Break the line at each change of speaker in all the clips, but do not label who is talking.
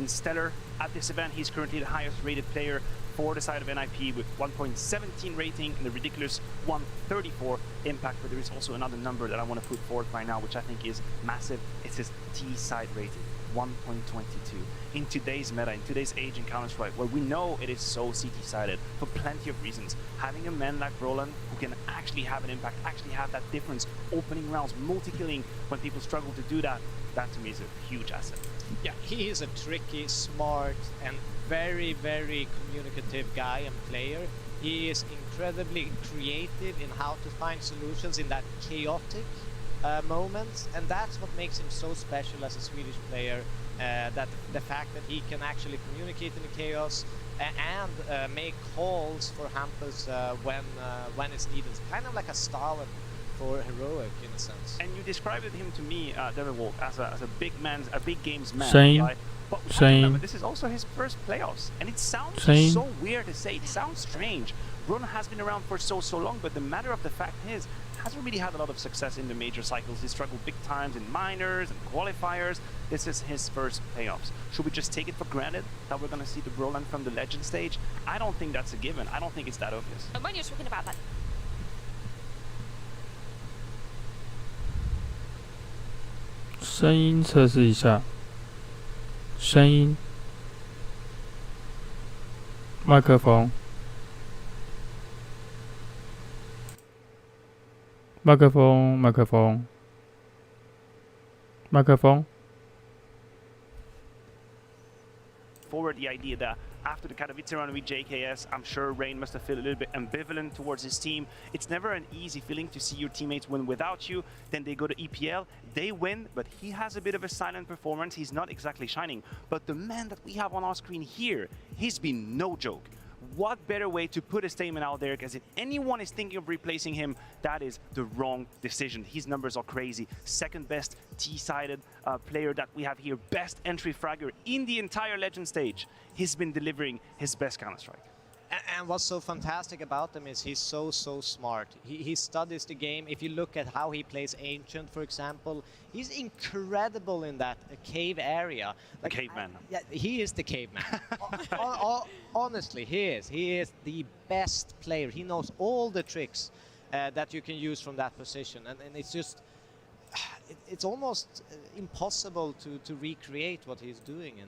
been stellar at this event. He's currently the highest rated player for the side of NIP with 1.17 rating and a ridiculous 134 impact. But there is also another number that I want to put forward right now, which I think is massive. It's his T-side rating, 1.22. In today's meta, in today's age in Counter-Strike, where we know it is so CT-sided for plenty of reasons, having a man like Roland who can actually have an impact, actually have that difference, opening rounds, multi-killing when people struggle to do that, that to me is a huge asset.
Yeah, he is a tricky, smart, and very, very communicative guy and player. He is incredibly creative in how to find solutions in that chaotic moments, and that's what makes him so special as a Swedish player. That the fact that he can actually communicate in the chaos and make calls for Hampus when it's needed. It's kind of like a Stalin for heroic in a sense.
And you described him to me, Devin Wolf, as a big man, a big games man. Right? But remember, this is also his first playoffs, and it sounds so weird to say. It sounds strange. Bruno has been around for so long, but the matter of the fact is, hasn't really had a lot of success in the major cycles. He struggled big times in minors and qualifiers. This is his first playoffs. Should we just take it for granted that we're going to see the Roland from the legend stage? I don't think that's a given. I don't think it's that obvious.
And when you're talking about that,
声音测试一下，声音，麦克风，麦克风，麦克风，麦克风。
Forward the idea that after the Katowice run with JKS, I'm sure Rain must have felt a little bit ambivalent towards his team. It's never an easy feeling to see your teammates win without you. Then they go to EPL, they win, but he has a bit of a silent performance. He's not exactly shining. But the man that we have on our screen here, he's been no joke. What better way to put a statement out there? Because if anyone is thinking of replacing him, that is the wrong decision. His numbers are crazy. Second best T-sided player that we have here. Best entry fragger in the entire legend stage. He's been delivering his best Counter-Strike.
And what's so fantastic about him is he's so smart. He studies the game. If you look at how he plays Ancient, for example, he's incredible in that cave area.
Like, the caveman.
Yeah, he is the caveman. Honestly, he is. He is the best player. He knows all the tricks that you can use from that position. And it's just, it's almost impossible to recreate what he's doing in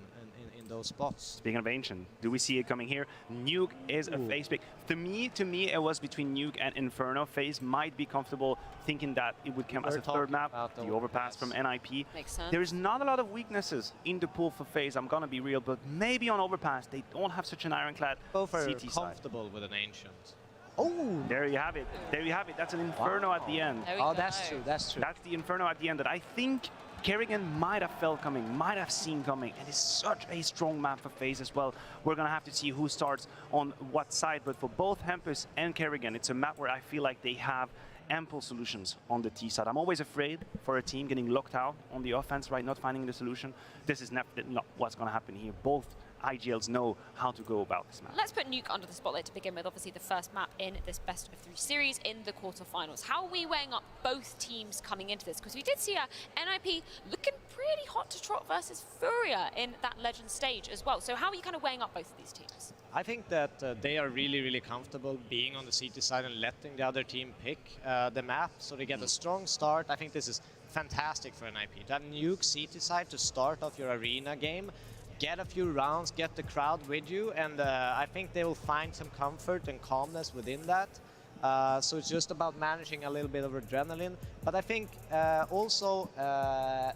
those spots.
Speaking of Ancient, do we see it coming here? Nuke is a Faze pick. To me, it was between Nuke and Inferno. Faze might be comfortable thinking that it would come as a third map, the overpass from NIP.
Makes sense.
There is not a lot of weaknesses in the pool for Faze, I'm gonna be real, but maybe on overpass, they don't have such an ironclad
Both are
CT
comfortable
side.
with an Ancient. Oh!
There you have it. There you have it. That's an Inferno at the end.
Oh,
that's true. That's true.
That's the Inferno at the end that I think Kerrigan might have felt coming, might have seen coming. And it's such a strong map for Faze as well. We're going to have to see who starts on what side. But for both Hampus and Kerrigan, it's a map where I feel like they have ample solutions on the T side. I'm always afraid for a team getting locked out on the offense, right? Not finding the solution. This is not what's going to happen here. Both IGLs know how to go about this map.
Let's put Nuke under the spotlight to begin with. Obviously, the first map in this best of 3 series in the quarterfinals. How are we weighing up both teams coming into this? Because we did see NIP looking pretty hot to trot versus Furia in that legend stage as well. So how are you kind of weighing up both of these teams?
I think that they are really comfortable being on the CT side and letting the other team pick the map, so they get a strong start. I think this is fantastic for NIP. To have Nuke CT side to start off your arena game, get a few rounds, get the crowd with you, and I think they will find some comfort and calmness within that. So it's just about managing a little bit of adrenaline. But I think also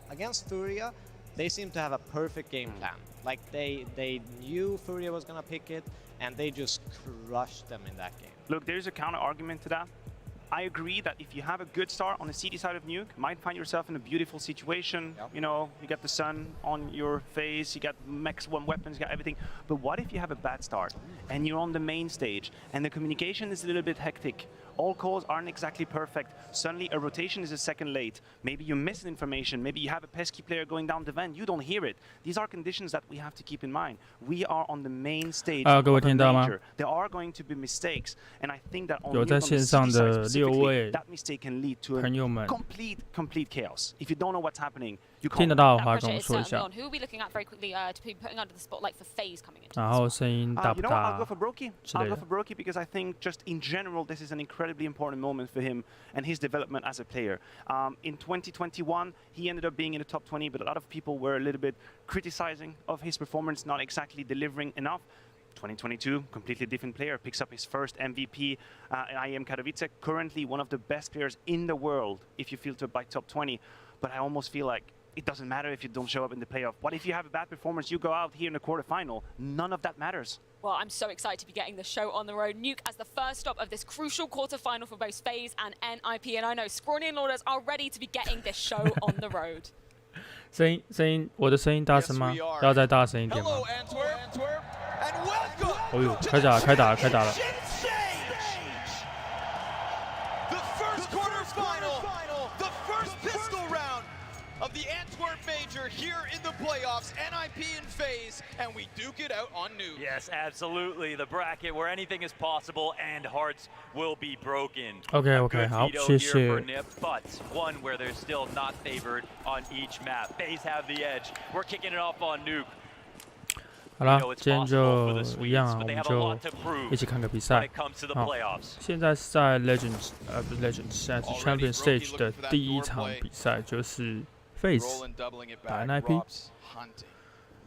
against Furia, they seem to have a perfect game plan. Like they knew Furia was gonna pick it, and they just crushed them in that game.
Look, there's a counter argument to that. I agree that if you have a good start on the CT side of Nuke, might find yourself in a beautiful situation. Yep. You know, you got the sun on your face, you got max 1 weapons, you got everything. But what if you have a bad start and you're on the main stage and the communication is a little bit hectic? All calls aren't exactly perfect. Suddenly a rotation is a second late. Maybe you miss information. Maybe you have a pesky player going down the van. You don't hear it. These are conditions that we have to keep in mind. We are on the main stage.
各位听到吗？
There are going to be mistakes, and I think that on
有在线上的6位
that mistake can lead to a complete chaos. If you don't know what's happening, You
听
can't
得到的
That
话
pressure
跟我
is
说一
certainly
下
on. Who are we looking at very quickly to be putting under the spotlight for Faze coming into
然
this
后
one?
声音大
You
不
know what? I'll
大
go for Brokey.
之
I'll
类
go
的
for Brokey because I think just in general, this is an incredibly important moment for him and his development as a player. In 2021, he ended up being in the top 20, but a lot of people were a little bit criticizing of his performance, not exactly delivering enough. 2022, completely different player, picks up his first MVP at IEM Katowice, currently one of the best players in the world if you filter by top 20. But I almost feel like it doesn't matter if you don't show up in the playoff. What if you have a bad performance, you go out here in the quarterfinal? None of that matters.
Well, I'm so excited to be getting the show on the road. Nuke as the first stop of this crucial quarterfinal for both Faze and NIP. And I know Scrawny and Lauders are ready to be getting this show on the road.
声音，我的声音大声吗？要再大声一点吗？
Hello, Antwerp, and welcome
哦呦，开打了，开打了，开打了！
the first quarterfinal, the first pistol round of the Antwerp Major here in the playoffs. NIP and Faze, and we duke it out on Nuke.
Yes, absolutely. The bracket where anything is possible and hearts will be broken.
OK
A
OK，
good
好，
veto
谢 谢
here for。Nip, but one where they're still not favored on each map. Faze have the edge. We're kicking it off on Nuke.
好啦
We know，it's
今天
possible for
就
the
一样啊，
Swedes,
我
but they
们
have a
就
lot to prove
一起看个比
when
赛
it。comes to the
好
playoffs.
现在是在 Legends，不是 Legends，现在是 Champion Stage 的第一场比赛，就是 Faze
Rolling, doubling it
打
back.
NIP。
Rob's hunting.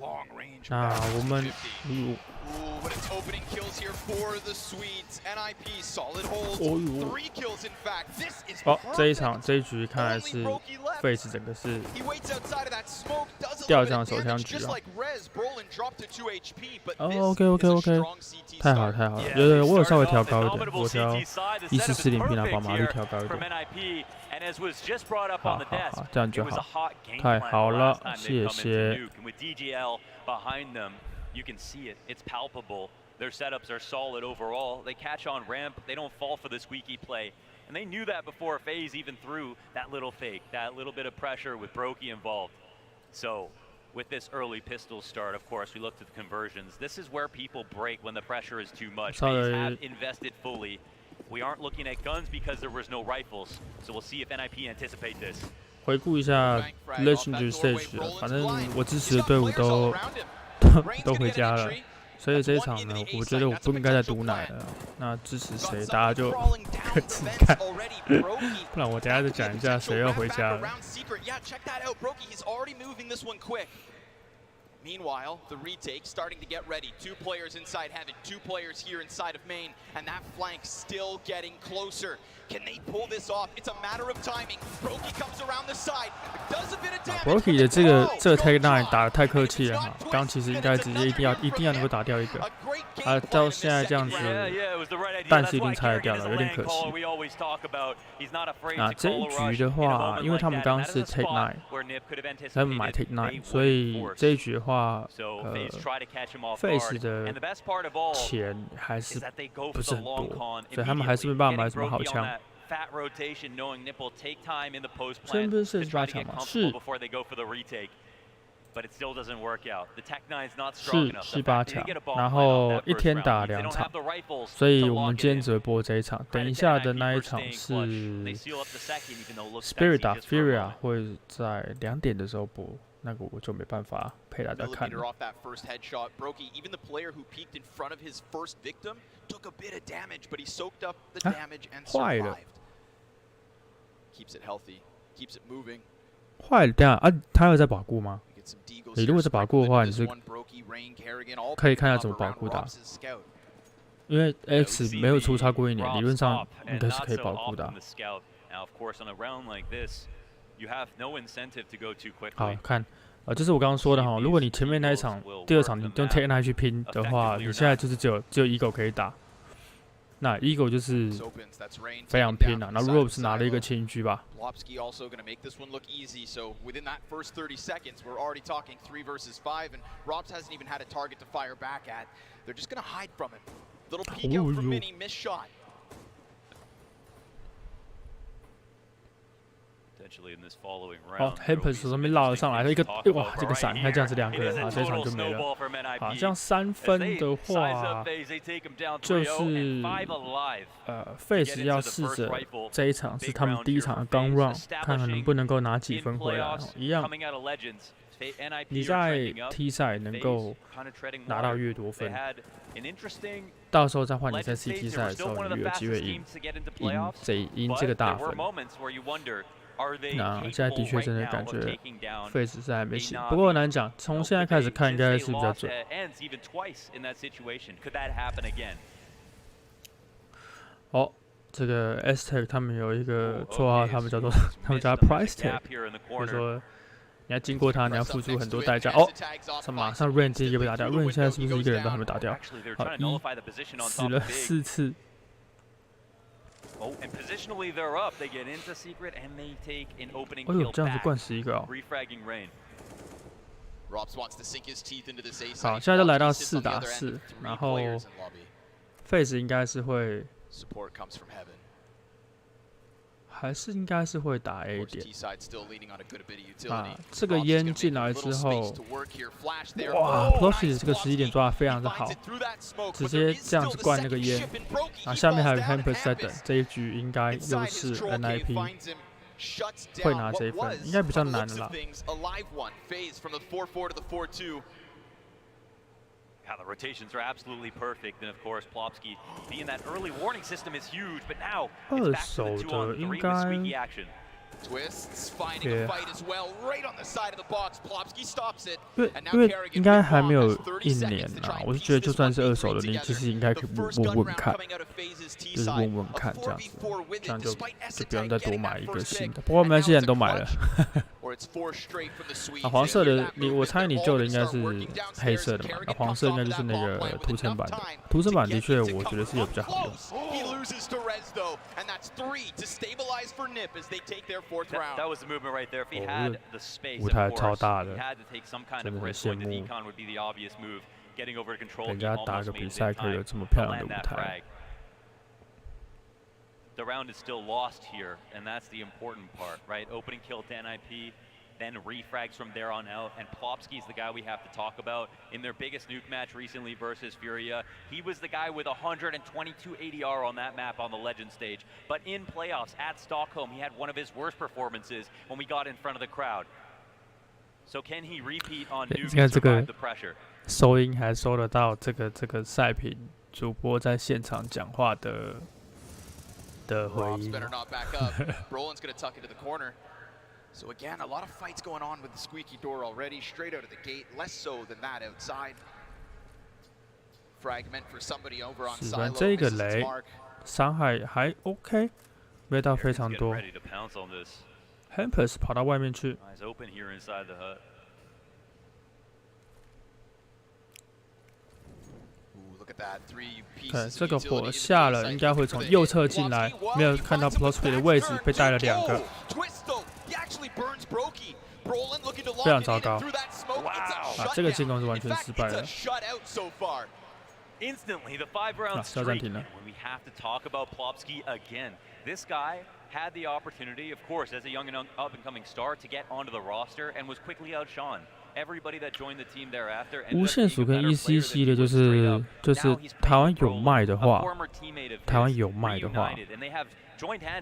Long range.
那
back
我们
50.
如
Ooh, but it's opening kills here for the Swedes. NIP solid holds.
哦呦
3 kills in fact. This is
哦，这一
perfect.
场这一局看来
Only
是
Brokey left.
Faze 整个是
He waits outside of that smoke, does a
掉
little
这
bit
样
of
手枪
damage,
局
just
啊。
like Rez. Brolin dropped to 2 HP, but
哦
this
，OK
is
OK
a
OK，
strong CT
太好了
start.
太好了，
Yeah,
有
they
我有稍微
started
调
off
高
an
一点，
indomitable
我调
CT side. The setup is
140零 P 然后把
perfect
马力
here
调高一
from
点。
NIP, and as was just brought up
好
on the
好
desk,
好，这样
it
就
was a
好。
hot game
太
plan
好
the
了
last time
谢
they've come
谢
into Nuke. And with DGL behind them, you can see it. It's palpable. Their setups are solid overall. They catch on ramp. They don't fall for the squeaky play. And they knew that before Faze even threw that little fake, that little bit of pressure with Brokey involved. So with this early pistol start, of course, we looked at the conversions. This is where people break when the pressure is too much. Faze have invested fully. We aren't looking at guns because there was no rifles. So we'll see if NIP anticipate this.
回顾一下 Legendary Stage，反正我支持的队伍都回家了，所以这一场呢，我觉得我不应该再毒奶了。那支持谁，大家就各自看，不然我等下再讲一下谁要回家了。
Meanwhile, the retake starting to get ready. 2 players inside heaven, 2 players here inside of main, and that flank still getting closer. Can they pull this off? It's a matter of timing. Brokey comes around the side, does a bit of damage.
Brokey 的这个 Tag 9打得太客气了哈，刚其实应该直接一定要能够打掉一个，到现在这样子，但是一定拆得掉了，有点可惜。那这一局的话，因为他们刚刚是 Tag 9，他们买 Tag 9，所以这一局的话，Faze 的钱还是不是很多，所以他们还是没办法买什么好枪。 先不是48强吗？是48强，然后一天打2场，所以我们今天只会播这一场。等一下的那一场是 Spirit 打 Furia， 会在2点的时候播。 那个我就没办法陪大家看了。坏了，坏了，等下啊，他有在保固吗？你如果是保固的话，你是可以看下怎么保固的、因为 X 没有出超过1年，理论上应该是可以保固的、好看。 就是我刚刚说的哈，如果你前面那一场、第2场你用 Take 9去拼的话，你现在就是只有 Eagle 可以打。那 Eagle 就是非常拼啊。那 Rob 是拿了一个轻狙吧。哦 ，Hampers 从那边绕了上来，一个哇，这个闪，你看这样子2个人啊，这一场就没了。好，这样3分的话，就是Faze 要试着这一场是他们第一场的刚 run， 看看能不能够拿几分回来。一样，你在 T 赛能够拿到越多分，到时候再换你在 CT 赛的时候，你有机会赢这个大分。那现在的确真的感觉 Faze 是还没行，不过很难讲，从现在开始看应该是比较准。哦，这个 S-Tech 他们有一个绰号，他们叫 Price Tag， 就是说你要经过他，你要付出很多代价。哦，他马上 Rain 第一个被打掉 ，Rain 现在是不是一个人都还没打掉？好，死了4次。
哦，
哎呦，这样子灌11个哦。好，现在就来到4打4，然后 Faze 应该是会。还是应该是会打 A 点啊！这个烟进来之后，哇 ，Ploski 这个11点抓得非常的好，直接这样子灌那个烟，啊，下面还有 Hampers 在等，这一局应该又是 NIP 会拿这一分，应该比较难的啦。
Yeah, the rotations are absolutely perfect, and of course, Plopski being that early warning system is huge. But now it's back to the 2-on-3 with squeaky action.
Twists finding a fight as well, right on the side of the box. Plopski stops it,
因为应该还没有1年啊，我是觉得就算是2手的，你其实应该可以问问看，就是问问看这样子，这样就不用再多买一个新的。不过我们既然都买了，啊，黄色的我猜你旧的应该是黑色的嘛，那黄色应该就是那个涂层版的。涂层版的确我觉得是有比较好用。
That was the movement right there. If he had the space,
舞台超大的，
he had to take some kind of risk. Going to Econ would be the obvious move. Getting over to control.
人家打个比赛可以有这么漂亮的舞台。
The round is still lost here, and that's the important part, right? Opening kill to NIP, then refrags from there on out, and Plopski's the guy we have to talk about. In their biggest nuke match recently versus Furia, he was the guy with 122 ADR on that map on the Legend stage. But in playoffs at Stockholm, he had one of his worst performances when we got in front of the crowd. So can he repeat on nuke and survive the pressure?
收音还收得到这个赛评主播在现场讲话的回音。
So again, a lot of fights going on with the squeaky door already, straight out of the gate, less so than that outside. Fragment for somebody over on silo.
这个雷伤害还 OK， 没到非常多。Hampers 跑到外面去。对，这个火下了，应该会从右侧进来，没有看到 Ploski 的位置，被带了2个。非常糟糕！啊，这个进攻是完全失败了。要暂停了。
We have to talk about Plopski again. This guy had the opportunity, of course, as a young and up-and-coming star, to get onto the roster and was quickly outshone. Everybody that joined the team thereafter.
无限属跟 EC 系列就是台湾有卖的话，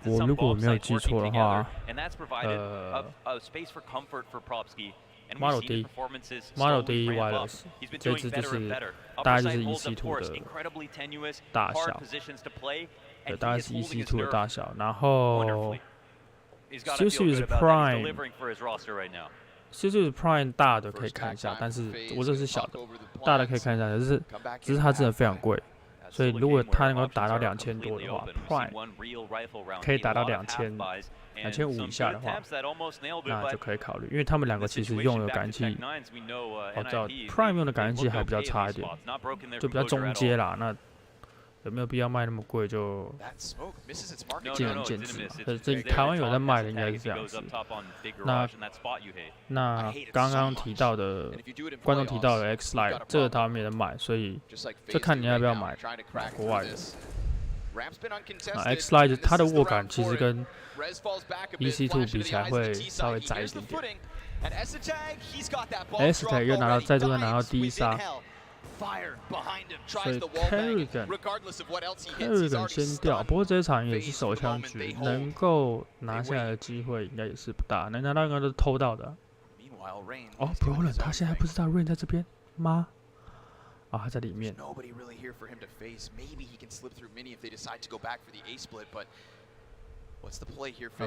我如果没有记错的话，Model D Wireless 这支就是大概就是 EC2 的大小，对，大概是 EC2 的大小，然后 Series Prime。Series Prime 大的可以看一下，但是我这是小的，大的可以看一下，只是它真的非常贵，所以如果它能够打到2000多的话 ，Prime 可以打到2500以下的话，那就可以考虑，因为他们2个其实用的感应器，我知道 Prime 用的感应器还比较差一点，就比较中阶啦。那有没有必要卖那么贵？就见仁见智嘛。这台湾有在卖的，应该是这样子。那刚刚提到的观众提到的 X Lite， 这个台湾没人买，所以就看你要不要买国外的。
X
Slide 它的握感其实跟 EC2 比起来会稍微窄一点点。S Tag 又再度拿到第一杀，所以 Kerrigan 先掉。不过这一场也是手枪局，能够拿下来的机会应该也是不大，能拿到应该都是偷到的。哦 ，Brolin 他现在不知道 Rain 在这边吗？啊，他在里面。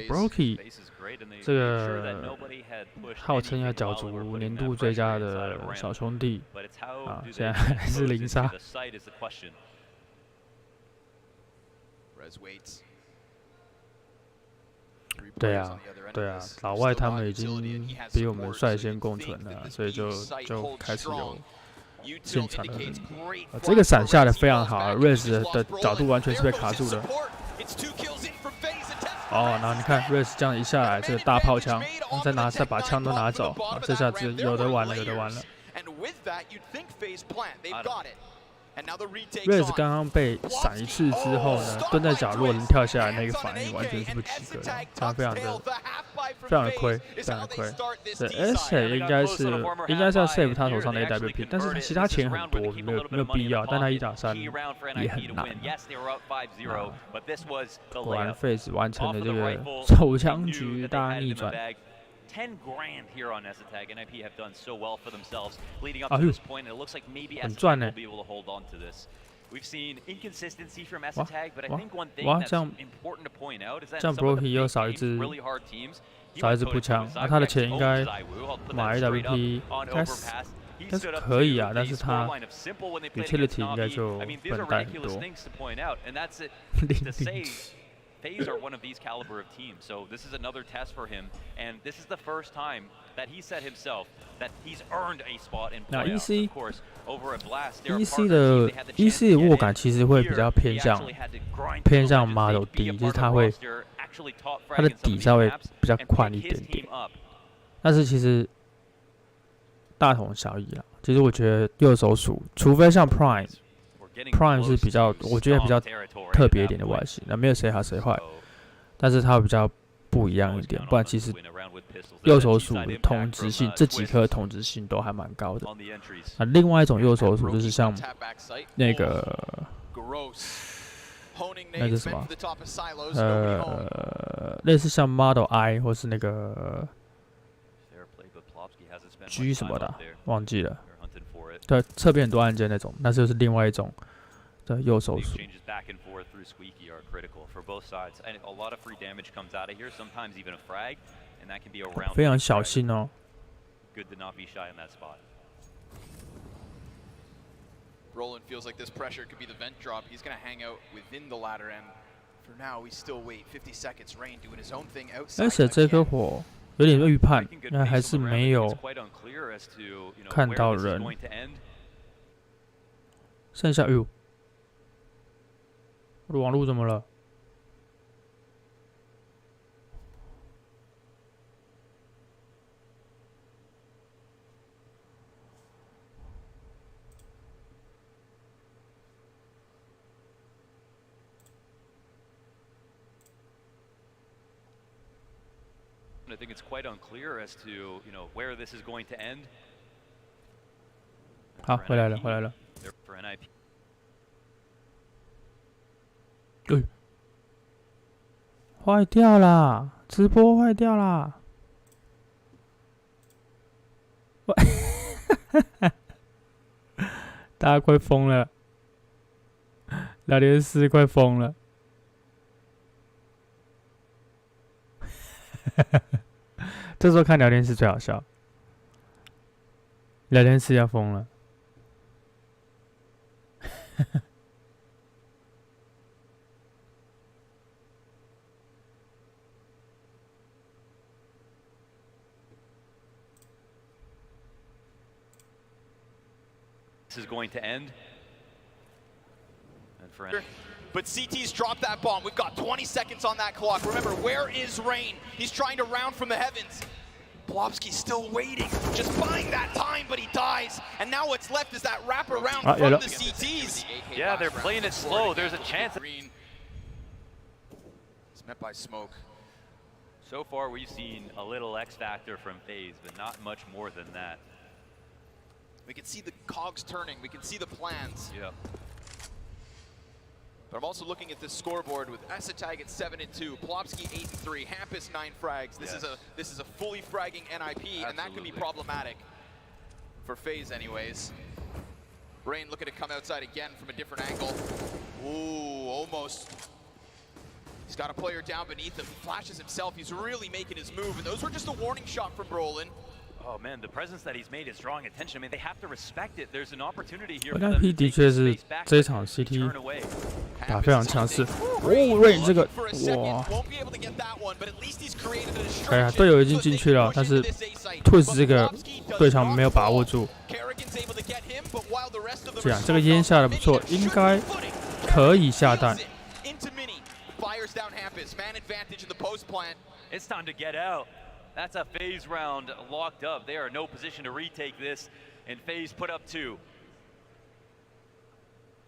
Brokey 这个号称要角逐年度最佳的小兄弟啊，现在还是0杀。对啊，老外他们已经比我们率先共存了，所以就开始有现场的这个闪下的非常好 ，Raze 的角度完全是被卡住的。哦，然后你看 Raze 这样一下来，这个大炮枪，再把枪都拿走，啊，这下子有的玩了。Raze 刚刚被闪一次之后呢，蹲在角落能跳下来那个反应完全是不及格的，他非常的亏。对 ，S 应该是要 save 他手上的 AWP， 但是其他钱很多，没有必要，但他1打3也很难。果然 Faze 完成了这个手枪局大逆转。
10 grand here on Esatag. NIP have done so well for themselves leading up to this point, and it looks like maybe Esatag will be able to hold on to this. We've seen inconsistency from Esatag, but I think one thing that's important to point out is that some of the really hard teams,
少一支步枪，他的钱应该买 AWP 应该是可以啊，但是他 utility 应该就笨蛋很多。
Faze are one of these caliber of teams, so this is another test for him, and this is the first time that he said himself that he's earned a spot in playoffs. Of course, over at Blast,
EC 的握感其实会比较偏向 Model D， 就是他的底稍微比较宽一点点，但是其实大同小异啦。其实我觉得右手鼠，除非像 Prime 是比较，我觉得比较特别一点的外形，那没有谁好谁坏，但是它比较不一样一点，不然其实右手鼠的统治性，这几颗统治性都还蛮高的。那另外一种右手鼠就是像那个什么，类似像 Model I 或是那个 G 什么的，忘记了。对，侧边很多按键那种，那就是另外一种的右手鼠。非常小心哦。
Roland feels like this pressure could be the vent drop. He's going to hang out within the ladder, and for now, we still wait 50 seconds. Rain doing his own thing outside.
而且这颗火有点预判，那还是没有看到人。剩下，哎呦，我的网路怎么了？I
think it's quite unclear as to where this is going to end.
好，回来了。坏掉啦！直播坏掉啦！大家快疯了，聊天室快疯了。这时候看聊天室最好笑，聊天室要疯了。
This is going to end.
But CT's dropped that bomb. We've got 20 seconds on that clock. Remember, where is Rain? He's trying to round from the heavens. Blobsky's still waiting, just buying that time, but he dies. And now what's left is that wrap around from the CTs.
Yeah, they're playing it slow. There's a chance.
met by smoke.
So far, we've seen a little X factor from Faze, but not much more than that.
We can see the cogs turning. We can see the plans.
Yeah.
But I'm also looking at this scoreboard with Esatag at 7-2, Plopsky 8-3, Hampus 9 frags. This is a fully fragging NIP,
Absolutely.
and that could be problematic for Faze, anyways. Rain looking to come outside again from a different angle. Ooh, almost. He's got a player down beneath him. He flashes himself. He's really making his move, and those were just a warning shot from Brolin.
Oh man, the presence that he's made is drawing attention. I mean, they have to respect it. There's an opportunity here.
NIP 的确是这一场 CT 打非常强势。Rain 这个哇，哎呀，队友已经进去了，但是 Twist 这个对场没有把握住。这样，这个烟下的不错，应该可以下蛋。
It's time to get out. That's a Faze round locked up. They are in no position to retake this, and Faze put up 2.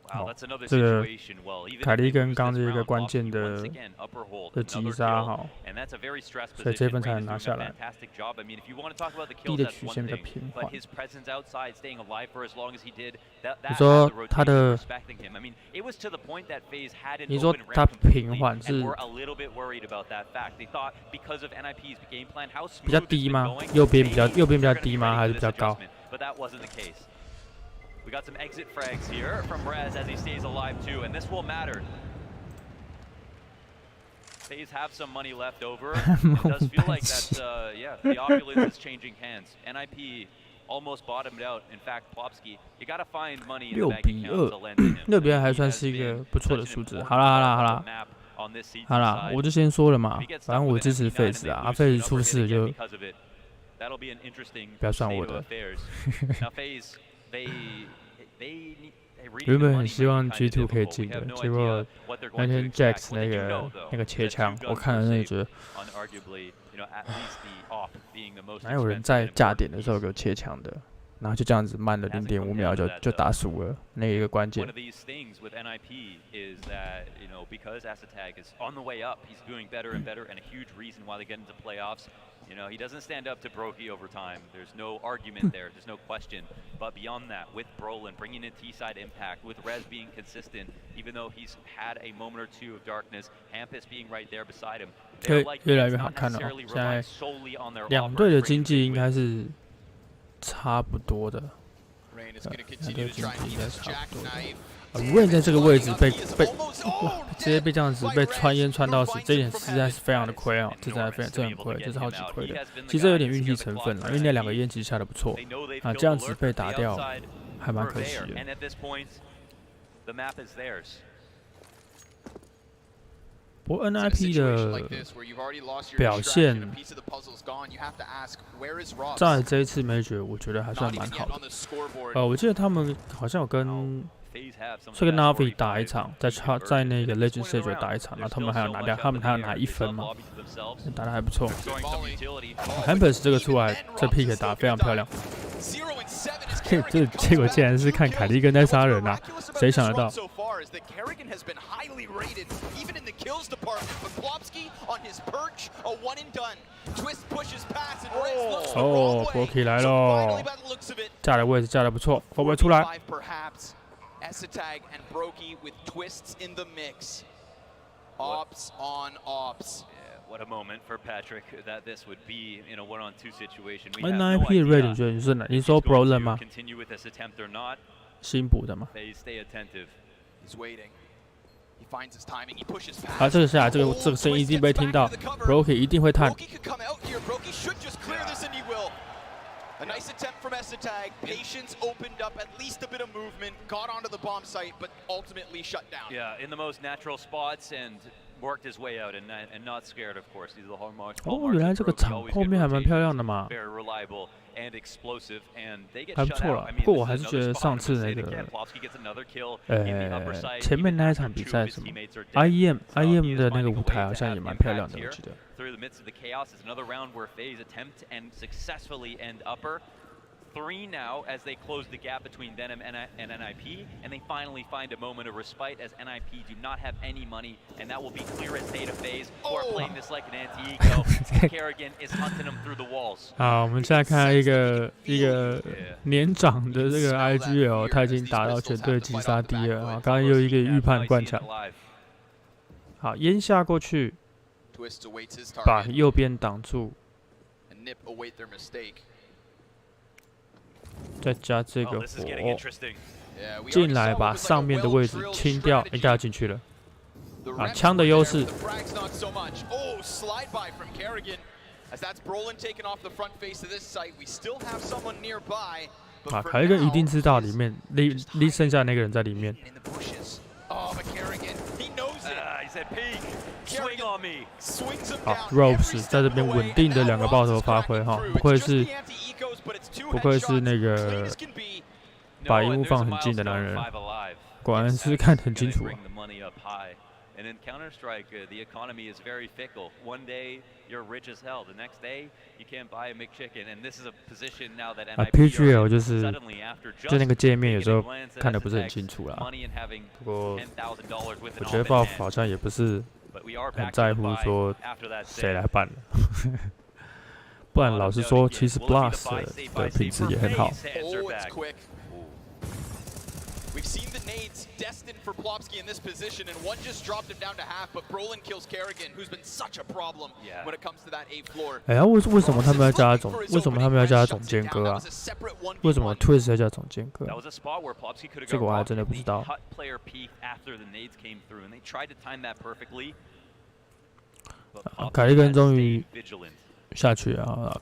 Wow, that's another situation. Well, even
凯利跟刚这个关键的击杀哈，所以这分才能拿下来。D 的曲线比较平缓。你说他的，你说他平缓是比较低吗？右边比较低吗？还是比较高？
We got some exit frags here from Rez as he stays alive too, and this will matter. Faze have some money left over. It does feel like that, yeah, the opulence is changing hands. NIP almost bottomed out. In fact, Plopsky, you gotta find money in the bank account to lend to him.
6比2还算是一个不错的数字。好啦，我就先说了嘛，反正我支持 Faze 啊，Faze 出事就不要算我的。原本很希望 G2 可以进的，结果那天 Jax 那个切枪，我看了那个觉得，哪有人在架点的时候给我切枪的？然后就这样子慢了0.5秒就打输了，那一个关键。
You know, he doesn't stand up to Brokey over time. There's no argument there. There's no question. But beyond that, with Brolin bringing in T-side impact, with Rez being consistent, even though he's had a moment or two of darkness, Hampus being right there beside him, they're like not necessarily relying solely on their offense.
两队的经济应该是差不多的。
Rain is going to continue to try and keep his jackknife.
Rain 在这个位置被直接被这样子被穿烟穿到死，这一点实在是非常的亏啊！这很亏，这是好几亏的。其实这有点运气成分了，因为那2个烟其实下的不错啊，这样子被打掉还蛮可惜的。不过 NIP 的表现在这一次Major我觉得还算蛮好的。我记得他们好像有跟这个 Navi 打一场，在那个 Legend Stage 打一场，然后他们还有拿1分嘛，打得还不错。Hampus 这个出来，这 pick 打得非常漂亮。这结果竟然是看凯利根在杀人啊！谁想得到？哦 ，Brokey 来喽！架的位置架得不错，会不会出来？
Esatag and Brokey with twists in the mix. Ops on ops.
Yeah, what a moment for Patrick that this would be in a one-on-2 situation.
NIP 的 rate 你觉得你说 Brolin 吗？新补的吗？
Stay attentive. He's waiting. He finds his timing. He pushes past.
啊，这个下来，这个声音一定被听到 ，Brokey 一定会探。
Brokey could come out here. Brokey should just clear this, and he will. A nice attempt from Esatag. Patience opened up at least a bit of movement, got onto the bomb site, but ultimately shut down.
Yeah, in the most natural spots and worked his way out and not scared, of course. These are the hallmarks.
哦，原来这个场后面还蛮漂亮的嘛。
Very reliable and explosive, and they get
还不错了。不过我还是觉得上次那个，前面那一场比赛什么 IEM 的那个舞台好像也蛮漂亮的，我记得。
Through the midst of the chaos is another round where Faze attempt and successfully end upper. 3 now as they close the gap between them and NIP, and they finally find a moment of respite as NIP do not have any money, and that will be clear as day to Faze, who are playing this like an anti-eco. Kerrigan is hunting them through the walls.
好，我们现在看一个年长的这个 IGL， 他已经打到全队击杀第2啊，刚刚又一个预判灌抢，好，烟下过去，把右边挡住。 再加这个火进来，把上面的位置清掉，应该要进去了。啊，枪的优势。啊，凯一根一定知道里面，离剩下那个人在里面。好 ，Ropes 在这边稳定的2个爆头发挥哈，不愧是那个把荧幕放很近的男人，果然是看得很清楚啊。
And in Counter-Strike, the economy is very fickle. One day you're rich as hell, the next day you can't buy a McChicken. And this is a position now that NIP
PGL 就是就那个界面有时候看得不是很清楚啦。不过我觉得 Valve 好像也不是很在乎说谁来办的，不然老实说，其实 Blast 的品质也很好。
We've seen the nades destined for Plopsky in this position, and one just dropped him down to half, but Brolin kills Kerrigan, who's been such a problem when it comes to that A floor.
哎呀，为什么他们要加总监哥啊？为什么 Twist 要加总监哥？这个我还真的不知道。凯一根终于下去啊！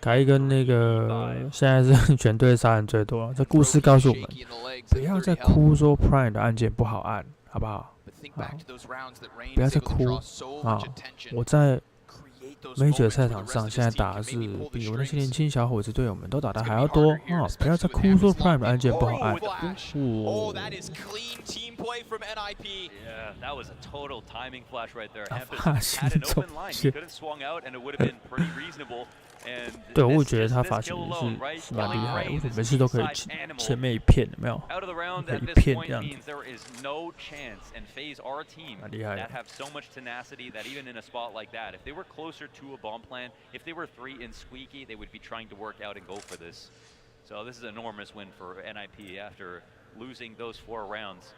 凯一根那个现在是全队杀人最多。这故事告诉我们，不要再哭说 Prime 的按键不好按，好不好？不要再哭啊！我在Major 赛场上现在打的是比我那些年轻小伙子队友们都打的还要多啊！不要再哭说 Prime 的按键不好按。
Yeah, that was a total timing flash right there.
发型
Had an open line, he could have swung out, and it would have been pretty reasonable. And
对，我觉得他发型是蛮厉害的，为什么每次都可以前面一片，有没有？可以一片这样子。蛮厉害的。
That have so much tenacity that even in a spot like that, if they were closer to a bomb plan, if they were 3 in squeaky, they would be trying to work out and go for this. So this is an enormous win for NIP after losing those 4 rounds.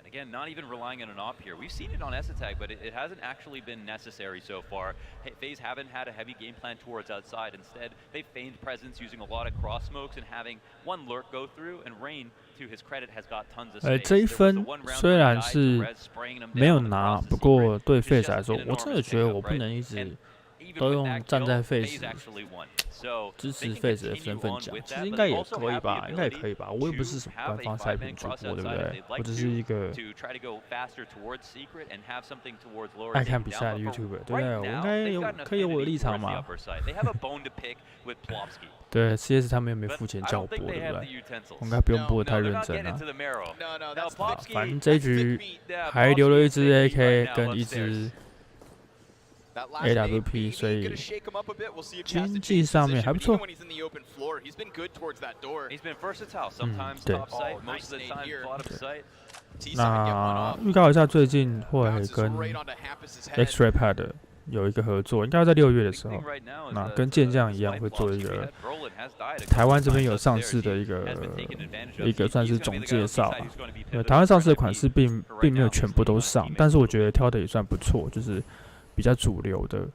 Again, not even relying on an op here. We've seen it on S-Attack, but it hasn't actually been necessary so far. Faze haven't had a heavy game plan towards outside. Instead, they've feigned presence using a lot of cross smokes and having one lurk go through. And Rain, to his credit, has got tons of space.
这一分虽然是没有拿，不过对 Faze 来说，我真的觉得我不能一直都用站在 Faze 支持 Faze 的身份讲，其实应该也可以吧，应该也可以吧。我又不是什么官方赛评主播，对不对？我只是一个爱看比赛的 YouTuber， 对不对？我应该可以有我的立场嘛。对 ，CS 他们又没付钱叫我播，对不对？我应该不用播得太认真啊。反正这一局还留了一支 AK 跟一支 AWP， 所以经济上面还不错。对。那预告一下，最近会跟 X-Ray Pad 有一个合作，应该在6月的时候。那跟健将一样，会做一个台湾这边有上市的一个算是总介绍啊。台湾上市的款式并没有全部都上，但是我觉得挑的也算不错，就是 比较主流的、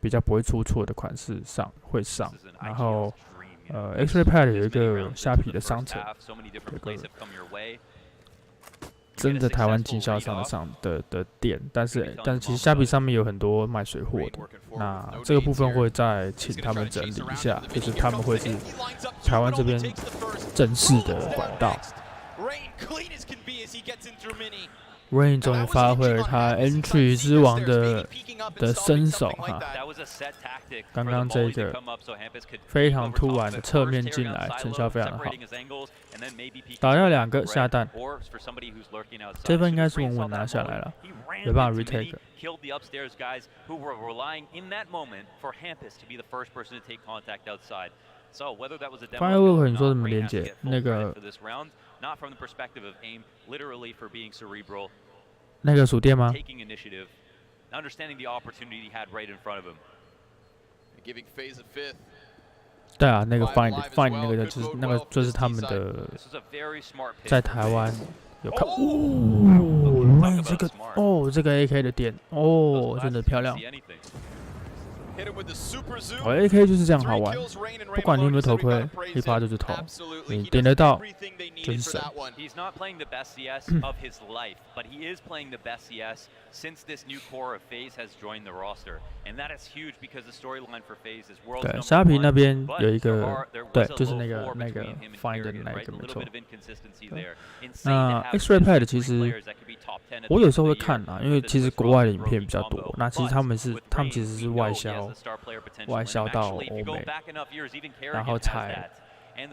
比较不会出错的款式会上，然后X-Ray Pad 有一个虾皮的商城，有个真的台湾经销商的店，但是其实虾皮上面有很多卖水货的，那这个部分会再请他们整理一下，就是他们会是台湾这边正式的管道。Rain 终于发挥了他 Entry 之王的身手哈。刚刚这个非常突然的侧面进来，成效非常的好，打掉2个下蛋，这分应该是稳稳拿下来了，有办法 retake。Firework 你说怎么连接那个？ 那个鼠店吗？对啊，那个 find 那个就是他们的，在台湾有看哦，这个 AK 的点哦，真的漂亮。AK 就是这样好玩，不管你有没有头盔，一发就是头，你点得到就是神。对，虾皮那边有一个，对，就是那个 find 的那个没错。那 X-ray pad 其实我有时候会看啊，因为其实国外的影片比较多，那其实他们其实是外销到欧美，然后才，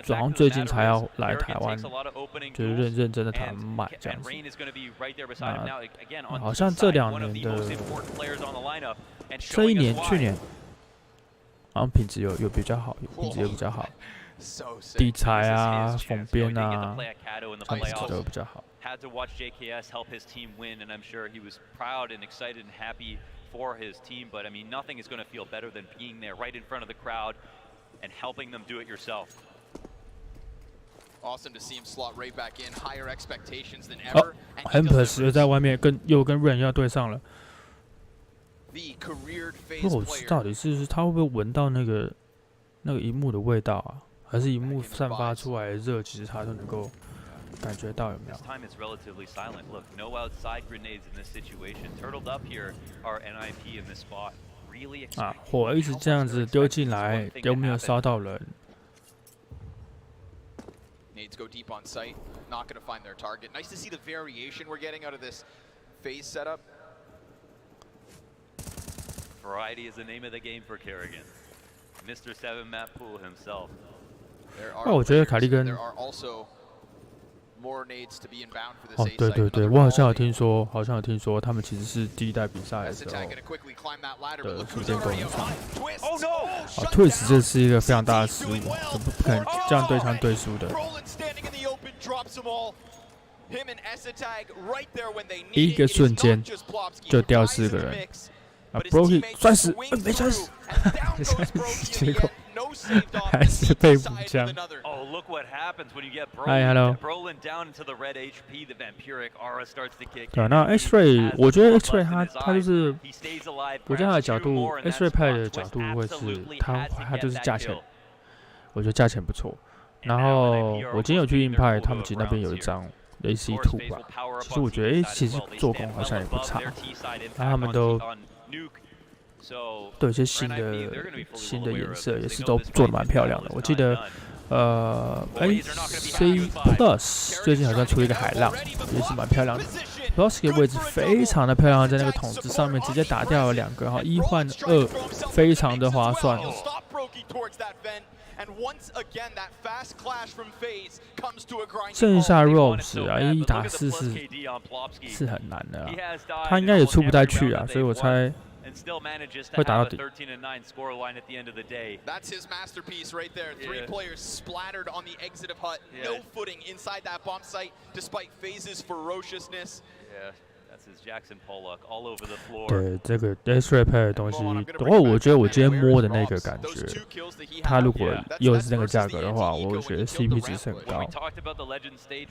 好像最近才要来台湾，就是认真的台湾买这样子。好像这2年的，这一年去年，好像品质有比较好，品质也比较好，底材啊、封边啊，品质都比较好。
Had to watch JKS help his team win, and I'm sure he was proud and excited and happy for his team. But I mean, nothing is going to feel better than being there right in front of the crowd and helping them do it yourself.
Awesome to see him slot right back in, higher expectations than ever.
Hampers 又在外面又跟 Rain 要对上了。到底是他会不会闻到那个荧幕的味道啊？还是荧幕散发出来的热，其实他都能够 感觉到有没有？啊，火一直这样子丢进来，都没有烧到人。
Nades go deep on site, not going to find their target. Nice to see the variation we're getting out of this Faze setup.
Variety is the name of the game for Kerrigan. Mr. 7 Map Pool himself.
那我觉得凯利根 哦，对，我好像有听说，他们其实是第一代比赛的时候的逐渐供应商。啊 ，Twist 这是一个非常大的失误，不可能这样对枪对输的。一个瞬间就掉4个人。啊 ，Broky 摔死，没摔死，结果还是被补枪。 嗨 ，Hello。对，那 X-ray， 我觉得 X-ray 他就是，我觉得他的角度 ，X-ray 派的角度会是他就是价钱，我觉得价钱不错。然后我今天有去硬派，他们其实那边有一张 AC2 吧，其实我觉得其实做工好像也不差，那他们都有一些新的颜色，也是都做得蛮漂亮的。我记得。C Plus 最近好像出一个海浪，也是蛮漂亮的。Plus 的位置非常的漂亮，在那个筒子上面直接打掉了2个哈，1换2，非常的划算。剩下 Robes 啊，1打4是很难的啊，他应该也出不太去啊，所以我猜。 会打到底。
That's his masterpiece right there. 3 players splattered on the exit of Hut. No footing inside that bomb site, despite Faze's ferociousness.
对这个 X-ray pad 的东西，我觉得我今天摸的那个感觉，它如果又是那个价格的话，我会觉得 CP 值是很高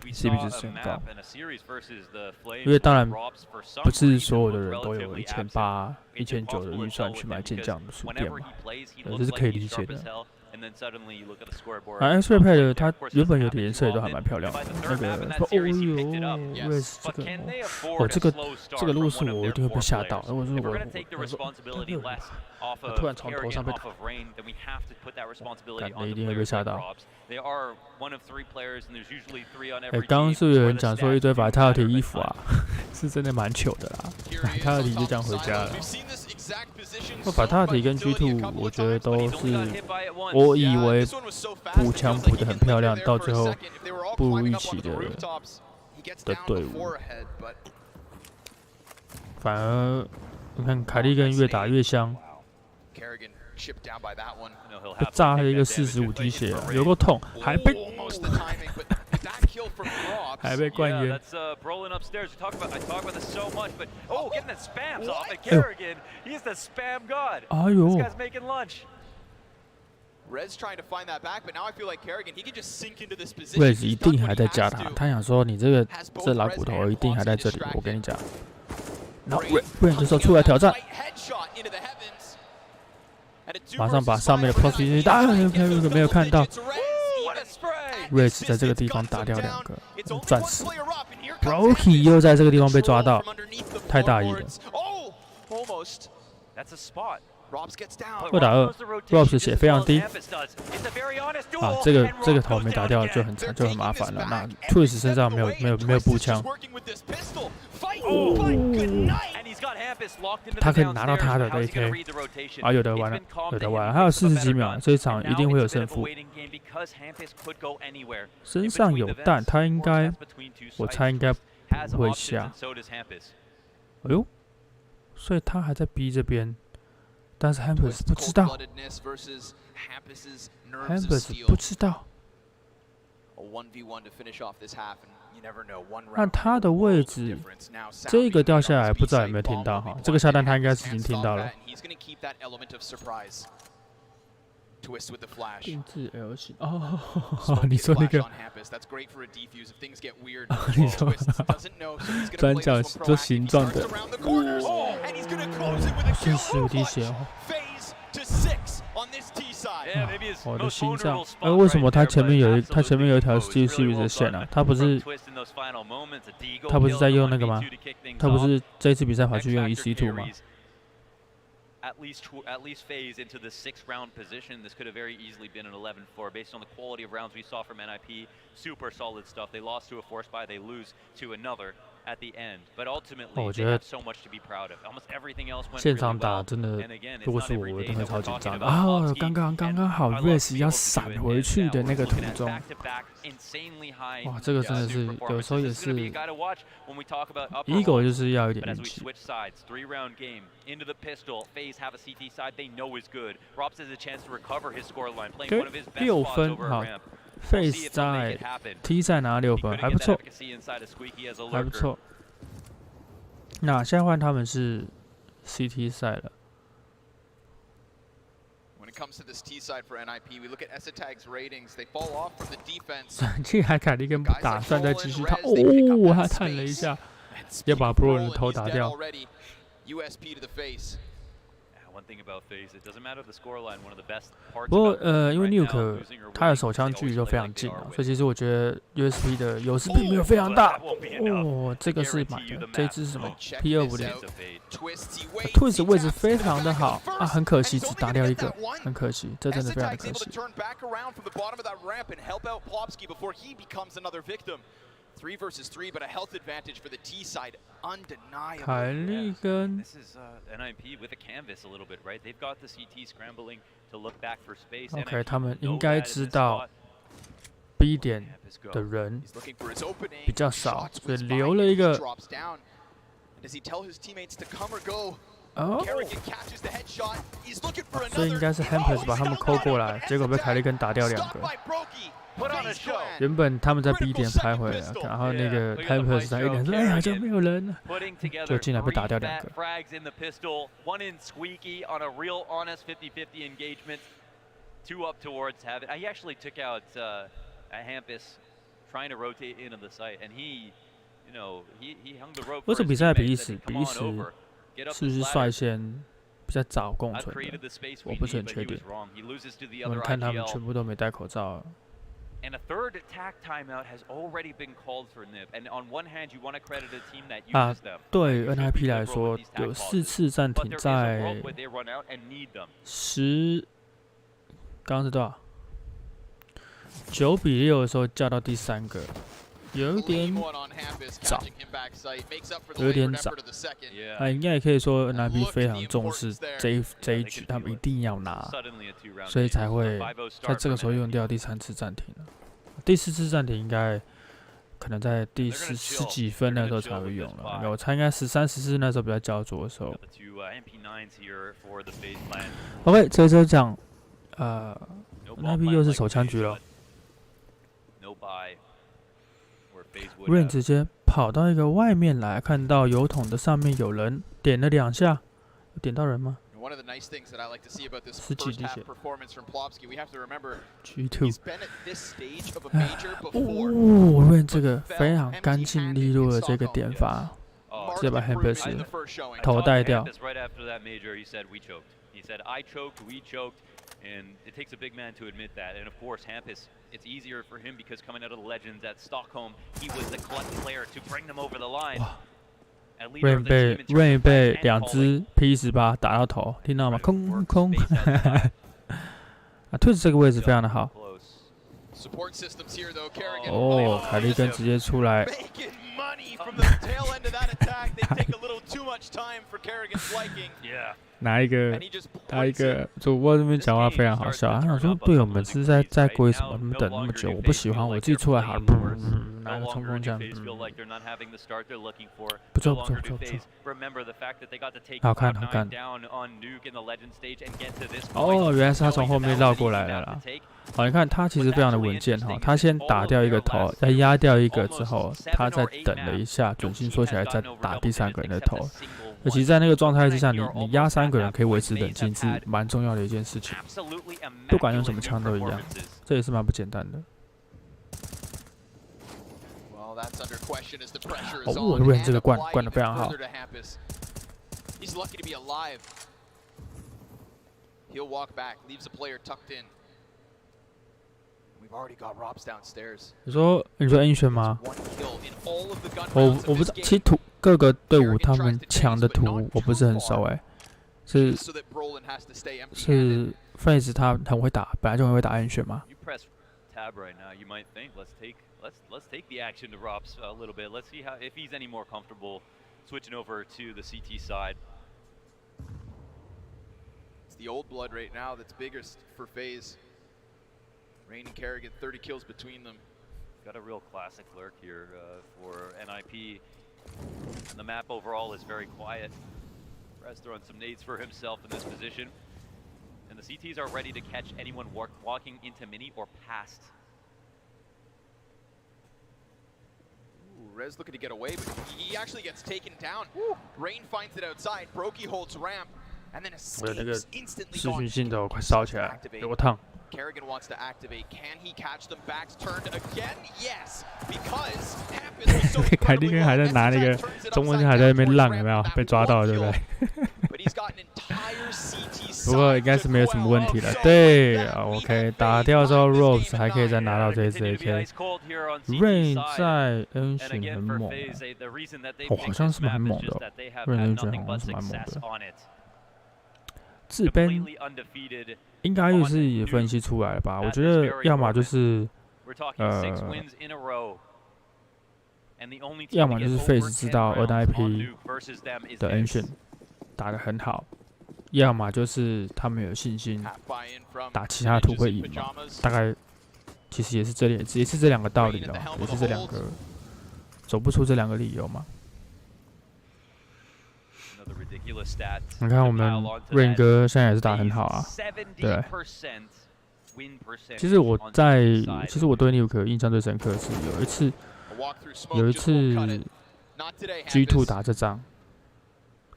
，CP 值是很高。因为当然不是所有的人都有1800、1900的预算去买健将的书店嘛，这是可以理解的。
and then suddenly you look at the scoreboard.
Antwerp 的它原本有的颜色也都还蛮漂亮的。那个哦哟 ，Race 这个如果是我一定会被吓到。如果是我突然从头上被打，感觉一定会被吓到。刚刚是有人讲说一堆法塔尔提衣服啊，是真的蛮糗的啦。法塔尔提就这样回家了。法塔尔提跟 G2， 我觉得都是，我以为补强补得很漂亮，到最后不如预期的队伍。反而你看凯利根越打越香。被炸了一个45滴血啊，有够痛，还被灌烟。哎呦！ Faze 一定还在加他，他想说你这老骨头一定还在这里，我跟你讲。然后不然这时候出来挑战。 马上把上面的 position 打，没有看到 ，Faze 在这个地方打掉2个，赚死。Brokey 又在这个地方被抓到，太大意了。2打2 ，Robs 血非常低。啊，这个头没打掉就很麻烦了。那 Twist 身上没有步枪。他可以拿到他的 AK， 啊，有的玩了，还有40几秒，这一场一定会有胜负。身上有弹，他应该，我猜应该不会下。哎呦，所以他还在 B 这边，但是 Hampus 不知道 ，Hampus 不知道。 那他的位置，这个掉下来不知道有没有听到哈？这个下弹他应该是已经听到了。定制 L 型哦，你说那个，你说转角做形状的，45滴血哦。 我的心脏，为什么他前面有一条 Steel Series 的线啊？他不是在用那个吗？他不是这一次比赛跑去用 EC2 吗？
At least Faze into the 6th round position. This could have very easily been an 11-4 based on the quality of rounds we saw from NIP. Super solid stuff. They lost to a force buy, they lose to another at the end. But ultimately, they have so much to be proud of. Almost everything else went really well. And again, it's not every day that we're talking about
刚好 Race 要闪回去的那个途中，哇，这个真的是有时候也是 Eagle 就是要一点运气。
Into the pistol, Faze have a CT side they know is good. Robs has a chance to recover his scoreline, playing one of his best spots over at ramp.
Faze 在 T 赛拿6分，还不错，还不错。那现在换他们是 CT 赛了。
comes to this T side for NIP, we look at Esatag's ratings. They fall off from the defense.
竟然凯利根不打算再继续他，他探了一下，要把 Bro 的头打掉。
USP to the face.
One thing about Faze, it doesn't matter the scoreline. One of the best parts.
不过因为 Nuke 他的手枪距离都非常近啊，所以其实我觉得 USP 的优势并没有非常大。哦，这个是买的，这一支是什么 P250 ？Twist 位置非常的好啊，很可惜只打掉一个，很可惜，这真的非常的可惜。
3 versus 3, but a health advantage for the T side, undeniable.
凯利根
This is NIP with a canvas a little bit, right? They've got the CT scrambling to look back for space.
OK， 他们应该知道 B 点的人比较少，所以留了一个。哦，所以应该是 Hampus 把他们扣过来，结果被凯利根打掉2个。 原本他们在 B 点徘徊了，然后那个 Hampus 在 A 点说：“哎呀，就没有人了。”就竟然被打掉2个。
Two up towards Habit. He actually took out Hampus, trying to rotate into the site, and he hung the rope.
为什么比赛比利时是不是率先比较早共存的，我不是很确定。我们看他们全部都没戴口罩。
And a third attack timeout has already been called for NIP. And on one hand, you want to credit a team that uses them.
对 NIP 来说，有4次暂停在刚刚是多少？9比6的时候叫到第3个，有一点早，有一点早。应该也可以说 NIP 非常重视这一局，他们一定要拿，所以才会在这个时候用掉第3次暂停了。第4次暂停应该可能在第十几分那时候才会用了，我猜应该13、14那时候比较焦灼的时候。OK， 这就讲NIP 又是手枪局了。Rain 直接跑到一个外面来，看到油桶的上面有人点了2下，有点到人吗？10几滴血。G2。Rain 这个非常干净利落的这个点法，直接把 Hampus 头带掉。
And it takes a big man to admit that. And of course, Hampus, it's easier for him because coming out of the Legends at Stockholm, he was the clutch player to bring them over the line.
Rain 被2只 P18 打到头，听到吗？空。Twitch 这个位置非常的好。凯利根直接出来。拿一个主播这边讲话非常好笑，他想说队友们是在归什么？你们等那么久，我不喜欢，我自己出来好了。拿个冲锋枪，不错，好看。原来是他从后面绕过来了啦。你看他其实非常的稳健哈，他先打掉一个头，再压掉一个之后，他再等了一下，准心缩起来再打第3个人的头。尤其在那个状态之下，你压3个人可以维持冷静，是蛮重要的一件事情。不管用什么枪都一样，这也是蛮不简单的。Rain 这个灌得非常好。你说英选吗？我不知道，其实各个队伍他们抢的图我不是很熟是 Faze 他很会打，本来就很会打英选嘛。
Let's take the action to Rops a little bit. Let's see if he's any more comfortable switching over to the CT side.
It's the old blood right now that's biggest for Faze. Rain and Kerrigan, 30 kills between them.
Got a real classic lurk here for NIP. And the map overall is very quiet. Rez throwing some nades for himself in this position. And the CTs are ready to catch anyone walking into mini or past.
Rez looking to get away, but he actually gets taken down. Rain finds it outside. Brokey holds ramp, and then escapes instantly.
视讯镜头快烧起来，给我烫。
Kerrigan wants to activate. Can he catch them? Backs turned again. Yes, because Hampus was so
凯利根还在拿那个中文还在那边浪，有没有被抓到了，对不对？不过应该是没有什么问题了。对 ，OK， 打掉之后 ，Rose 还可以再拿到这一支 AK。Rain 在 N 选很猛，好像是蛮猛的，Rain N 选好像是蛮猛的。这边应该又是也分析出来了吧？我觉得要么就是要么就是 Faze 知道 NIP 的 N 选打得很好。要么就是他们有信心打其他图会赢嘛，大概其实也是这2个道理了，也是这2个走不出这2个理由嘛。你看我们 Rain 哥现在也是打很好啊，对。其实我对 Nuke 印象最深刻的是有一次 G2 打这仗。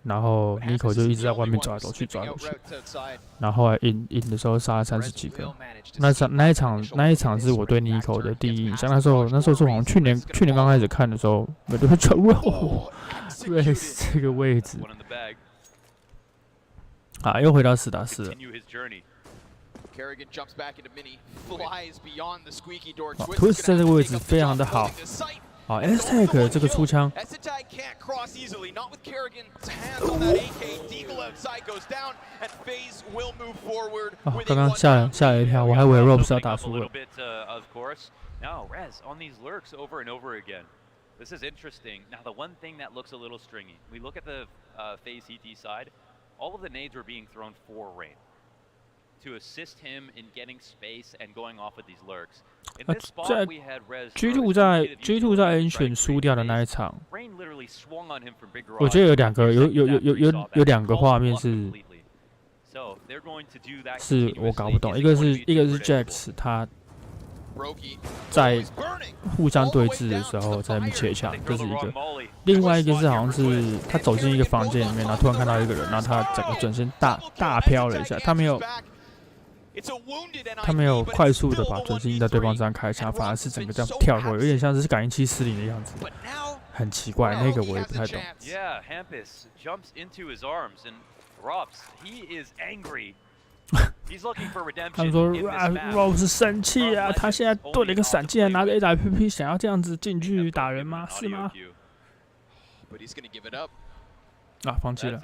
然后 Nico 就一直在外面走来走去，然后后来赢的时候杀了30几个。那一场是我对 Nico 的第一印象。那时候是好像去年刚开始看的时候，我就会觉得Race 这个位置，啊，又回到4打4了。
Kerrigan jumps back into mini, flies beyond the squeaky door.
Twist 在这个位置非常的好。好 ，S-Tag 这个出枪。
S-Tag can't cross easily, not with Kerrigan's hands on that AK. Deagle outside goes down, and Faze will move forward.
刚刚吓了一跳，我还以为 Robs 要打输了。
No, Rez on these lurks over and over again. This is interesting. Now, the one thing that looks a little stringy, we look at the Faze CT side, all of the nades were being thrown for Rain to assist him in getting space and going off with these lurks. In this spot, we had Rez.
G2 在 N 选输掉的那一场，
Rain literally swung on him from big garage.
我觉得有两个画面是我搞不懂，一个是 Jax 他。 在互相对峙的时候，在那边切枪，这是一个；另外一个是好像是他走进一个房间里面，然后突然看到一个人，然后他整个转身大飘了一下，他没有快速的把转身在对方身上开枪，反而是整个这样跳过，有点像是感应器失灵的样子，很奇怪，那个我也不太懂。
Yeah, Hampus jumps into his arms and Robs, he is angry. 他们说 Rose 生气啊，他现在对了一个闪进来，拿着 AWP 想要这样子进去打人吗？是吗？啊，放弃了。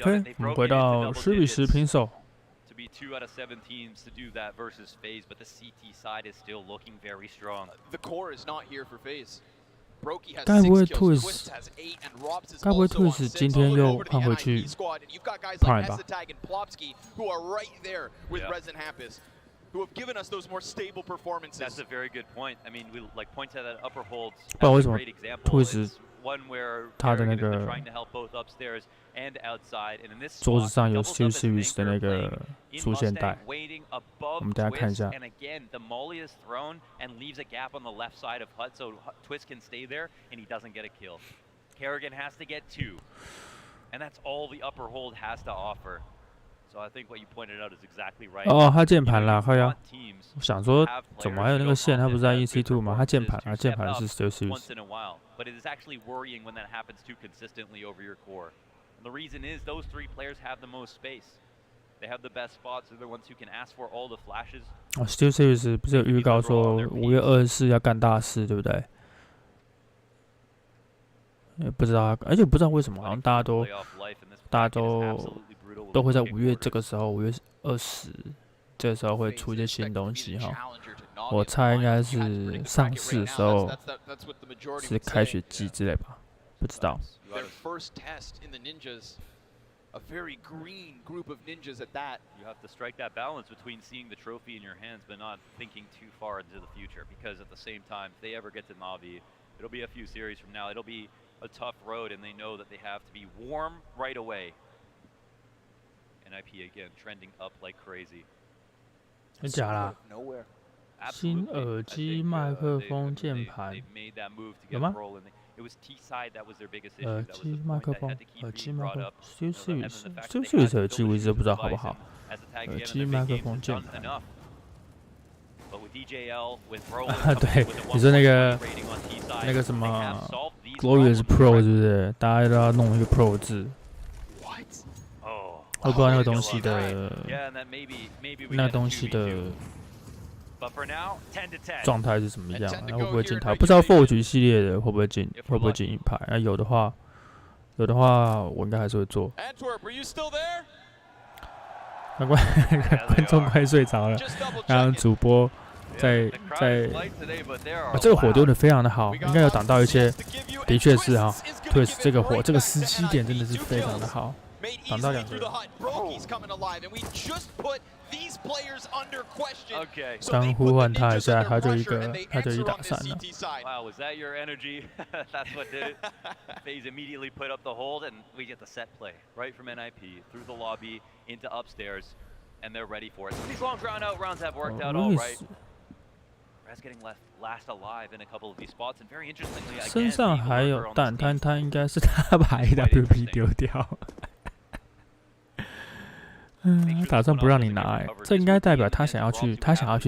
OK， 我们回到10比10平手。
be 2 out of 7 teams to do that versus Faze, but the CT side is still looking very strong. The core is not here for Faze.
该不会 Twist 今天又换回去 Prime 吧？
Who have given us those more stable performances? That's a very good point. I mean, we like point to that upper hold.
不知道为什么
Twist
他的那个桌子上有 Steel Series 的那个出现带，我们等下看一下。
And again, the molly is thrown and leaves a gap on the left side of Hut, so Twist can stay there, and he doesn't get a kill. Kerrigan has to get 2, and that's all the upper hold has to offer. So I think what you pointed out is exactly right.
哦，他键盘啦，快呀！我想说，怎么还有那个线？他不是在 EC2 吗？他键盘啊，键盘是 Steel Series。
But it is actually worrying when that happens too consistently over your core. And the reason is those 3 players have the most space. They have the best spots. They're the ones who can ask for all the flashes.
哦 ，Steel Series 不是有预告说5月24要干大事，对不对？也不知道，而且不知道为什么，好像大家都会在5月这个时候，5月20这个时候会出一些新东西哈。我猜应该是上市的时候是开学季之类吧，不知道。
A very green group of ninjas at that.
You have to strike that balance between seeing the trophy in your hands but not thinking too far into the future, because at the same time, if they ever get to Navi, it'll be a few series from now. It'll be a tough road, and they know that they have to be warm right away. NIP again trending up like crazy.
真假啦？新耳机、麦克风、键盘，有吗？耳机、麦克风、耳机、麦克风 ，Steel Series 耳机我一直都不知道好不好。耳机、麦克风、键盘。啊，对，你说那个什么 Glorious Pro 是不是？大家都要弄一个 Pro 字。我不知道那个东西的状态是什么样，然后会不会进台？不知道 Forge 系列的会不会进银牌？那有的话，我应该还是会做。观众快睡着了，刚刚主播在这个火丢的非常的好，应该有挡到一些，的确是哈，对，这个时机点真的是非常的好。挡到2个人。刚呼唤他一下，他就1打3了。
Wow, was that your energy? That's what did it. Faze immediately put up the hold, and we get the set play right from NIP through the lobby into upstairs, and they're ready for it. So these long drawn-out rounds have worked out all right. Rez getting last alive in a couple of these spots, and very interestingly,
身上还有弹，他应该是他把 AWP 丢掉。打算不让你拿，这应该代表他想要去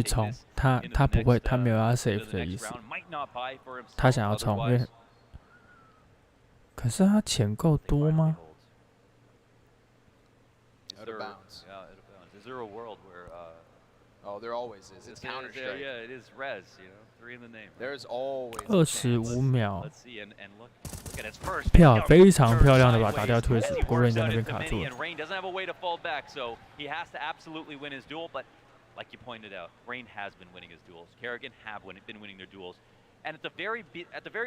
冲，他不会，他没有要 save 的意思，他想要冲，因为可是他钱够多吗？
Out of bounds.
Yeah, out of bounds. Is there a world where?
Oh, there always is. It's Counter Strike.
Yeah, it is res. 3 in the name.
There's always.
25秒，
Let's see and look at its first.
非常漂亮的把打掉推死，不过 Rain 在那边卡住了。
Rain doesn't have a way to fall back, so he has to absolutely win his duel. But like you pointed out, Rain has been winning his duels. Kerrigan have been winning their duels. And at the very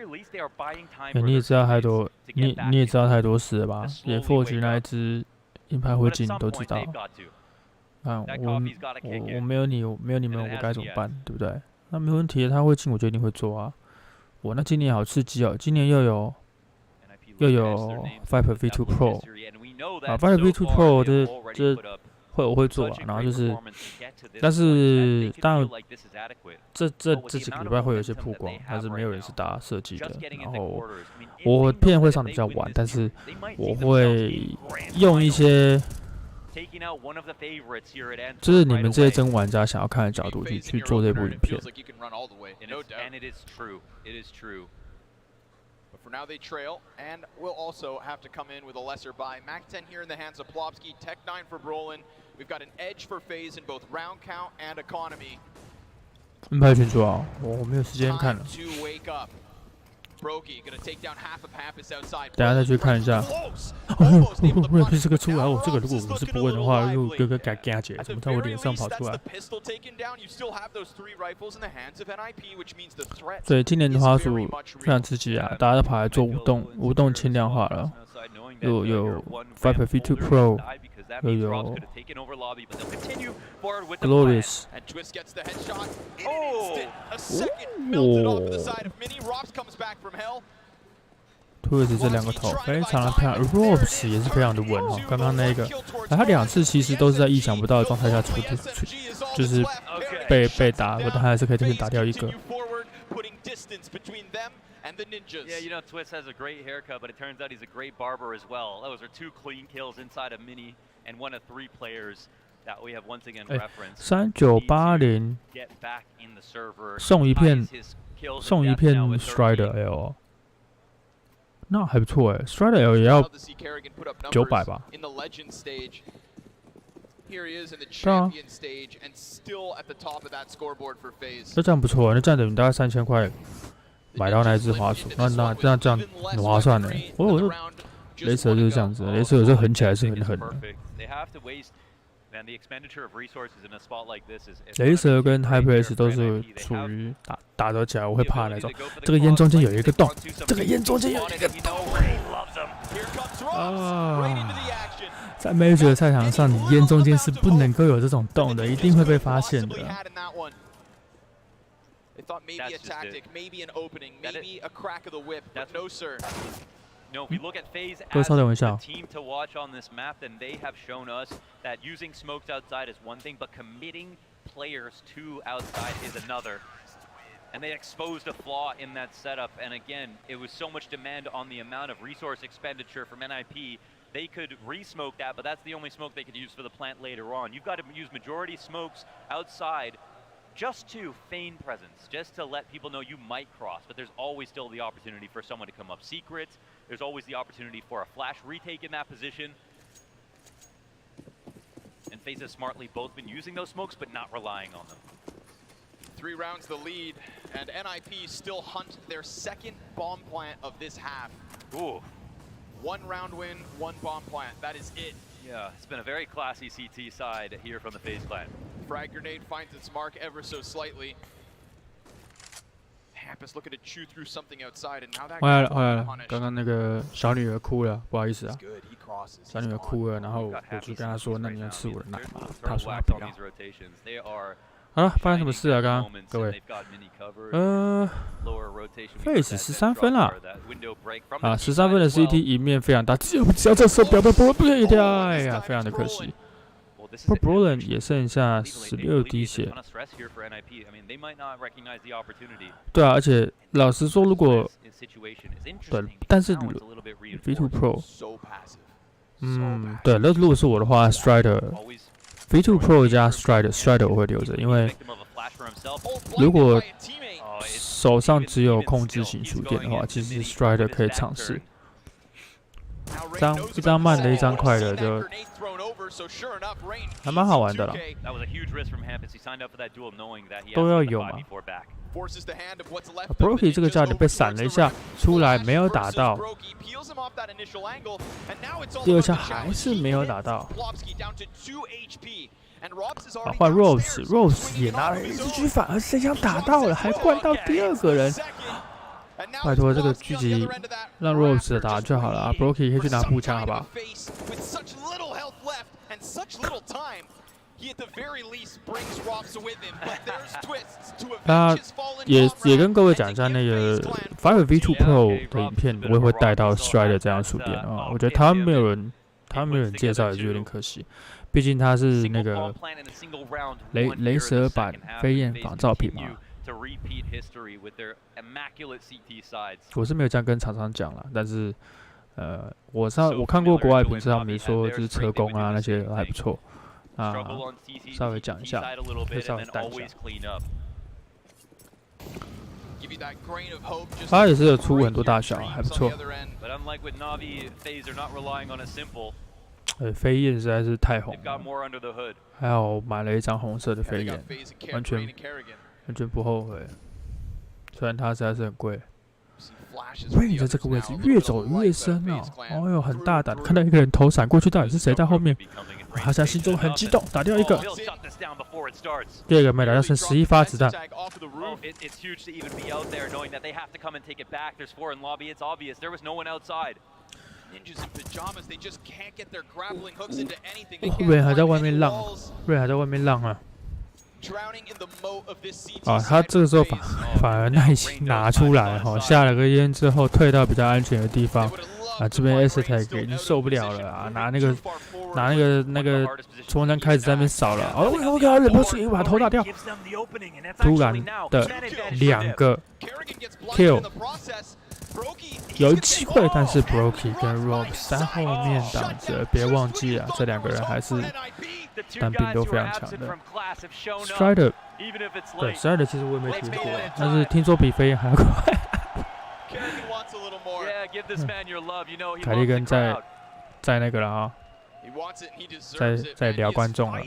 least, they are buying time.
你也知道太多，你也知道太多事了吧？连 Forge 那一只银牌灰烬你都知道。看我没有你们我该怎么办，对不对？那没问题，他会进我就一定会做啊。那今年好刺激哦，今年又有 Viper V2 Pro 啊 ，Viper V2 Pro 我会做啊，然后就是，但是当然这几个礼拜会有一些曝光，但是没有人是打设计的。然后我片会上的比较晚，但是我会用一些。就是你们这些真玩家想要看的角度去做这部影片。
For now, they trail, and will also have to come in with a lesser buy. Mac 10 here in the hands of Plopsky, Tech 9 for Brolin. We've got an edge for Faze in both round count and economy.
安排群主啊，我没有时间看了。 等下再去看一下。哦，这个出来，这个如果我是不问的话，又该惊姐，怎么在我脸上跑出来？所以今年的花束非常刺激啊，大家都跑来做舞动轻量化了。有 Viper V2 Pro， 又有 Glorious。Twist 这2个头非常的漂亮 ，Robes 也是非常的稳哦。刚刚那个，他2次其实都是在意想不到的状态下就是被打，但他还是可以打掉一个。
Yeah, Twist has a great haircut, but it turns out he's a great barber as well. Those are 2 clean kills inside of Mini, and 1 of 3 players that we have once again referenced.
3980送一片 Strider L， 那还不错哎 ，Strider L 也要900吧？对啊，那这样不错，那这样等于大概3000块买到那一只花束，那这样很划算呢。我说雷蛇就是这样子，雷蛇有时候狠起来是很狠的。雷蛇跟 HyperX 都是属于打得起来我会怕那种。这个烟中间有一个洞，这个烟中间有一个洞啊！在 Major 的赛场上，你烟中间是不能够有这种洞的，一定会被发现的。
No, if we look at Faze
as
the team to watch on this map, then they have shown us that using smokes outside is one thing, but committing players to outside is another. And they exposed a flaw in that setup. And again, it was so much demand on the amount of resource expenditure from NIP. They could re-smoke that, but that's the only smoke they could use for the plant later on. You've got to use majority smokes outside just to feign presence, just to let people know you might cross, but there's always still the opportunity for someone to come up secret. There's always the opportunity for a flash retake in that position. And Faze has smartly both been using those smokes, but not relying on them.
3 rounds the lead, and NIP still hunt their 2nd bomb plant of this half.
Ooh.
1 round win, 1 bomb plant. That is it.
Yeah, it's been a very classy CT side here from the Faze clan.
Frag grenade finds its mark ever so slightly. Hampus looking to chew through something outside, and now that
回来了，刚刚那个小女儿哭了，不好意思啊。小女儿哭了，然后我就跟她说：“那你要吃我的奶吗？”她说她不要。好了，发生什么事啊？刚刚各位，Faze 13分了啊，13分的 CT 赢面非常大，只要这手表被不可以掉，哎呀，非常的可惜。Brolin 也剩下16滴血。对啊，而且老实说，如果对，但是 V2 Pro， 对，那如果是我的话 ，Strider。V2 Pro 加 Strider 我会留着，因为如果手上只有控制型书店的话，其实 Strider 可以尝试。一张慢的，一张快的，就还蛮好玩的啦。都要有嘛。Brokey 这个教练被闪了一下，出来没有打到，第二枪还是没有打到。换 Rose 也拿了一支狙，反而这枪打到了，还怪到第二个人。拜托，这个狙击让 Rose 打就好了啊 ，Brokey 可以去拿步枪，好不好？那也跟各位讲一下，那个 Faze V2 Pro 的影片，我也会带到 Strider 这样薯点啊。我觉得台湾没有人介绍，也就有点可惜。毕竟它是那个雷蛇版飞燕仿造品嘛。我是没有这样跟厂商讲了，但是我看过国外评测，他们说就是车工啊那些还不错。稍微讲一下，可以稍微带一下。他也是有出很多大小，还不错。飞燕实在是太红了，还有买了一张红色的飞燕，完全不后悔。虽然它实在是很贵。Rain 在这个位置越走越深哦，哦哟，很大胆，看到一个人头闪过去，到底是谁在后面？他现在心中很激动，打掉一个，第二个没打掉，剩11发子弹。Rain 还在外面浪 ，Rain 还在外面浪啊！他这个时候反而耐心拿出来哈，下了个烟之后退到比较安全的地方啊，这边 S-Tag 已经受不了了啊，拿那个冲锋枪开始在那边扫了，我给他忍不住把头打掉，突然的2个 kill。有机会，但是 Brokey 跟 Robs 在后面挡着，别忘记啊，这2个人还是单兵都非常强的。Strider 对 Strider 其实我也没体验过，但是听说比飞燕还要快。凯利根在那个了啊，在聊观众了。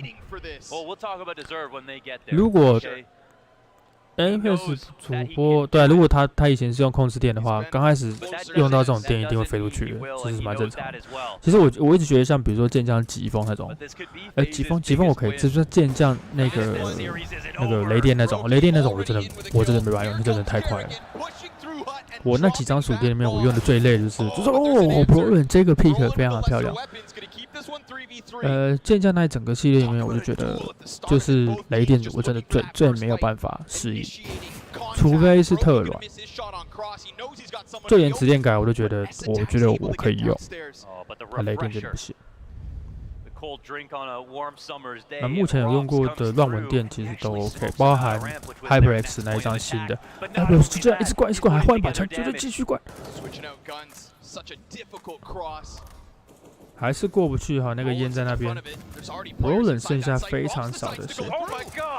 如果Faze 主播对啊，如果他以前是用控制电的话，刚开始用到这种电一定会飞出去的，这是蛮正常的。其实我一直觉得像比如说剑将疾风那种，疾风我可以，只是剑将那个雷电那种我真的没办法用，真的太快了。我那几张薯电里面，我用的最累的就是Broden 这个 pick 非常的漂亮。剑将那一整个系列里面，我就觉得就是雷电我真的最没有办法适应，除非是特软，就连直电改我都觉得我可以用，雷电真的不行。那目前有用过的乱纹电其实都 OK， 包含 HyperX 那一张新的，就这样一直灌，还换一把枪，就继续灌，还是过不去哈。那个烟在那边 ，Roland 剩下非常少的血，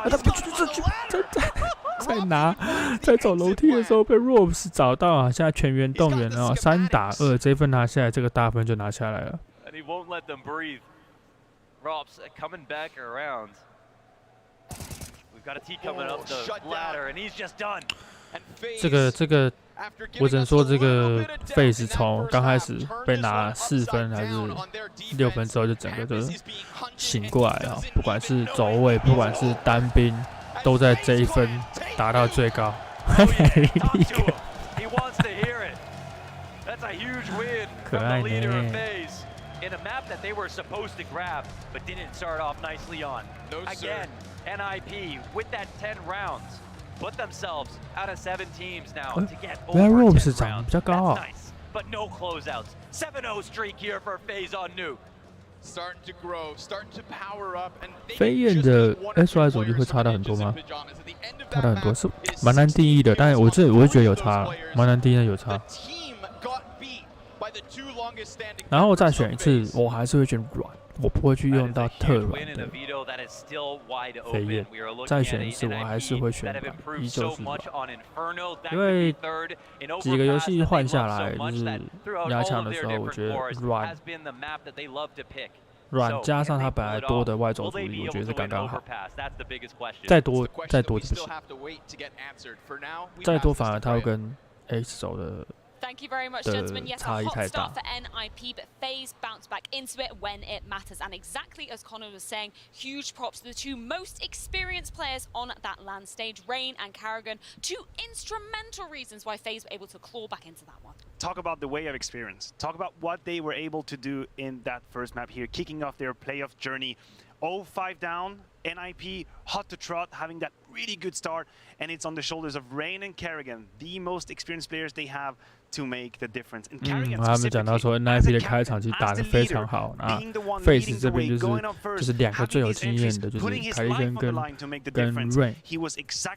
他不去这局，在走楼梯的时候被 Robs 找到啊，现在全员动员啊，3打2，这份拿下来，这个大分就拿下来了。
Robs coming back around. We've got a T coming up the ladder, and he's just done.
这个，我只能说这个 Faze 从刚开始被拿4分还是6分之后，就整个就醒过来了。不管是走位，不管是单兵，都在这一分达到最高。可爱呢。
In a map that they were supposed to grab, but didn't start off nicely on. Again, NIP with that 10 rounds put themselves out of 7 teams now to get over 10 rounds. That's nice, but no closeouts. 7-0 streak here for Faze on Nuke.
Starting to grow, starting to power up, and
飞燕的 SY 主力会差到很多吗？差到很多是蛮难定义的，但是我会觉得有差，蛮难定义的有差。然后再选一次，我还是会选软，我不会去用到特软的飞燕，再选一次我还是会选软，依旧是软，因为几个游戏换下来，就是压强的时候，我觉得软加上它本来多的外轴阻力，我觉得是刚刚好。再多就不行，再多反而它会跟 X 轴的。
Thank you very much, gentlemen. Yes, a hot start for NIP, but Faze bounced back into it when it matters. And exactly as Connor was saying, huge props to the two most experienced players on that LAN stage, Rain and Carrigan. Two instrumental reasons why Faze were able to claw back into that one.
Talk about the way of experience. Talk about what they were able to do in that first map here, kicking off their playoff journey. 0-5 down, NIP hot to trot, having that really good start, and it's on the shoulders of Rain and Carrigan, the most experienced players they have to make the difference. And Carrigan
他们讲到说 NIP 的开场其实打得非常好，那 Faze 这边就是两个最有经验的，就是凯利根跟 Rain，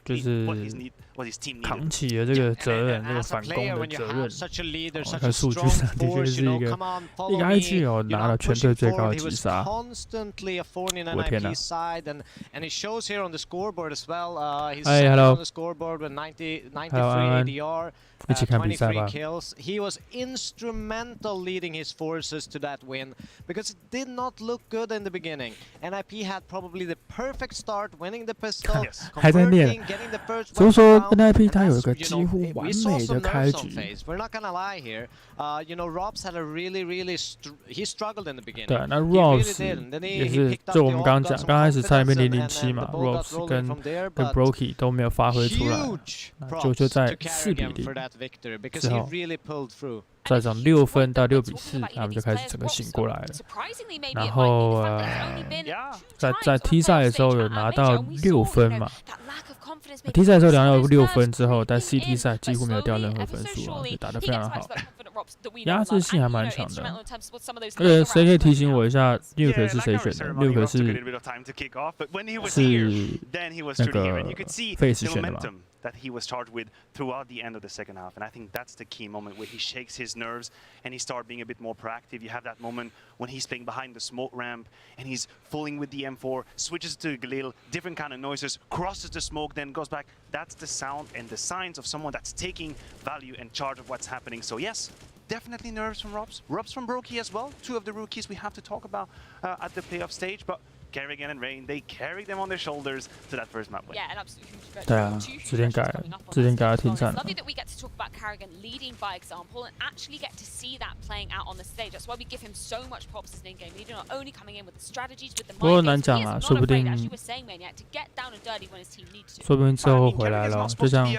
就是扛起了这个责任，这个反攻的责任。看数据上的确是一个 IG 有拿了全队最高的击杀。我天哪！哎 ，Hello， 一起看比赛吧。
He was instrumental leading his forces to that win because it did not look good in the beginning. NIP had probably the perfect start, winning the pistol, converting, getting the first
所以说 NIP 它有一个几乎完美的开局。
We're not gonna lie here. You know, Robs had a really he struggled in the beginning.
对，那 Robs 也是，就我们刚开始差一边007嘛 ，Robs 跟 Brokey 都没有发挥出来，就在4-0之后，再涨6分到6比4，他们就开始整个醒过来了。然后在 T 赛的时候有拿到6分嘛。T 赛的时候拿到6分之后，在 CT 赛几乎没有掉任何分数啊，就打得非常好，压制性还蛮强的。而且谁可以提醒我一下 ，Nuke 是谁选的 ？Nuke 是那个 Faze 选的嘛？
that he was charged with throughout the end of the second half. And I think that's the key moment where he shakes his nerves and he starts being a bit more proactive. You have that moment when he's playing behind the smoke ramp and he's fooling with the M4, switches to Galil, different kind of noises, crosses the smoke, then goes back. That's the sound and the signs of someone that's taking value and charge of what's happening. So yes, definitely nerves from Robs. Robs from Brokey as well. Two of the rookies we have to talk about at the playoff stage. But Carrigan and Rain, they carried them on their shoulders to that first map win.
Yeah, an absolute huge congratulations.
对啊，之前改了挺惨的。
Lovely that we get to talk about Carrigan leading by example and actually get to see that playing out on the stage. That's why we give him so much props as an in-game leader, not only coming in with the strategies, with the mind games, he is not afraid, as you were saying, Maniac, to get down and dirty when his team needs to.
说不定之后回来了，就像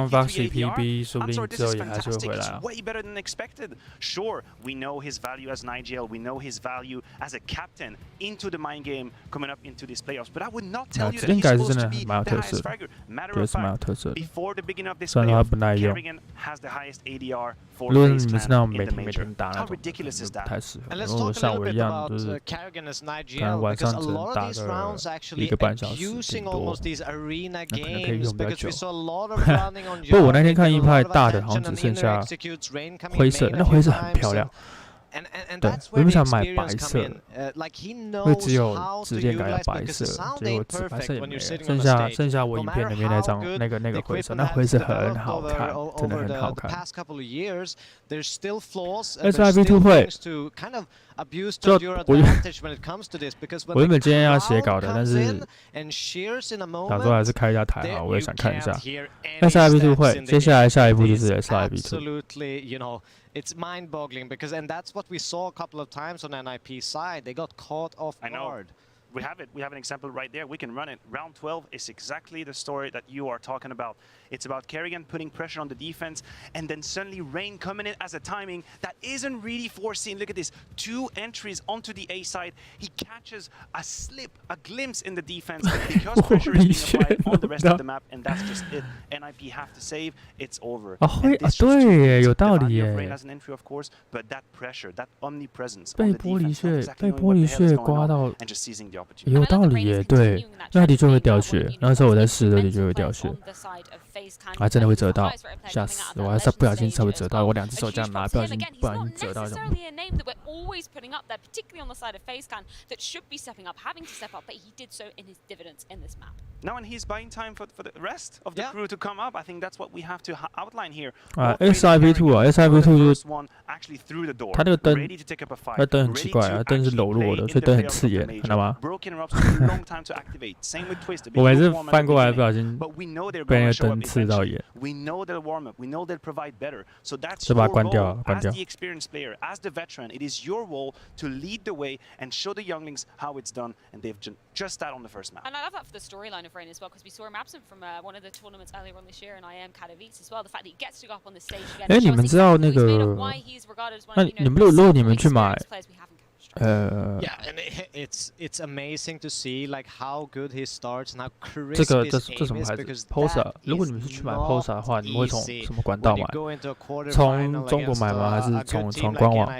Vaxi PB， 说不定之后也还是会回来啊。
Way better than expected. Sure, we know his value as an IGL, we know his value as a captain into the mind game. Coming up into these playoffs, but I would not tell you that he's supposed to be the highest fragger. Matter of fact, before the beginning of this playoff, Carrigan has the highest ADR for Faze clan in the major. How ridiculous is that?
And let's talk a little bit about Carrigan as an IGL, because a lot of these rounds actually abusing almost these arena games, because we saw a lot of running on
不过我那天看一派大的，好像只剩下灰色，那灰色很漂亮。 对，我原本想买白色，因为只有直接改了白色，结果白色也没了，剩下我影片里面那张那个灰色，那灰色很好看，真的很好看。SIB2 会，就我原本今天要写稿的，但是想说还是开一下台好，我也想看一下。SIB2 会，接下来下一步就是 SIB2。
It's mind-boggling because, and that's what we saw a couple of times on NIP's side. They got caught off guard.
We have it. We have an example right there. We can run it. Round 12 is exactly the story that you are talking about. It's about Carrigan putting pressure on the defense, and then suddenly Rain coming in as a timing that isn't really foreseen. Look at this. 2 entries onto the A side. He catches a slip, a glimpse in the defense because pressure is being applied on the rest of the map, and that's just it. NIP have to save. It's over.
对，有道理耶。
Rain has an entry, of course, but that pressure, that omnipresence
被
on the
玻璃
defense,
屑，被玻璃屑刮到。
and just seizing the opportunity.
有道理耶，对，那的确会掉血。那时候我在试的，的确会掉血。还真的会折到，吓死我！还是不小心稍微折到，我2只手这样拿，不小心折到这样。
always putting up there, particularly on the side of Faze that should be stepping up, having to step up, but he did so in his dividends in this map.
Now, and he's buying time for the rest of the crew to come up. I think that's what we have to outline here.
SIP2 啊 ，SIP2 就是他那个灯，
ready to take up a fight.
他灯很奇怪啊，灯是柔弱的，所以灯很刺眼，看到吗？我每次翻过来不小心被那个灯刺到眼，就把它关掉了，关掉。
As the veteran, it is your role to lead the way and show the younglings how it's done, and they've just that on the first map.
And I love that for the storyline of Rain as well, because we saw him absent from one of the tournaments earlier on this year in IM Katowice as well. The fact that he gets to go up on the stage again.
哎，你们知道那个？那你们如果你们去买
Yeah, and it's amazing to see like how good he starts and how crisp his aim is,
这什么牌子 ？Posa。如果你们是去买 Posa 的话，你们会从什么管道买？从中国买吗？还是从官网？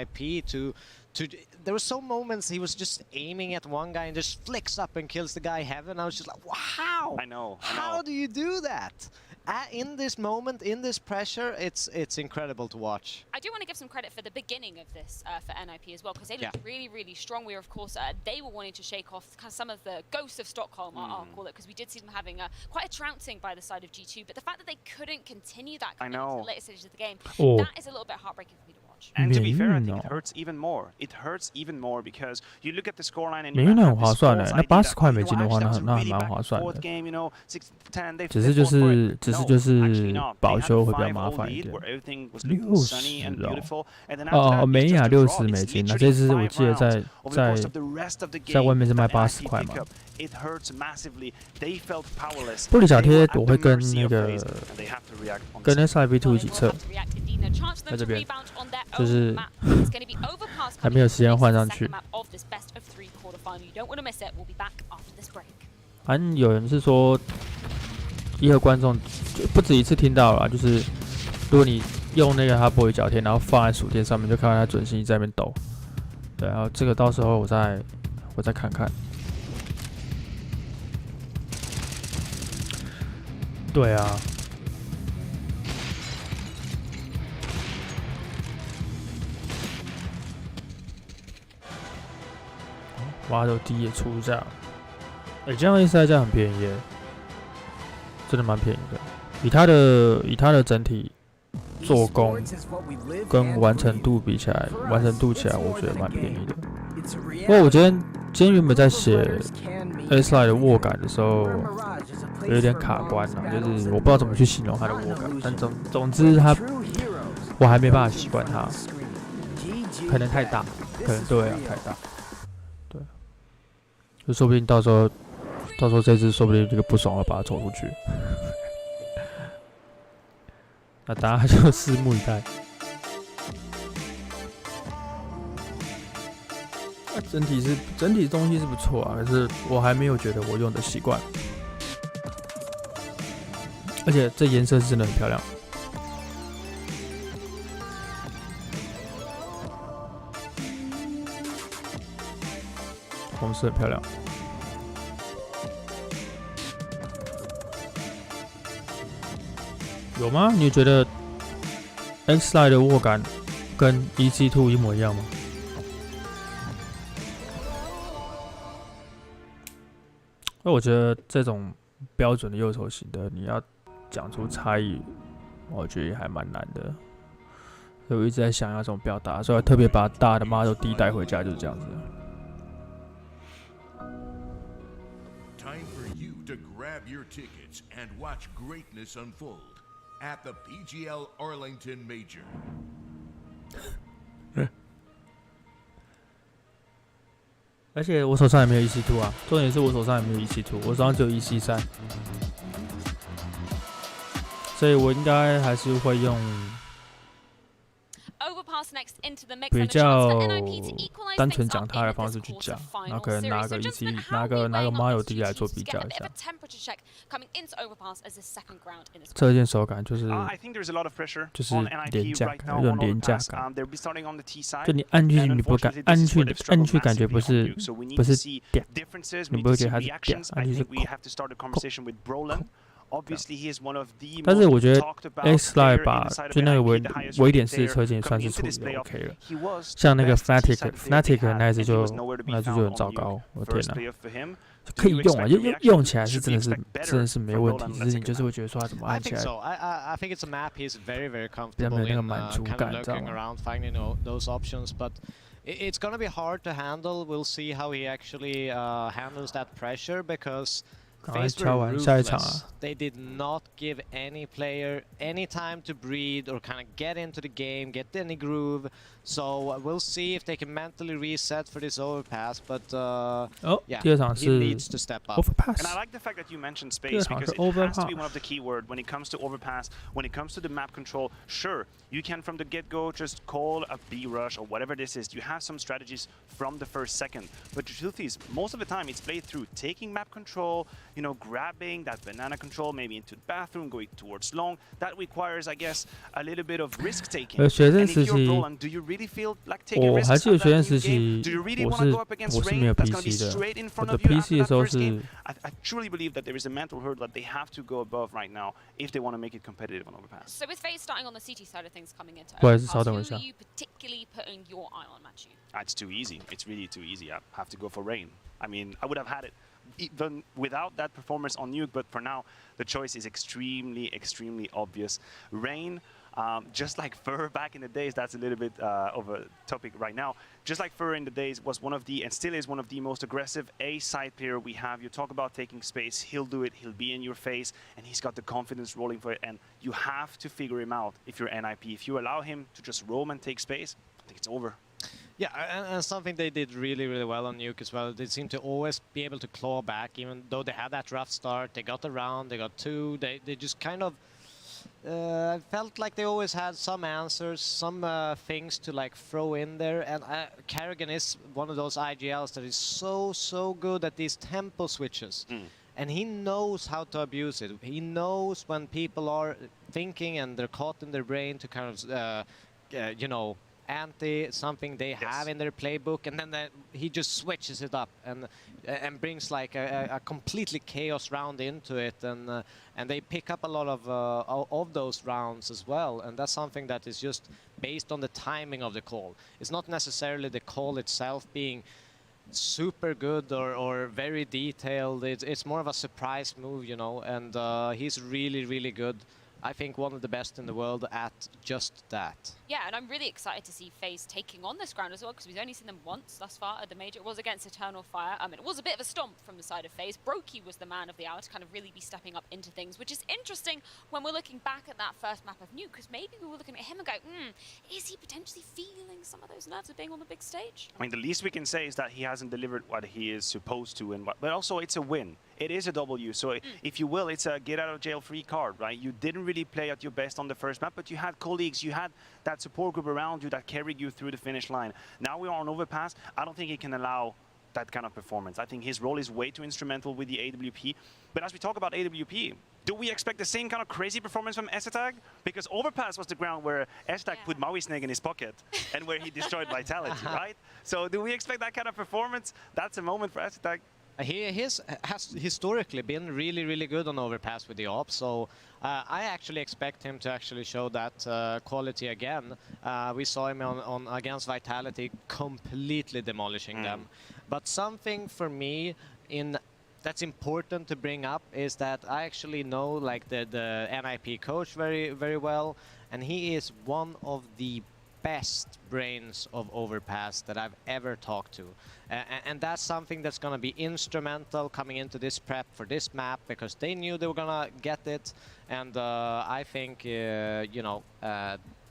There were so moments he was just aiming at one guy and just flicks up and kills the guy heaven. I was just like, wow!
I know.
How do you do that? In this moment, in this pressure, it's incredible to watch.
I do want to give some credit for the beginning of this for NIP as well, because they looked really, really strong. We were, of course, they were wanting to shake off kind of some of the ghosts of Stockholm, I'll call it, because we did see them having quite a trouncing by the side of G2. But the fact that they couldn't continue that coming into the later stages of the game, that is a little bit heartbreaking for me to watch.
And to be fair, I think it hurts even more. It hurts even more because you look at the scoreline and
免运很划算的，那80块美金的话，那还蛮划算的。只是就是保修会比较麻烦一点。60哦，美雅60美金，那这支我记得在外面是卖80块嘛。玻璃小贴我会跟那个跟 SIP2 一起测，在这边就是还没有时间换上去。反正有人是说，也有观众不止一次听到了，就是如果你用那个它玻璃脚贴，然后放在鼠贴上面，就看到它准心在那边抖。对，然后这个到时候我再看看。对啊。挖斗低也出价，这样一赛价很便宜耶，真的蛮便宜的。以它的整体做工跟完成度比起来，我觉得蛮便宜的。不过我今天原本在写 S-Line 的握感的时候，有点卡关了，就是我不知道怎么去形容它的握感，但总之我还没办法习惯它，可能太大，可能对啊太大。就说不定到时候这只说不定这个不爽了，把它抽出去。那大家就拭目以待。整体东西是不错啊，可是我还没有觉得我用的习惯。而且这颜色是真的很漂亮。红色很漂亮。有吗？你觉得 X-Line 的握感跟 EC2 一模一样吗？那我觉得这种标准的右手型的，你要讲出差异，我觉得也还蛮难的。所以我一直在想要怎么表达，所以我特别把大的 Model D 带回家，就是这样子。
Time for you to grab your tickets and watch greatness unfold at the PGL Arlington Major.
而且我手上也没有 EC2 啊，重点是我手上也没有 EC2， 我手上只有 EC3， 所以我应该还是会用比较单纯讲它的方式去讲，然后可能拿个 EC 拿个 Mario D 来做比较一下。这件手感就是廉价感，有种廉价感。就你按进去你不敢按进去感觉不是点，你不会觉得它是点，按进去是
Obviously, he is one of the
但是我
most
觉得
talked about
X Line
player
把
inside of
就那个
NIP, the highest
微点
rated
式
player
车镜算
coming
是
into
处
this
理的
playoff.
OK 了。
He was
像
the
那个
best T-side player they
Fnatic
had,
那一
and
只
he
就
was nowhere to be
那只就
found
很
on
糟
Nuke.
糕，我的天
First
哪！
playoff for him.
可以
Do you
用啊，
expect
用
the
用
reaction?
用起来是
Should
真
we
的是
expect better
真的是没
from
问题，
Roland
只
on
是
the
你就是
second
会
map?
觉得说他怎么
I
按起
think
来
so. I think it's a map he's very, very
比较
comfortable
没那个
in,
满足
kind
感，
of
你知道
looking
吗？
around, finding those options. But it's going to be hard to handle. We'll see how he actually handles that pressure because
赶快
Faze
敲
were
完下一场
ruthless.
啊！
They did not give any player any time to breathe or kind of get into the game, get any groove. So we'll see if they can mentally reset for this overpass. But
哦，
yeah,
第二场
he
是
needs to step up.
Overpass
And I like the fact that you mentioned space
Good,
because it
Hunter.
has to be
Overpass.
one of the key words when it comes to overpass, when it comes to the map control. Sure, you can from the get-go just call a B rush or whatever this is. You have some strategies from the first second. But the truth is, most of the time it's played through taking map control, you know, grabbing that banana control, maybe into the bathroom, going towards long. That requires, I guess, a little bit of risk-taking.
学生
And
时
if you're
期
Roland, do you really feel like taking
我
risks
还记得
at
学生
that
时
new game?
期
Do you really
我
want to
是
go up against
我是没
Rain
有
that's going to be
PC 的，
straight in
我
front
的
of you
PC
after
的
that
时候
first game?
是
I truly believe that there is a mental hurdle that they have to go above right now if they want to make it competitive on overpass.
So with Faze starting on the CT side of things coming into
不好意思，
Overpass,
稍等
who
我
are
一下。
you particularly putting your eye on, Matthew?
It's too easy. It's really too easy. I have to go for Rain. I mean, I would have had it even without that performance on Nuke, but for now, the choice is extremely, extremely obvious. Rain, just like Fur back in the days, that's a little bit of a topic right now. Just like Fur in the days was one of the, and still is one of the most aggressive A-side player we have. You talk about taking space, he'll do it, he'll be in your face, and he's got the confidence rolling for it, and you have to figure him out if you're NIP. If you allow him to just roam and take space, I think it's over.
Yeah, and something they did really, really well on Nuke as well. They seem to always be able to claw back, even though they had that rough start. They got the round, they got two. They just kind of felt like they always had some answers, some things to like throw in there. And Karrigan is one of those IGLs that is so good at these tempo switches. And he knows how to abuse it. He knows when people are thinking and they're caught in their brain to kind of, you know, anti something they have in their playbook, and then he just switches it up and brings like a completely chaos round into it, and they pick up a lot of those rounds as well, and that's something that is just based on the timing of the call. It's not necessarily the call itself being super good or very detailed. It's more of a surprise move, you know, and he's really good. I think one of the best in the world at just that.
Yeah, and I'm really excited to see Faze taking on this ground as well, because we've only seen them once thus far at the major. It was against Eternal Fire. It was a bit of a stomp from the side of Faze. Brokey was the man of the hour to kind of really be stepping up into things, which is interesting when we're looking back at that first map of Nuke, because maybe we were looking at him and go, is he potentially feeling some of those nerves of being on the big stage?
I mean, the least we can say is that he hasn't delivered what he is supposed to, but also it's a win. It is a W, so if you will, it's a get-out-of-jail-free card, right? You didn't really play at your best on the first map, but you had colleagues, you had that support group around you that carried you through the finish line. Now we are on Overpass. I don't think he can allow that kind of performance. I think his role is way too instrumental with the AWP. But as we talk about AWP, do we expect the same kind of crazy performance from Essetag? Because Overpass was the ground where Essetag put Maui Snake in his pocket and where he destroyed Vitality, right? So do we expect that kind of performance? That's a moment for Essetag.
He has historically been really good on Overpass with the AWP, so I actually expect him to actually show that quality again. We saw him on against Vitality completely demolishing them. But something for me that's important to bring up is that I actually know like the NIP coach very well, and he is one of the best brains of Overpass that I've ever talked to. And that's something that's going to be instrumental coming into this prep for this map, because they knew they were going to get it. And I think, you know,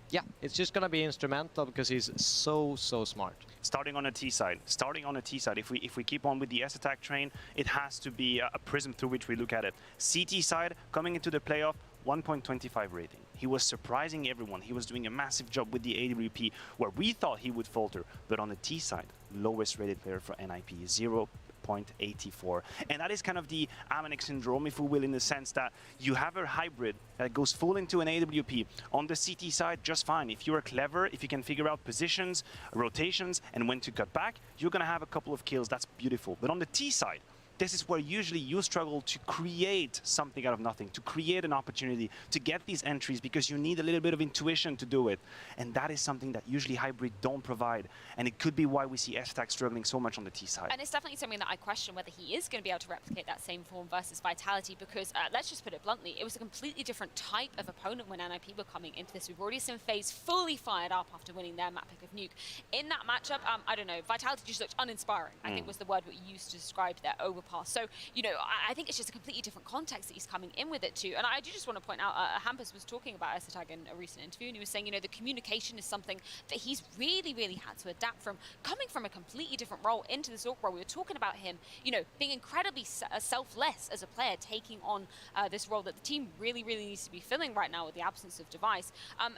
yeah, it's just going to be instrumental because he's so smart.
Starting on a T side, if we keep on with the S-Attack train, it has to be a prism through which we look at it. CT side, coming into the playoff, 1.25 rating. He was surprising everyone. He was doing a massive job with the AWP, where we thought he would falter. But on the T side, lowest rated player for NIP, 0.84. And that is kind of the Amanek syndrome, if we will, in the sense that you have a hybrid that goes full into an AWP. On the CT side, just fine. If you are clever, if you can figure out positions, rotations, and when to cut back, you're going to have a couple of kills. That's beautiful. But on the T side, this is where usually you struggle to create something out of nothing, to create an opportunity, to get these entries, because you need a little bit of intuition to do it. And that is something that usually Hybrid don't provide. And it could be why we see STAC struggling so much on the T side.
And it's definitely something that I question whether he is going to be able to replicate that same form versus Vitality, because let's just put it bluntly, it was a completely different type of opponent when NIP were coming into this. We've already seen FaZe fully fired up after winning their map pick of Nuke. In that matchup, I don't know, Vitality just looked uninspiring, I think was the word we used to describe their overpass. So, you know, I think it's just a completely different context that he's coming in with it too. And I do just want to point out, Hampus was talking about STAG in a recent interview, and he was saying, you know, the communication is something that he's really had to adapt from, coming from a completely different role into this org role. We were talking about him, you know, being incredibly selfless as a player, taking on this role that the team really needs to be filling right now with the absence of Device. And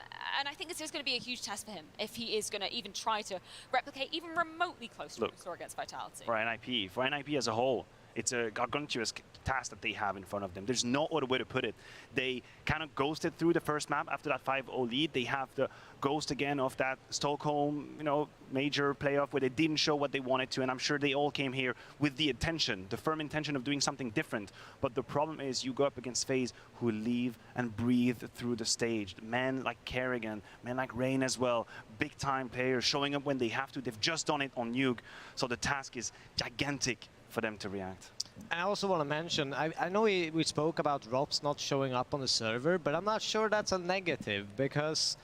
I think this is going to be a huge test for him if he is going to even try to replicate even remotely close to what we saw against Vitality.
For NIP as a whole, it's a gargantuous task that they have in front of them. There's no other way to put it. They kind of ghosted through the first map after that 5-0 lead. They have the ghost again of that Stockholm, you know, major playoff where they didn't show what they wanted to, and I'm sure they all came here with the intention, the firm intention of doing something different. But the problem is you go up against FaZe who live and breathe through the stage. Men like Kerrigan, men like Rain as well, big time players showing up when they have to. They've just done it on Nuke, so the task is gigantic for them to react.
I also want to mention, I know we spoke about Rops not showing up on the server, but I'm not sure that's a negative, because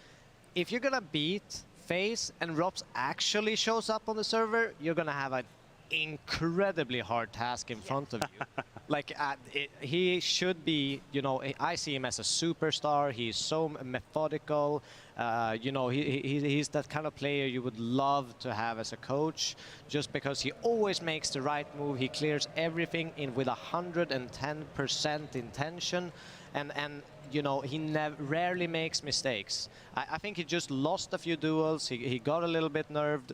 if you're going to beat FaZe and Rops actually shows up on the server, you're going to have an incredibly hard task in front of you. Like, he should be, you know, I see him as a superstar. He's so methodical. You know, he's that kind of player you would love to have as a coach, just because he always makes the right move. He clears everything in with 110% intention, and you know, he rarely makes mistakes. I think he just lost a few duels. He got a little bit nerved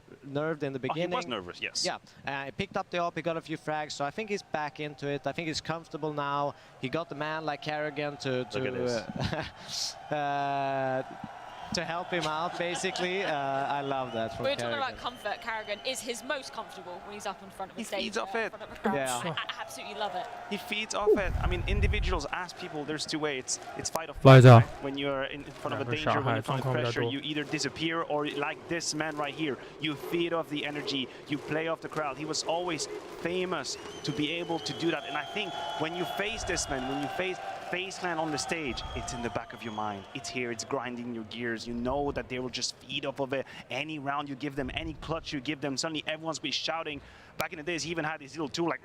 in the beginning.
He was nervous, yes.
Yeah, he picked up the op, he got a few frags, so I think he's back into it. I think he's comfortable now. He got the man like Kerrigan to help him out, basically. I love that.
We're talking about comfort. Kerrigan is his most comfortable when he's up in front of the stage.
He feeds off it.
Yeah. I absolutely love it.
He feeds off it. I mean, individuals ask people, there's two ways. It's fight or flight. Right? When you're in front of a danger, when you're in front of pressure, you either disappear or, like this man right here, you feed off the energy, you play off the crowd. He was always famous to be able to do that. And I think when you face this man, when you face FaZe on the stage, it's in the back of your mind. It's here, it's grinding your gears. You know that they will just feed off of it. Any round you give them, any clutch you give them, suddenly everyone's be shouting. Back in the days, he even had this little tool like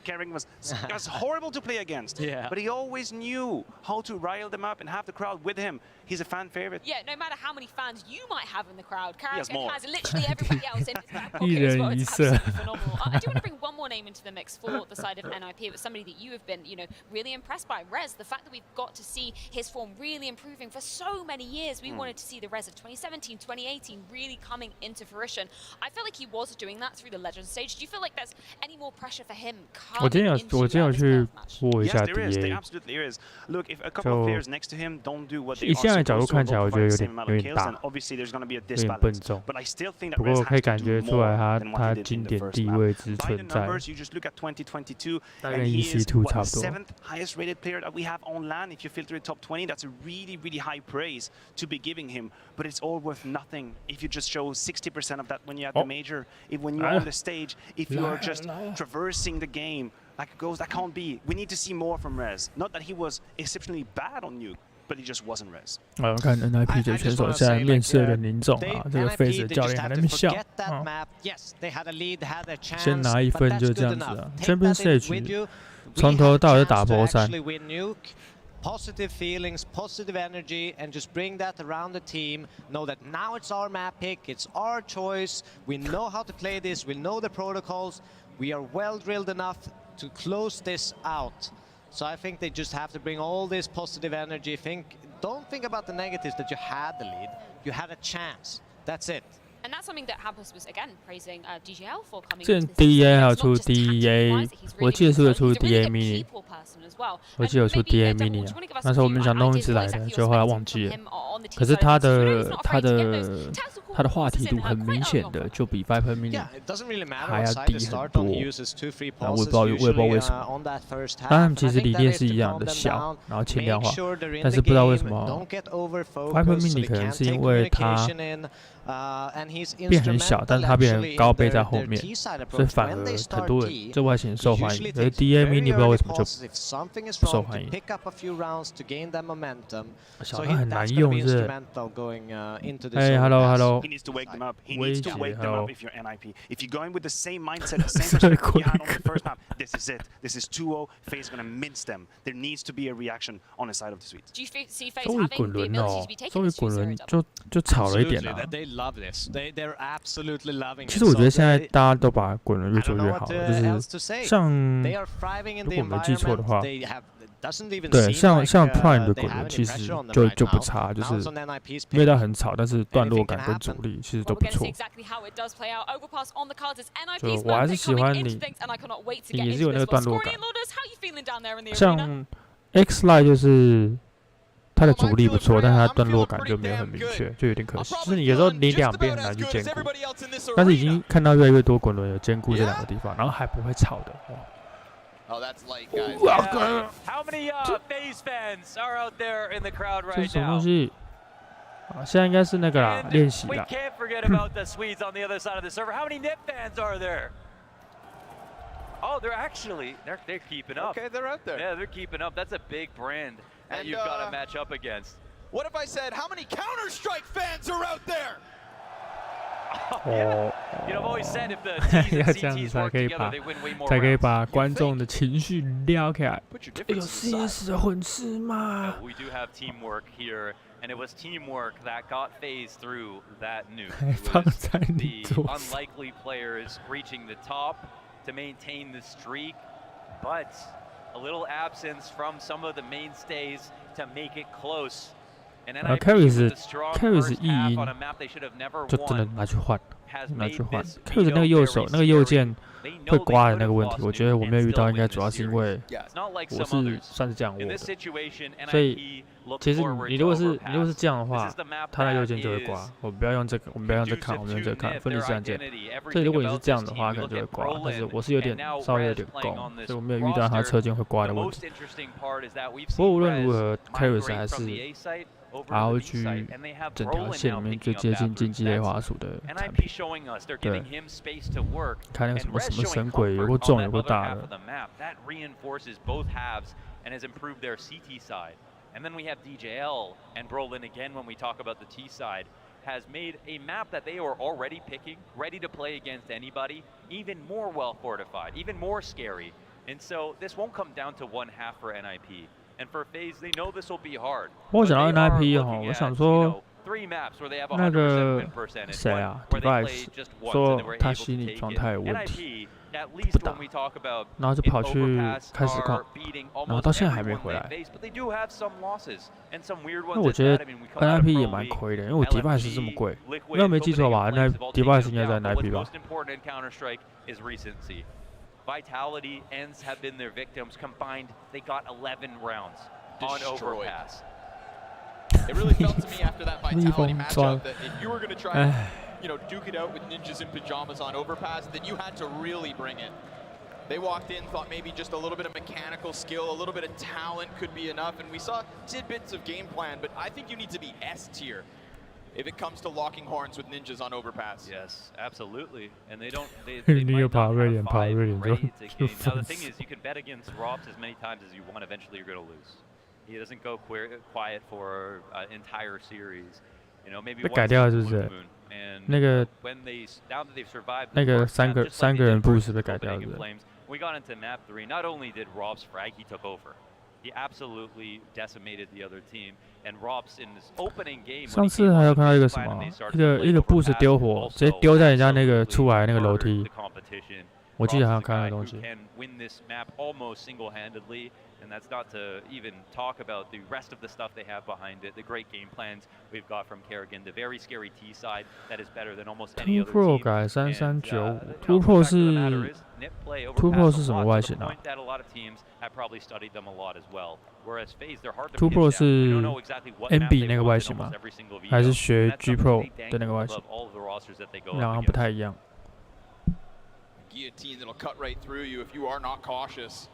Kerrigan was horrible to play against. Yeah. But he always knew how to rile them up and have the crowd with him. He's a fan favorite.
Yeah, no matter how many fans you might have in the crowd, Kerrigan has literally everybody else in his back pocket as well. It's absolutely phenomenal. I do want to bring one more name into the mix for the side of NIP. It was somebody that you have been, you know, really impressed by. Rez, the fact that we've got to see his form really improving for so many years. We wanted to see the Rez of 2017, 2018 really coming into fruition. I feel like he was doing that through the Legends stage. Do you feel like there's any more pressure for him coming into this match?
Yes, there is. There absolutely is. Look, if a couple of players next to him don't do what they are supposed to, the same amount of kills, then obviously there's going to be a disbalance. But I still think that Rez has to do more than what he did in the first map. By the numbers, you just look at 2022, and he is what, the 7th highest rated player that we have on LAN. If you filter it top 20, that's a really high praise to be giving him. But it's all worth nothing if you just show 60% of that when you're at the major. If when you're on the stage, if you are just traversing the game like a ghost, that can't be. We need to see more from Rez. Not that he was exceptionally bad on Nuke, but he just wasn't Rez.
我看 NIP 的选手现在面色的凝重啊，这个 Faze 的教练还在那边笑啊。先拿1分就这样子啊。Champion Stage 从头到尾就打波3。
Positive feelings, positive energy, and just bring that around the team. Know that now it's our map pick, it's our choice. We know how to play this, we know the protocols. We are well drilled enough to close this out. So I think they just have to bring all this positive energy. Don't think about the negatives that you had the lead. You had a chance. That's it.
And that's something that Hampus was again praising DGL for coming
之前 DA 还有出 DA， 我记得是有出 DA mini， 我记得有出 DA mini 啊，那时候我们想弄一直来的，就后来忘记了。可是他的他的话题度很明显的就比 Viper Mini 还要低很多。然后我也不知道为什么。当然，其实理念是一样的，小，然后轻量化，但是不知道为什么 Viper Mini 可能是因为它变很小，但是它变成高倍在后面，所以反而很多人这外形受欢迎。而 DA Mini 不知道为什么就不受欢迎。小它很难用是。哎 ，Hello，
He needs to wake them up. He needs to wake them
Hello.
up if you're NIP. If you're going with the same mindset, the same perspective you had on the first map, this is it. This is 2-0. Faze is going to mince them. There needs to be a reaction on the side of the Swedes.
Do you see Faze
终于
having
滚
the
轮
ability
哦
to be， taking
终于
this
滚
2-0
轮
double?
就吵了一点啦。
They love this. They're absolutely loving it.
其实我觉得现在大家都把滚轮越做越好，就是像如果没记错的话，对，像 Prime 的滚轮其实就不差，就是没有到很吵，但是段落感跟阻力其实都不错。就我还是喜欢你也是有那个段落感。像 X Line 就是它的阻力不错，但是它段落感就没有很明确，就有点可惜。就是你有时候你两边很难去兼顾，但是已经看到越来越多滚轮有兼顾这两个地方，然后还不会吵的。
Oh, that's light, guys.
How many Faze fans are out there in the crowd
这
right
是什么东
now?
西？啊，现在应该是那个啦，
And
练习
we
啦。
can't forget about the Swedes on the other side of the server. How many Nip fans are there? Oh, they're keeping up.
Okay, they're out there.
Yeah, they're keeping up. That's a big brand that
And,
you've got to match up against.
What if I said, how many Counter-Strike fans are out there?
Yeah. You know, I've always said if the T's
要
and
这样子
CTs
才
work
可以
together,
把
they win way more
才可以
rounds.
把观众的情绪撩起来。
Put your
有
differences aside.
CS 的混世吗？
We do have teamwork here, and it was teamwork that got Faze through that nuke. It
放
was
在你
the
桌上。
unlikely players reaching the top to maintain the streak, but a little absence from some of the mainstays to make it close. And NIP
Carries
with a strong
Carries
first
意
half
义
on a map they should have never
就真的
won.
拿去换，
Has
拿
made
去换。
this
Q 的那个
veto
右手
very
那个右
scary.
键
They know
会
they
刮的
could
那个
have
问题，
lost
我觉得我
nuke
没有
and
遇到，
still
应该
win
主
this
要是因
series.
为
Yeah.
It's not like
我
some
是
others.
算是这样握
In
的
this。situation,
所以
NIP look
其实
forward
你
to
如果是
overpass.
这样的
This
话
is the map，
它的右
that
键就会
is
刮。我们不要用这个，我们不要用这看，我们用这个看，分离式按键。所以如果你是这样的话，可能就会刮。但是我是有点稍微有点攻，所以我没有遇到它车键会刮的问题。不过无论如何 ，Carries 还是 ROG 整条线里面最接近竞技类滑鼠的产品。对，看那个什么神鬼，有够重，有够大的。
And then we have DJL and Brolin again when we talk about the T side has made a map that they were already picking, ready to play against anybody, even more well fortified, even more scary. And so this won't come down to one half for NIP. And for Faze, they know this will be hard.
我想到 NIP 哈，我想说那个谁啊 ，Device 说他心理状态有问题，不打，然后就跑去开实况，然后到现在还没回来。那我觉得 NIP 也蛮亏的，因为我 Device 这么贵，应该没记错吧？Device 应该在 NIP 吧？
Vitality ends have been their victims. Combined, they got 11 rounds on overpass.
It really felt to me after that Vitality matchup that if you were going to try and, duke it out with ninjas in pajamas on overpass, then you had to really bring it. They walked in, thought maybe just a little bit of mechanical skill, a little bit of talent could be enough, and we saw tidbits of game plan, but I think you need to be S tier if it comes to locking horns with ninjas on overpass.
Yes, absolutely. And they don't. They
You
might not have
Brilliant,
5
Brilliant.
raids a game. Now the thing is, you can bet against Robs as many times as you want. Eventually, you're going to lose. He doesn't go quiet for an entire series. Maybe
被改掉了是不是？那个
now that they've survived
那个三个人 boost 被改掉了。
We got into map 3. Not only did Robs frag, he took over. He absolutely decimated the other team. And Robs in this opening game.
上次还有看到一个什么，一个 boost 丢火，直接丢在人家那个出来那个楼梯。我记得还有看到东西。
And that's not to even talk about the rest of the stuff they have behind it, the great game plans we've got from Kerrigan, the very scary T side that is better than almost any other
Pro
team.
改3395 ，Two Pro 是 Two Pro 是什么外形啊 ？Two Pro 是 NB 那个外形吗？还是学 G Pro 的那个外形？两样不太一样。
Guillotine that'll cut right through you if you are not cautious.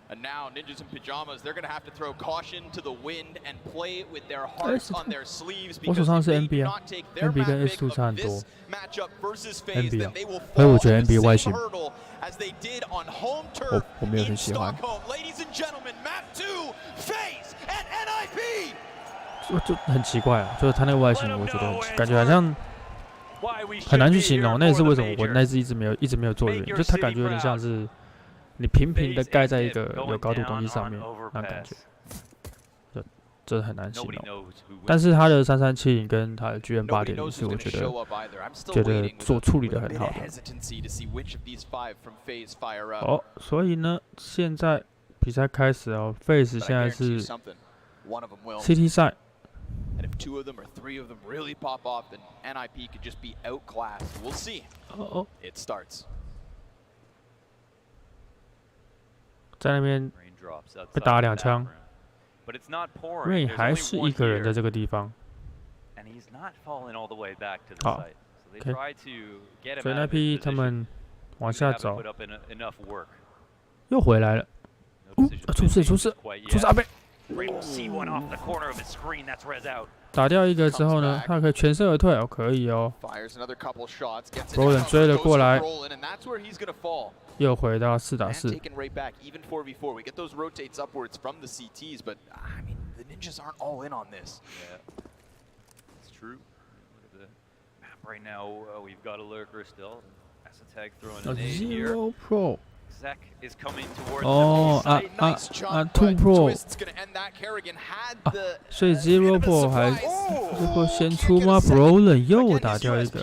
And now Ninjas in Pajamas, they're going to have to throw caution to the wind and play with their hearts on their sleeves because if they do not take their map pick of this matchup versus Faze, then they will fall on the same hurdle as they did on home turf in Stockholm. Ladies and gentlemen, map 2, Faze and NIP.
就很奇怪啊，就是他那个外形，我觉得感觉好像很难去形容。那也是为什么我那支一直没有做的原因，就它感觉有点像是。你平平的盖在一个有高度东西上面，那感觉，这很难形容。但是它的3370跟它的 GM8.0是我觉得处理的很好的。哦，所以呢，现在比赛开始哦 ，Faze 现在是 CT 赛。
And if 2 of them or 3 of them really pop off, then NIP could just be outclassed. We'll see. It starts.
在那边被打2枪 ，Rain 还是一个人在这个地方。好 ，OK， 所以那批他们往下走，又回来了。出事阿贝！打掉一个之后呢，他可以全身而退哦，可以哦。Roland 追了过来。又回到4打4。Zero Pro。哦，Two Pro，所以 Zero Pro 还会先出吗 ？Roland 又打掉一个，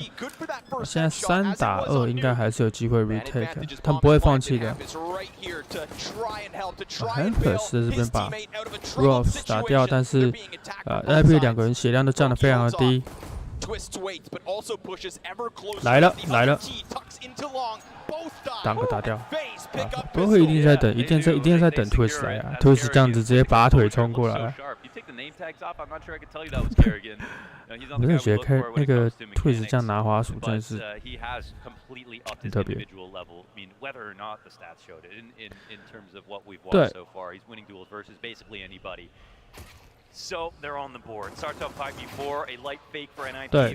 现在3打2，应该还是有机会 retake， 他们不会放弃的。Antwerp 在这边把 Ross 打掉，但是NIP 2个人血量都降得非常的低。来了，档个打掉，不会一定在等，一定在等 Twist 来啊 ！Twist 这样子直接拔腿冲过来。我真的觉得那个 Twist 这样拿滑鼠真的是很特别。对。对，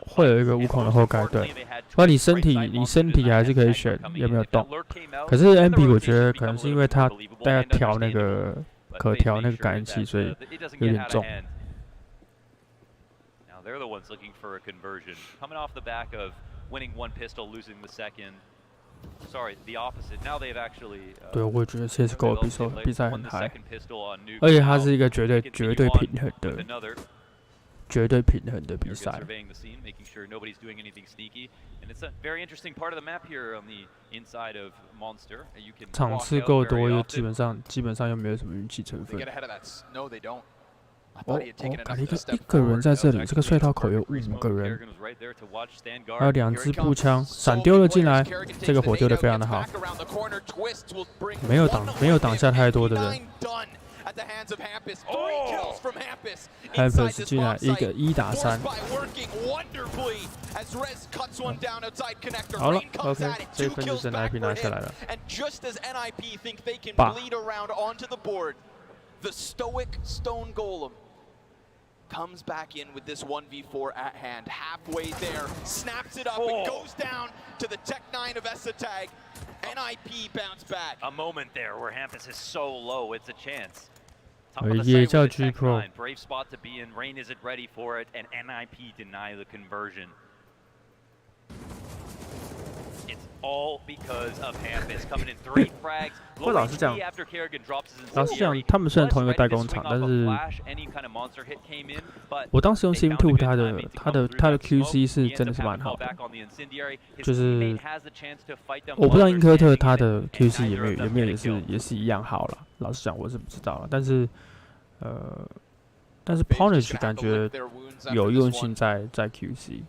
会有一个无孔的后盖，对。不然你身体还是可以选有没有动。可是 NB 我觉得可能是因为它大概调那个可调那个感应器，所以有点重。对，我也觉得 CS:GO 的比赛很嗨，而且它是一个绝对平衡的比赛。场次够多，又基本上又没有什么运气成分。卡利克一个人在这里，这个隧道口有5个人，还有2支步枪闪丢了进来，这个火丢得非常的好，没有挡下太多的人。Hampus 进来一个1打3，好了 ，OK， 这分就是 NIP 拿下来了。
Comes back in with this 1v4 at hand, halfway there, snaps it up, and goes down to the Tech 9 of Esatag. NIP bounce back.
A moment there where Hampus is so low, it's a chance.
也叫 G Pro.
Brave spot to be in. Rain isn't ready for it, and NIP deny the conversion. It's all because of Hampus coming in 3 frags.
不老实讲，老实讲，他们虽然同一个代工厂，但是我当时用 Sim2， 它的 QC 是真的是蛮好的，就是我不知道英科特它的 QC 有没有也是一样好了。老实讲，我是不知道了，但是Punish 感觉有用性在 QC。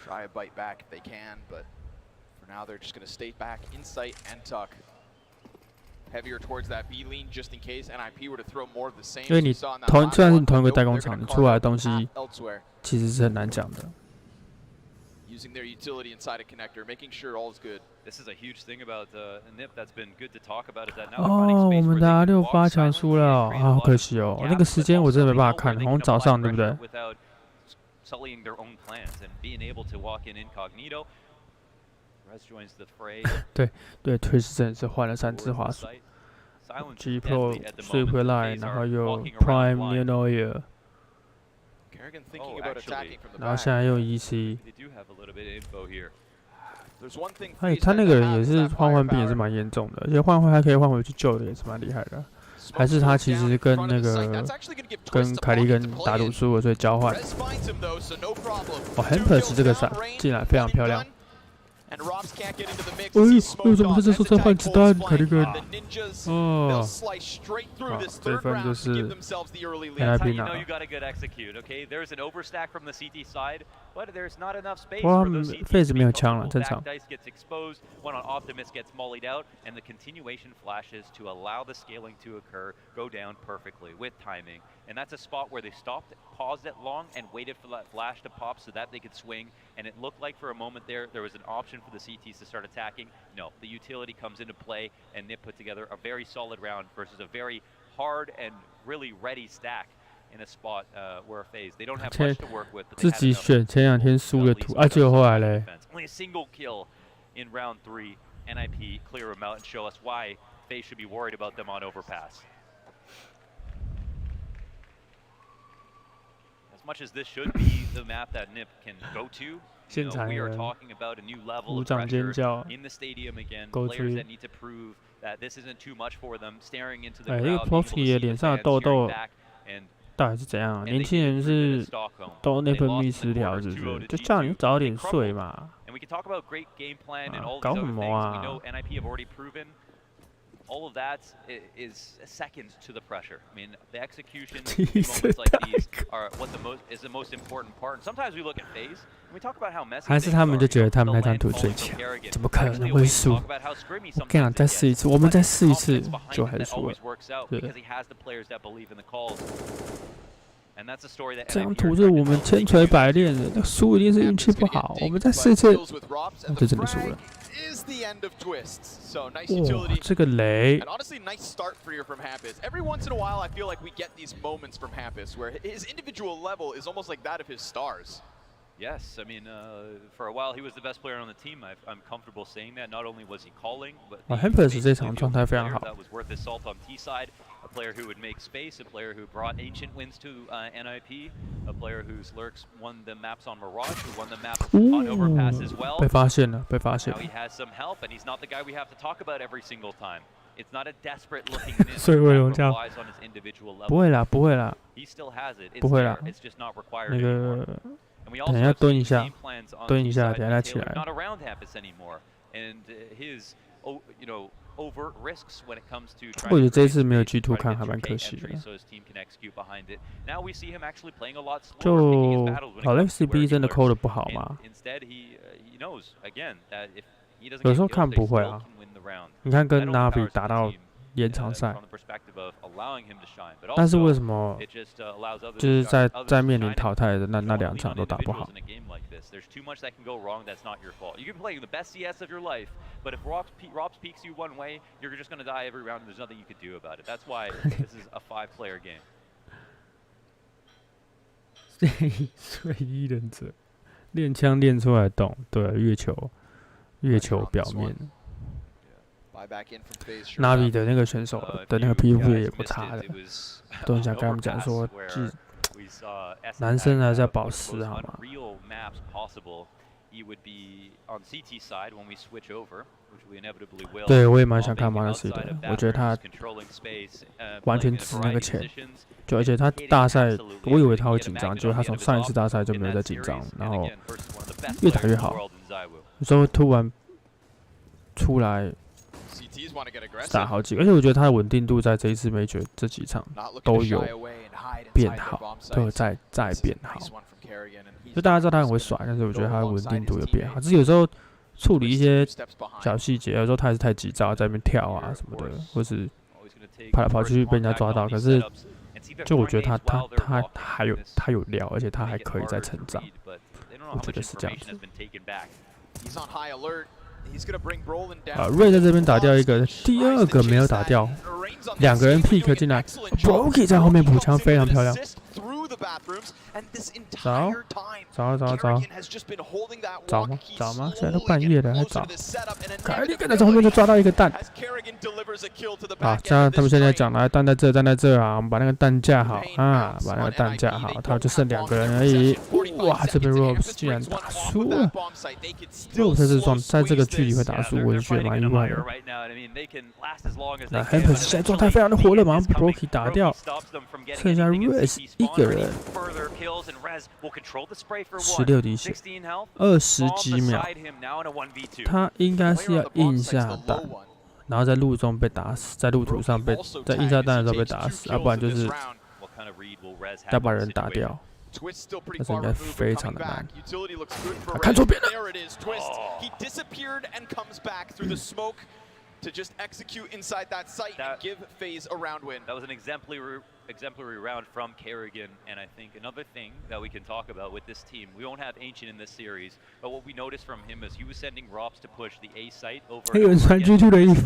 Try a bite back if they can, but for now they're just going to stay back in sight and tuck. Heavier towards that B lean just in case NIP were to throw more of the same.
因为你虽然是你同一个代工厂，你出来的东西其实是很难讲的。
Using their utility inside a connector, making sure all's good.
This is a huge thing about NIP that's been good to talk about is that now
哦，我们打68强输了，好可惜哦，那个时间我真的没办法看，好像早上对不对？
sullying their own plans and being able to walk in incognito. Rez joins the fray.
对，推是真的是换了3只滑鼠 ，G Pro Super Line， 然后有 Prime Neonoia， 然后现在用 EC。哎，他那个人也是换病也是蛮严重的，而且换还可以换回去救的，也是蛮厉害的。 还是他其实跟那个跟凯利根打赌输了，所以交换。哦 ，Hampus 这个闪进来非常漂亮。哎呦，为什么这时候在换子弹？凯利根。哦，好，这分就是 NIP 拿了。哇，Faze 没有枪了，正常。
One on Optimus gets mollied out, and the continuation flashes to allow the scaling to occur, go down perfectly with timing. And that's a spot where they stopped, paused it long, and waited for that flash to pop so that they could swing. And it looked like for a moment there was an option for the CTs to start attacking. No, the utility comes into play, and NIP put together a very solid round versus a very hard and really ready stack. In a spot where Faze they don't have much to work with.
自己选前2天输的图，结果后来嘞。
Only a single kill in round 3. NIP clear them out and show us why Faze should be worried about them on overpass. As much as this should be the map that NIP can go to, we are talking about a new level of pressure in the stadium again. Players that need to prove that this isn't too much for them. Staring into the crowd, being able to see the fans cheering back and
到底是怎样？年轻人是都内分泌失调，是不是？就叫你早点睡嘛。搞什么啊？
All of that is second to the pressure. I mean, the execution moments like these are what is the most important part. And sometimes we look at Faze and we talk about how messy.
还是他们就觉得他们那张图最强，怎么可能会输？我跟你讲，再试一次，我们再试一次，就还是输了。对。这张图是我们千锤百炼的，那输一定是运气不好。我们再试一次，就真的输了。 哇，这个雷！
And honestly, nice start for here from Hampus. Every once in a while, I feel like we get these moments from Hampus where his individual level is almost like that of his stars.
Yes, I mean, for a while he was the best player on the team. I'm comfortable saying that. Not only was he calling, but
Hampus 这场状态非常好。
That was worth his salt on T side. A player who would make space, a player who brought ancient wins to NIP, a player whose lurks won the maps on Mirage, who won the maps on Overpass as well.
被发现了，被发现了。
Now he has some help, and he's not the guy we have to talk about every single time. It's not a desperate looking NIP that relies on his individual level.
不会啦，不会啦。
He still has it.
不会啦。
It's just not required
那
anymore.
个，等一下蹲一下，蹲一下，等一下起来。
Not around Hampus anymore, and his, you know, overt risks when it comes to.
我觉得这次没有 G2 看还蛮可惜的。就老类 CB 真的抠的不好吗？有时候看不会啊。你看跟 Navi 打到延长赛，但是为什么就是在面临淘汰的那2场都打不好？
There's too much that can go wrong that's not your fault. You can play the best CS of your life, but if Robs peaks you one way, you're just going to die every round and there's nothing you could do about it. That's why this is a 5-player game.
睡衣忍者练枪练出来懂，对，月球表面。Navi 的那个选手的那个皮肤也不差的，都很想跟他们讲说，男生还是要保湿好吗？
he would be on CT side when we switch over, which we inevitably will.
对，我也蛮想看马尔西的，我觉得他完全值那个钱。就而且他大赛，我以为他会紧张，结果他从上一次大赛就没有再紧张，然后越打越好。有时候突然出来打好几个，而且我觉得他的稳定度在这一次没觉这几场都有变好，都有在变好。就大家知道他很会甩，但是我觉得他的稳定度有变好。只是有时候处理一些小细节，有时候他还是太急躁，在那边跳啊什么的，或是跑来跑去被人家抓到。可是，就我觉得他有料，而且他还可以再成长。我觉得是这样子。瑞在这边打掉一个，第二个没有打掉，2个人 pick 进来 ，Brokey 在后面补枪非常漂亮。找吗？现在都半夜了还找？凯利跟在后面就抓到一个蛋。好，这样他们现在讲了，蛋在这啊，我们把那个蛋架好啊，把那个蛋架好，他们就剩2个人而已。哇，这边 Robes 竟然打输了 ！Robes 在这个距离会打输，我是觉得蛮意外的。那 Hampers 现在状态非常的火热，马上 Brokey 打掉，剩下 Rez 一个人。16滴血，20几秒，他应该是要硬下弹，然后在路中被打死，在路途上在硬下弹的时候被打死，要不然就是要把人打掉。但是应该非常的难。看错边了。
To just execute inside that site and give Faze a round win.
That was an exemplary round from Kerrigan, and I think another thing that we can talk about with this team, we won't have Ancient in this series, but what we noticed from him is he was sending Robs to push the A site over that's the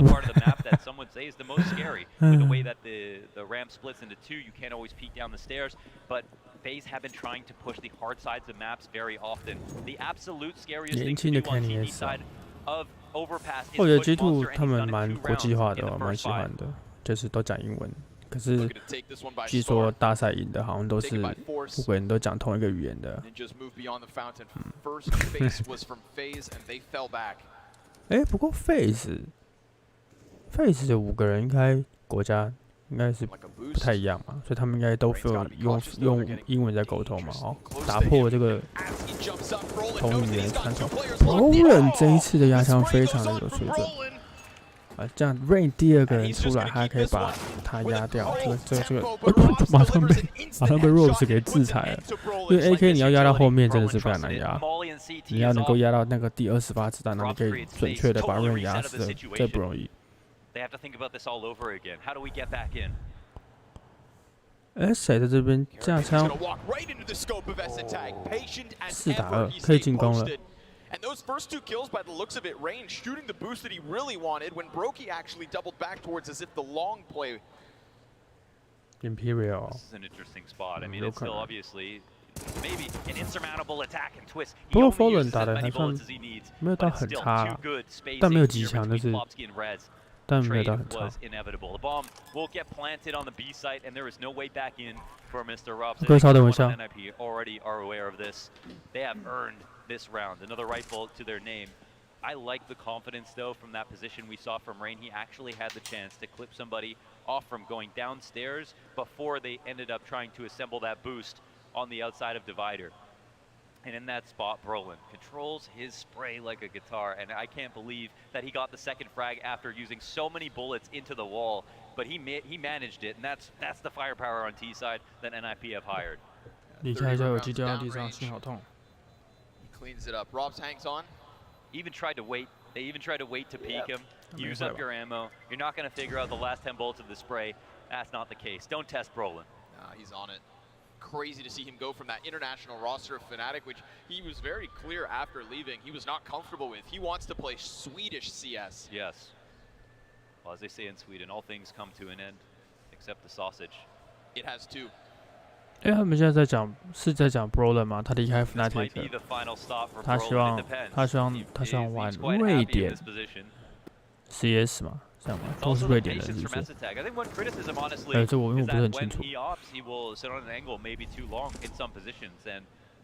part of the map that some would say is the most scary. With the way that the ramp splits into 2, you can't always peek down the stairs, but Faze have been trying to push the hard sides of maps very often. The absolute scariest thing to do on TV side of overpass is
我觉得 G2 他们蛮国际化的，我蛮喜欢的，就是都讲英文。可是据说大赛赢的好像都是5个人都讲同一个语言的。不过 Faze 的5个人应该国家应该是不太一样嘛，所以他们应该都用英文在沟通嘛。哦，打破这个同语言传统。Roland 这一次的压枪非常的有水准。这样 Rain 第2个人出来，他还可以把他压掉。这个，马上被 Robes 给制裁了。因为 AK 你要压到后面真的是非常难压，你要能够压到那个第20发子弹，然后你可以准确的把 Rain 压死的，这不容易。
They have to think about this all over again. How do we get back in?
谁在这边架枪？4打2，可以进攻了。
And those first 2 kills, by the looks of it, Rain shooting the boost that he really wanted when Brokey actually doubled back towards as if the long play.
Imperial.
This is an interesting spot. I mean, it's still obviously maybe an insurmountable attack and twist.
不过 Fallen 打的还算没有到很差，但没有极强，但没有到很差。
The bomb will get planted on the B site, and there is no way back in for Mr. Robson.
各位稍等我一下。
NIP already are aware of this. They have earned this round. Another rifle to their name. I like the confidence, though, from that position we saw from Rain. He actually had the chance to clip somebody off from going downstairs before they ended up trying to assemble that boost on the outside of Divider. And in that spot, Brolin controls his spray like a guitar, and I can't believe that he got the second frag after using so many bullets into the wall, but he managed it, and that's the firepower on T side that NIP have hired.
离开一下，我击掉地上，心好痛。
Cleans it up. Robs hangs on.
Even tried to wait. They even tried to wait to peek him. Use up your ammo. You're not going to figure out the last 10 bullets of the spray. That's not the case. Don't test Brolin.
Nah, he's on it. Crazy to see him go from that international roster of Fnatic, which he was very clear after leaving he was not comfortable with. He wants to play Swedish CS.
Yes. Well, as they say in Sweden, all things come to an end, except the sausage.
It has too.
他们现在是在讲 Brolin 吗？他离开 Fnatic， 他希望玩瑞典 CS 嘛，这样吗？都是瑞典人，是不是？这我因为我不是很清楚。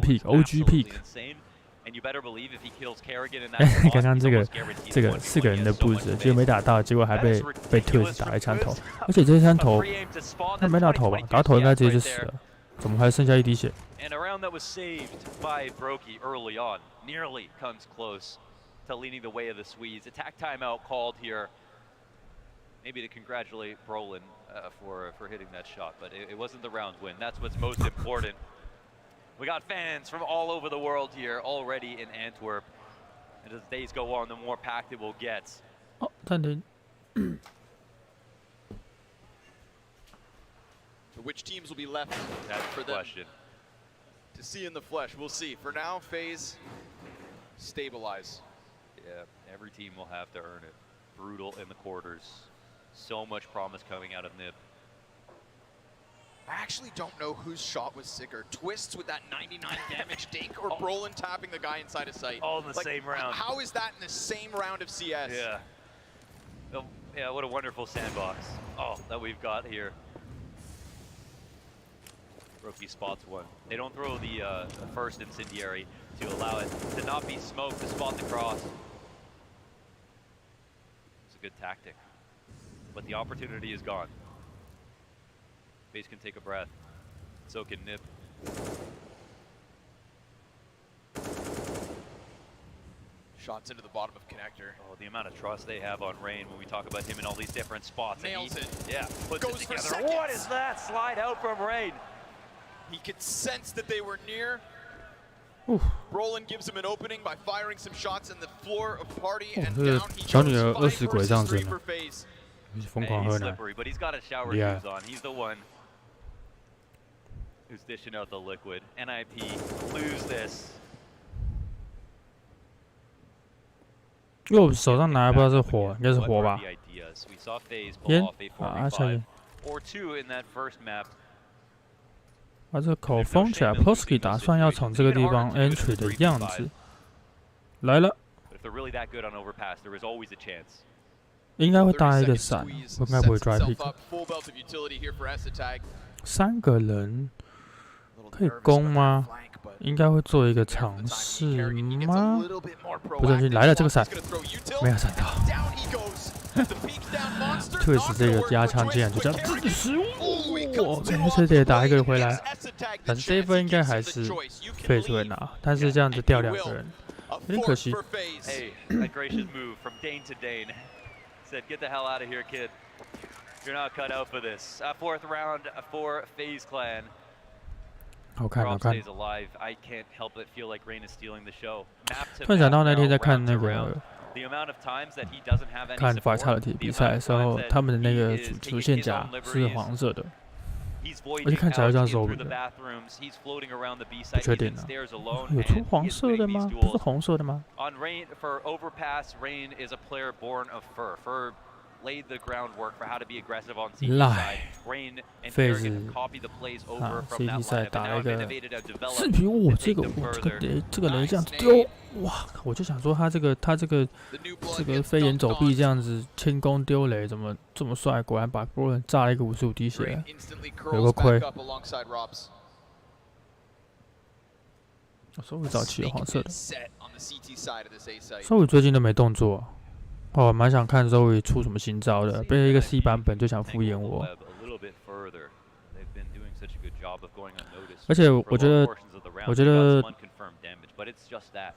Diamond Peak OG Peak。
And you better believe if he kills Kerrigan in that
哎，
spot,
刚刚
he's
这个
almost guaranteed
这
to
个
win
4个人的
so much
布置，
for
结果没
FaZe.
打到，结果还
That
被
is
被
ridiculous
Twist 打了一
from
枪头，
Twist.
而且这一枪
A
头
free aim to spawn.
他
That's
没打头吧？
2022
打头应该
CS
直接就
right
死
there.
了，怎么还剩下一滴血？
And a round that was saved by Brokey early on nearly comes close to leading the way of the Swedes. Attack timeout called here. Maybe to congratulate Brolin for hitting that shot, but it wasn't the round win. That's what's most important. We got fans from all over the world here already in Antwerp. And as days go on, the more packed it will get.
哦，暂停。
So which teams will be left
That's
for
the
them
question.
to see in the flesh? We'll see. For now, FaZe stabilize.
Yeah, every team will have to earn it. Brutal in the quarters. So much promise coming out of NIP.
I actually don't know whose shot was sicker. Twists with that 99 damage dink or Brolin tapping the guy inside of sight.
All in the same round.
How is that in the same round of CS?
Yeah. Oh, yeah, what a wonderful sandbox. Oh, that we've got here. Rookie spots one. They don't throw the first incendiary to allow it to not be smoked to spot the cross. It's a good tactic. But the opportunity is gone. FaZe can take a breath. So can NIP.
Shots into the bottom of connector.
Oh, the amount of trust they have on Rain when we talk about him in all these different spots.
Nails it.
Yeah, puts
Goes
it
for
together.
seconds.
What is that? Slide out from Rain.
He could sense that they were near.
Oof.
Brolin gives him an opening by firing some shots in the floor of party, and
这
down he
小女
goes.
儿
5
20鬼上
versus 3
阵了
for FaZe.
疯
Hey,
狂
he's
喝奶。
slippery, but he's got his shower
Yeah.
shoes on. He's the one who's dishing out the liquid. NIP lose this.
因为我手上拿的不知道是火，应该是
What
火
were
吧
the？ideas? We saw FaZe pull
烟
off a
啊，下
4v5
面
or 2 in that first map.
把这口封起来 ，Posky 打算要从这个地方 entry 的样子来了，
But if they're really that good on overpass, there is always a chance.
应该会搭一
30-second
个闪，
squeeze
我应该不会
sets
dry
himself
pick。
up. Full belt of utility here for Esatag.
3个人
Little
可以
nervous
攻
about
吗
that flank, but
应该会做一个
there for
尝
the time
试
being. Kerrigan, he gets a
吗？
little bit more
不小心
proactive.
来了这个
He's
闪，
gonna throw util.
没有闪到。
Down he goes. The peek down monster.
Twist
Not
这
gonna
个
work
加
for
枪竟然
Twist
就这
with
样
Kerrigan.
失
Oh, he
误，
comes
这
in
这得打一个
off
回
the
来
blade. Gives Esatag the
但是这一
chance.
分
He
应该
gives
还
him
是
the choice. You can
FaZe 会
leave.
拿，但是这样子掉2个人，
A
有点可
fourth
惜。
for FaZe.
Hey, a gracious move from Dane to Dane. Said, get the hell out of here, kid. You're not cut out for this. A 4th round for FaZe Clan.
好看，好
Rob
看。
stays alive. I can't help but feel like Rain is stealing the show. Map to
突然想到
map
那天
now,
在看
round
那
to round.
个
The amount of times that he doesn't have any
看
support,
Vitality
the
比
amount
赛的
of
时候，
times that
他们的那
he
个
is
主
taking
线
his
甲
own
是
liberties.
黄色的，
He's
而且
voyaging
看起来
out
像
in
手
through
柄
the
的，
bathrooms. He's floating around the B
不
site.
确
He's
定
in
啊。
stairs alone,
有
and
出
he
黄
is
色的
winning
吗？
these
不是
duels.
红色的吗？
On Rain for overpass, Rain is a player born of Fur. Fur laid the groundwork for how to be aggressive on CT side. Rain and
FaZe
Kerrigan have copied the plays over
啊
from that
，CT 赛
lineup, and
打
now
一
have
个
innovated and
视
developed
频，哇，
to
这个
take them
哇，这个
further.
雷，这个雷这样子丢，哇，我就想说他这个
The new blood
这个
gets
飞檐
dunked
走壁
on.
这样子轻功丢雷，怎么这么帅？果然把 Brolin 炸了一个55滴血
Rain。instantly
有个
curls
亏
back up alongside Robs.
稍微早期有
Snake
黄色
pit
的，
set on the CT side of this A site.
周宇最近都没动作，哦，蛮想看周宇出什么新招的。被一个 C 版本就想敷衍我，
A little bit further. They've been doing such a good job of going unnoticed
而且
for
我觉得
long portions of the round.
我觉
They got
得
some unconfirmed damage, but it's just that.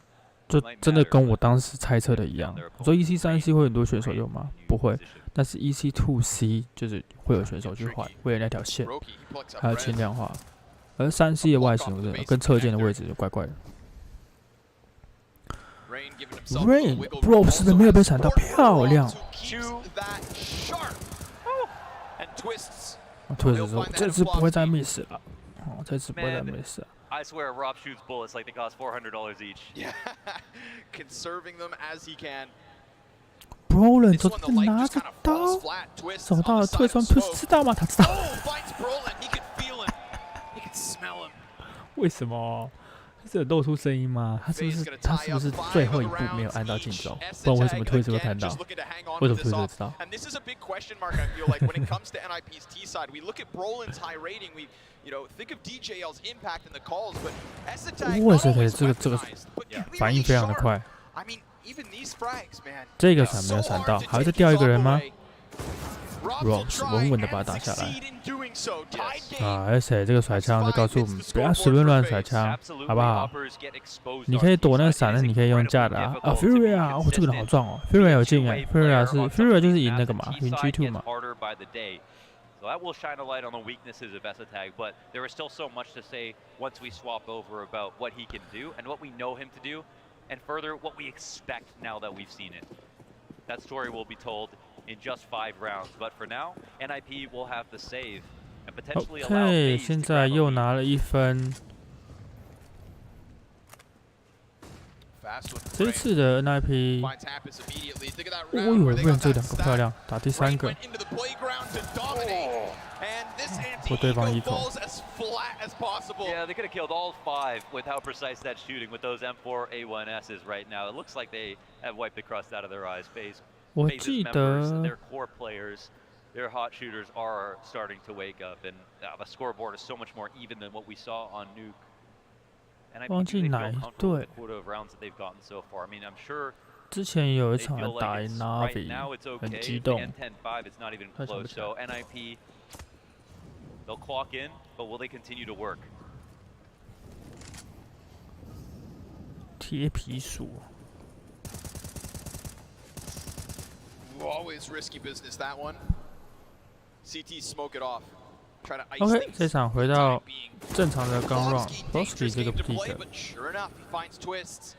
就真的跟我当时猜测的一样。我说 EC 3C 会很多选手用吗？不会，但是 EC 2C 就是会有选手去换，为了那条线，
Roki, he plucks up
还有
res.
轻量化。而3C 的外形跟侧键的位置就怪怪的。
Rain giving himself a
Rain
wiggle
Bro
room.
是的没有被闪到，
Support
漂
for
亮
Rob to keep that sharp. And twists.
推着说这次不会再 miss 了，哦，这次不会再 miss 了。
I swear, Rob shoots bullets like they cost $400 each.
Yeah. Conserving them as he can.
Brolin
This
都
one, the light
拿
just
着
kind of
刀
falls flat. Twists
走
on
到
the
了
side
退
of
双
smoke.
知道吗？他知道。
Oh, finds Brolin. He could feel him. He could smell him.
为什么？是有露出声音吗？他是不是最后一步没有按到镜头？不然为什么推特会看到？为什么推特知道？ 哇塞，这个反应非常的快。这个闪没有闪到，还要再掉一个人吗 ？Rose 稳稳的把他打下来。啊 ，S 这个甩枪就告诉我们，不要随便乱甩枪，好不好？你可以躲那个闪的，你可以用架的啊。啊 ，Fury 啊，哦，这个人好壮哦 ，Fury 有进哎 ，Fury 就是赢那个嘛，赢 G2 嘛。
So that will shine a light on the weaknesses of Esatag, but there is still so much to say once we swap over about what he can do and what we know him to do, and further what we expect now that we've seen it. That story will be told in just 5 rounds, but for now, NIP will have the save and potentially allow Faze
现在又拿了1分。这次的 NIP， 我以为不能这2个漂亮，打第3个。 破对方一口。
Yeah, they could have killed all 5 with how precise that shooting with those M4 A1Ss right now. It looks like they have wiped the crust out of their eyes. Faze's members, their core players, their hot shooters are starting to wake up, and the scoreboard is so much more even than what we saw on Nuke. And I think they feel comfortable with the quota of rounds that they've gotten so far. I mean, I'm sure.
之前有一场打赢 Navi， 很激动。
10-5, it's not even close. So NIP, they'll clock in, but will they continue to work?
铁皮鼠。
Always risky business that one. CT smoke it off. Try to ice
OK， 这场回到正常的刚 round，Rosky 这个 pick。
Sure enough, he finds twists.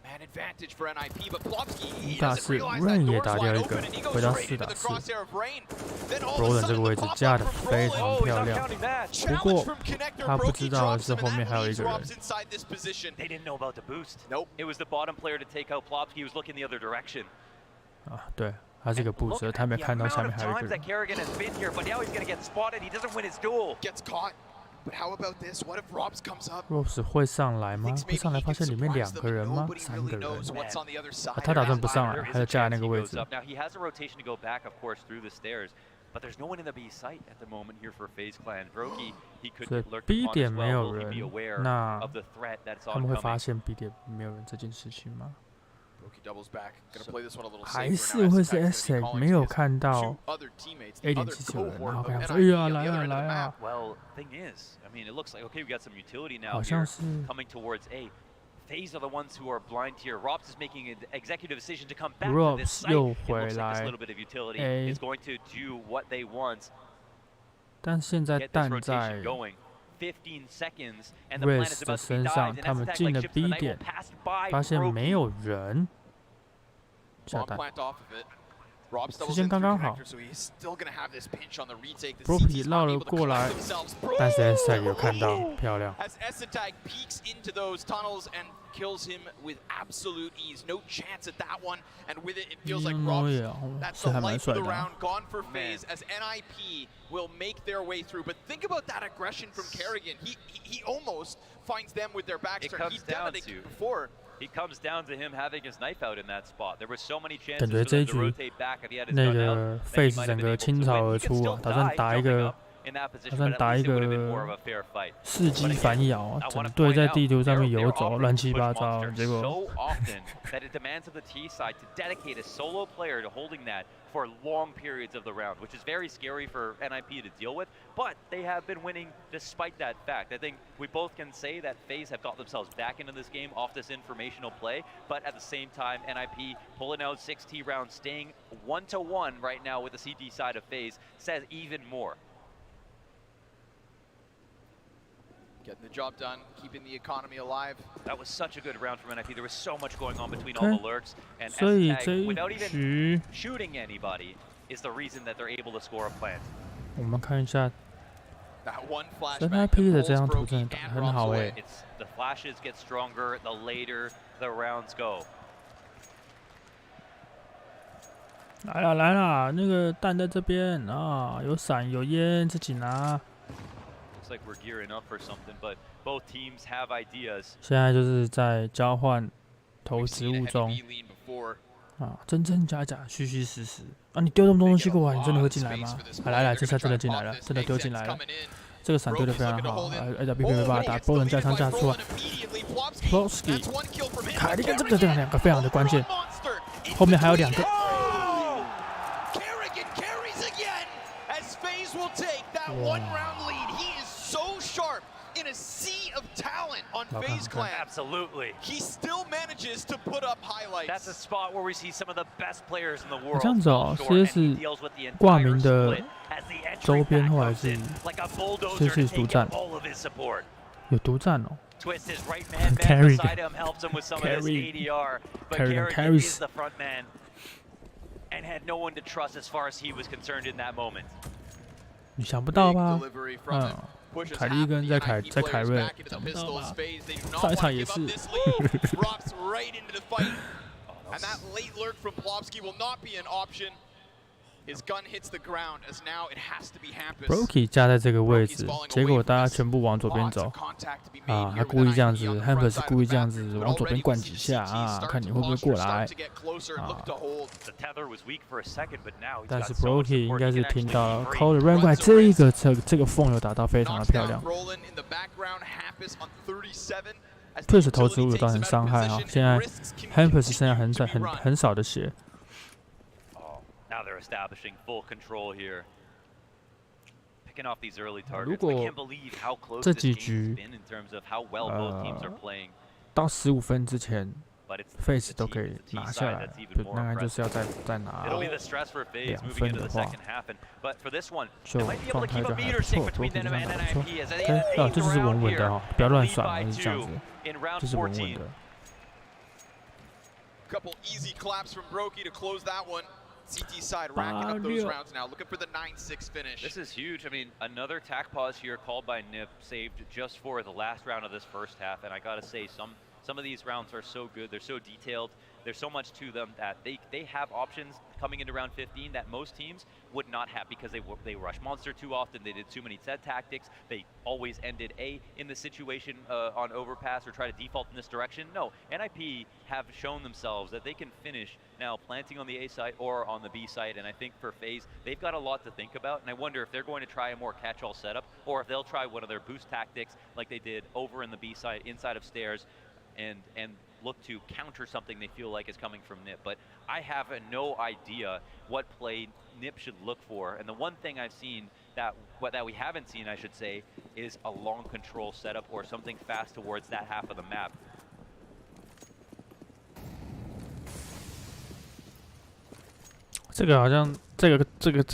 Man advantage for NIP, but Plopsky
大4 Rain 也打掉一个，回到4打4。Roland 这个位置架得非常漂亮，不过他不知道的是后面还有一个人。
They didn't know about the boost. Nope. It was the bottom player to take out Plopsky. He was looking the other direction.
啊，对，他是个 boost， 他没看到下面还有一个人。
But how about this? What if Robs comes up?
Robs 会上来吗？会上来发现里面2个人吗？3个人。他打算不上来，还要架那个位置。
Now he has a rotation to go back, of course, through the stairs, but there's no one in the B site at the moment here for Faze Clan. Broky, he could lurk
B 点
as
没有
well. Will
人
he be aware
那
of the threat that's
他们会
oncoming?
发现 B 点没有人这件事情吗？ 还
还
是会是 S 没有看到 A 点气球人，然后跟他说：“哎呀，来啊，来啊！”
Well, thing is, I mean, it looks like okay, we got some utility now
好
here
像是
coming towards A. Faze are the ones who are blind here. Robs is making an executive decision to come back to this
Robs
site.
又
It
回
looks like
来
this little bit of utility
A
is going to do what they want.
但现在
Get this
蛋
rotation
在
going. 15 seconds, and the plan is
Rest
about
的
to be
身
died.
上，
And
他们
Esatag,
进
like
了
ships of the
B
night, will
点，
pass by
发现
Broky.
没有人，下蛋。 时间刚刚好 ，Broky 绕了过来，但是 S 有看到，漂亮。
As Esatag peeks into those tunnels and kills him with absolute ease. No chance at that one, and with it, it feels like Robs. That's the life of the round gone for Faze as NIP will make their way through. But think about that aggression from Kerrigan. He almost finds them with their backs turned. He's done it before.
It comes down to him having his knife out in that spot. There were so many chances
感觉
for
这一
him to
局
rotate back if he had his
那
gun
个
out. Then he
Faze
might
整
have
个
been able
倾
to
巢
win.
而
He could
出
still
啊，打算
die
打一
jumping
个
up in that
打
position,
算
but at
打一
least it would have been
个
more of a fair fight.
伺机反咬，整队在地图上面游走，乱七八糟，结果
so often that it demands of the T side to dedicate a solo player to holding that for long periods of the round, which is very scary for NIP to deal with, but they have been winning despite that fact. I think we both can say that FaZe have got themselves back into this game off this informational play, but at the same time, NIP pulling out 6T rounds, staying 1-1 right now with the CT side of FaZe says even more.
Getting the job done, keeping the economy alive.
That was such a good round from NIP. There was so much going on between all the lurks, and
所以这
Esatag,
一
without even
局
shooting anybody, is the reason that they're able to score a plant.
我们看一下
That one flashback
真 IP 的
that
这张
pulls
图真
Broky
的打
and
得很好
Robs
哎
away.，
It's the flashes get stronger the later the rounds go.
来啦来啦，那个蛋在这边啊，有伞有烟，自己拿。
looks like we're gearing up for something, but both teams have ideas.
现在就是在交换投掷物中啊，真真假假，虚虚实实啊！你丢这么多东西过来，你真的会进来吗？来，这下真的进来了，真的丢进来了。这个闪对的非常好，LB 没办法打，波人加仓加出来 ，Brosky， 凯利跟这个两个非常的关键，后面还有2个。
In a sea of talent on Faze Clan.
Absolutely.
He still manages to put up highlights.
That's a spot where we see some of the best players in the world.
这样子哦，CS 挂名的周边后来是是独占，有独占哦。Carry carries
and had no one to trust as far as he was concerned in that moment.
你想不到吧？凯利跟在凯瑞，想不到吧？上一场也是。
And that late lurk from Plopsky will not be an option. His gun hits the ground as now it has to be Hampus.
Brokey 架在这个位置，结果大家全部往左边走啊！他故意这样子 ，Hampus 故意这样子往左边灌几下啊，看你会不会过来啊！但是 Brokey 应该是听到 Cole 的 run 过来，这个缝有打到非常的漂亮。Push 投掷物有造成伤害啊！现在 Hampus 剩下很少的血。
Now they're establishing full control here. Picking off these early targets.
如果
I can't believe how close
这
this
几
game's
局
been in terms of how well both teams are playing.
到15分之前
But it's
，Faze 都
the
可以
T
拿下来，
side that's even
就
more
大概就
impressive.
是要再拿
It'll be the stress for Faze
2
moving
分
into
的
the
话，
second half. But for this one,
就
they might be able
状
to
态
keep
就
a
还
meter
不
stick
错
between
，Brokey 这
them
样
and
打不错。
NIP as
这就是稳
8
稳的
round
哦
here.
不要乱闪
Lead
而
by
是这样
2
子，
in round
这是稳稳
14.
的。
Couple easy claps from Brokey to close that one. CT side racking up those rounds now, looking for the 9-6 finish.
This is huge. I mean, another tack pause here called by NIP, saved just for the last round of this first half. And I gotta say, some of these rounds are so good. They're so detailed. There's so much to them that they have options coming into round 15 that most teams would not have because they rush monster too often. They did too many set tactics. They always ended A in the situation on overpass or try to default in this direction. No, NIP have shown themselves that they can finish now planting on the A side or on the B side. And I think for FaZe, they've got a lot to think about. And I wonder if they're going to try a more catch-all setup or if they'll try one of their boost tactics like they did over in the B side, inside of stairs, and look to counter something they feel like is coming from NIP. But I have no idea what play NIP should look for. And the one thing I've seen that we haven't seen, I should say, is a long control setup or something fast towards that half of the map.
这个好像这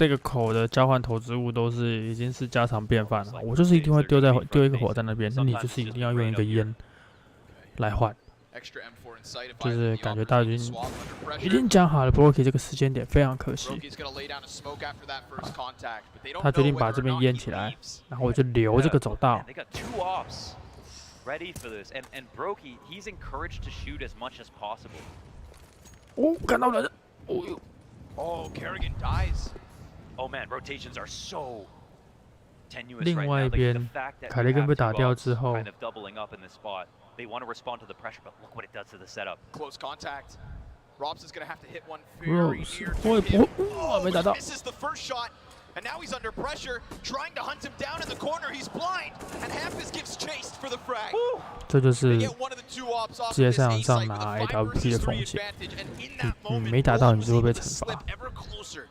个口的交换投掷物都是已经是家常便饭了。我就是一定会丢一个火在那边，那你就是一定要用一个烟来换。就是感觉大家已经讲好了 ，Brokey 这个时间点非常可惜。他决定把这边淹起来，然后我就留这个走道。
Ready for this, and Brokey, he's encouraged to shoot as much as possible.
哦，看到人了，哦呦
Oh, Kerrigan dies.
Oh man, rotations are so tenuous
另
right
外
now.
一边
The fact that
凯雷根
you
被
have
打
two
掉
ops
之后，
kind of doubling up in this spot. They want to respond to the pressure, but look what it does to the setup.
Close contact. Robs is going to have to hit one very near to
我
him.
我没打到。
Misses the first shot, and now he's under pressure, trying to hunt him down in the corner. He's blind, and Hampus gives chase for the frag.
这就是
Get one of the two ops off
职业
this
赛
A
场
site
上
with
拿
a 5
AWP 的
versus
风
3
险，
advantage, and in that
你
moment,
没打到你
Robs
就会被
able to
惩
slip
罚。
ever closer.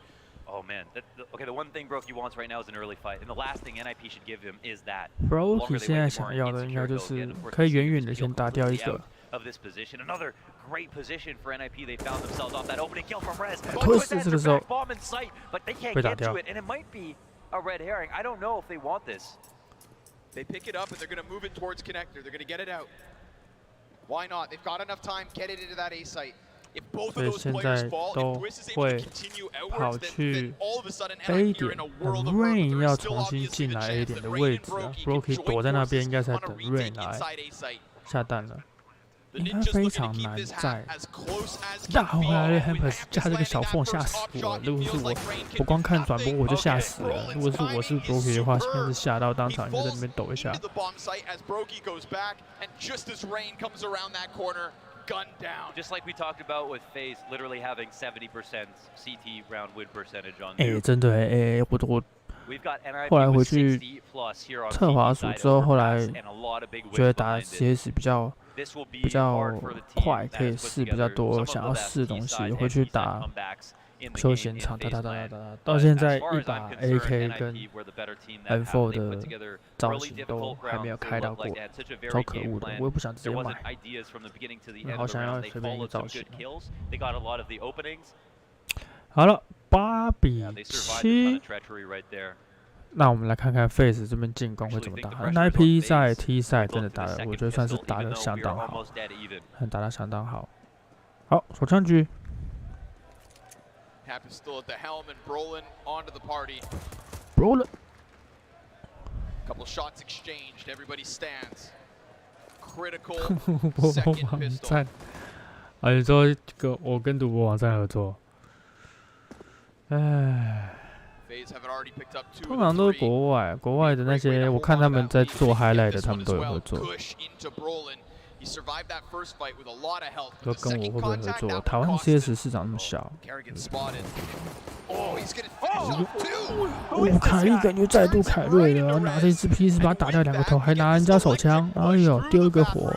Oh man, okay, the one thing Brokey wants right now is an early fight, and the last thing NIP should give him is that.
Brokey 现在想要的应该就是可以远远的先打掉一个。
Of this position, another great position for NIP. They found themselves off that opening kill from Rez.
推死这个时候
bomb in sight, but they can't
被打
get
掉
to it, and it might be a red herring. I don't know if they want this.
They pick it up, and they're going to move it towards connector. They're going to get it out. Why not? They've got enough time. Get it into that A site. If both of those players fall, if Twist is able to continue outwards, then all of a sudden
A
NIP are
点
in a world of
Rain
hurt.
要
There is still
重新
obviously
进
the
来 A
chance
点
that
的
Rain
位
and
置啊
Brokey can
，Brokey
join
躲在那边
forces
应该在
on a
等
retake
Rain 来
inside A site.
下蛋了。应该非常难在打回来的 Hampers 架这个小缝吓死我！如果是我光看转播我就吓死了。如果是我是 Brokey 的话，现在是吓到当场就在那边抖一下。
Just like we talked about with Faze, literally having 70% CT round win percentage on.
真的我后来回去测滑鼠之后，后来觉得打 CS 比较快，可以试比较多，想要试的东西，回去打休闲场，打，到现在一把 AK 跟 M4 的造型都还没有开到过，超可恶的，我也不想直接买，好想要随便一个造型。好了，8比7。那我们来看看 Faze 这边进攻会怎么打。NIP 在 T 赛真的打的，我觉得算是打得相当好，打得相当好。好，手枪局。Brolin.
Couple shots exchanged. Everybody stands. Critical
网站。啊，你说我跟赌博网站合作？通常都是国外的那些，我看他们在做 highlight 的，他们都有合作。说跟我会不会合作？台湾 CS 市场那么小。凯莉感觉再度凯瑞了，拿着一支 P 把他打掉2个头，还拿人家手枪，哎呦，丢一个火，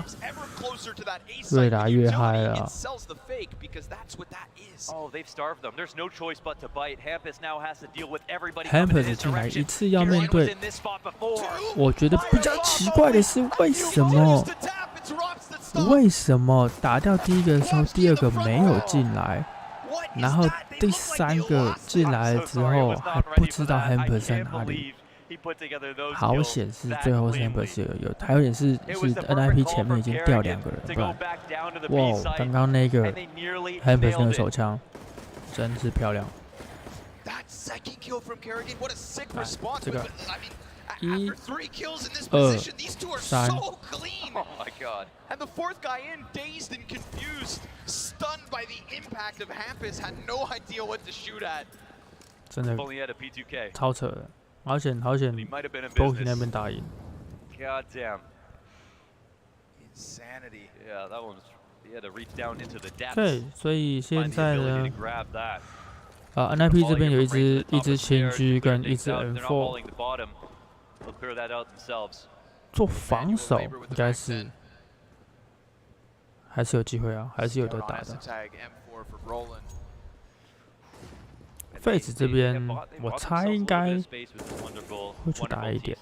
越打越嗨了。Hampers 进来一次要面对，我觉得比较奇怪的是为什么打掉第1个的时候，第2个没有进来？然后第3个进来了之后还不知道 Hampers 在哪里，好险是最后是 Hampers 有，还有点是 NIP 前面已经掉2个人，不然，哇，刚刚那个 Hampers 那个手枪真是漂亮。这个1、2、3。
Oh my god.
And the 4th guy in, dazed and confused, stunned by the impact of Hampus, had no idea what to shoot at.
真的超扯的，好险 Brokey 那边打赢。
God damn. Insanity. Yeah, that one's he had to reach down into the depths.
对，所以现在呢，NIP 这边有一只轻狙跟一只 M4。做防守应该是还是有机会啊，还是有得打的。Faze 这边我猜应该会去打一点。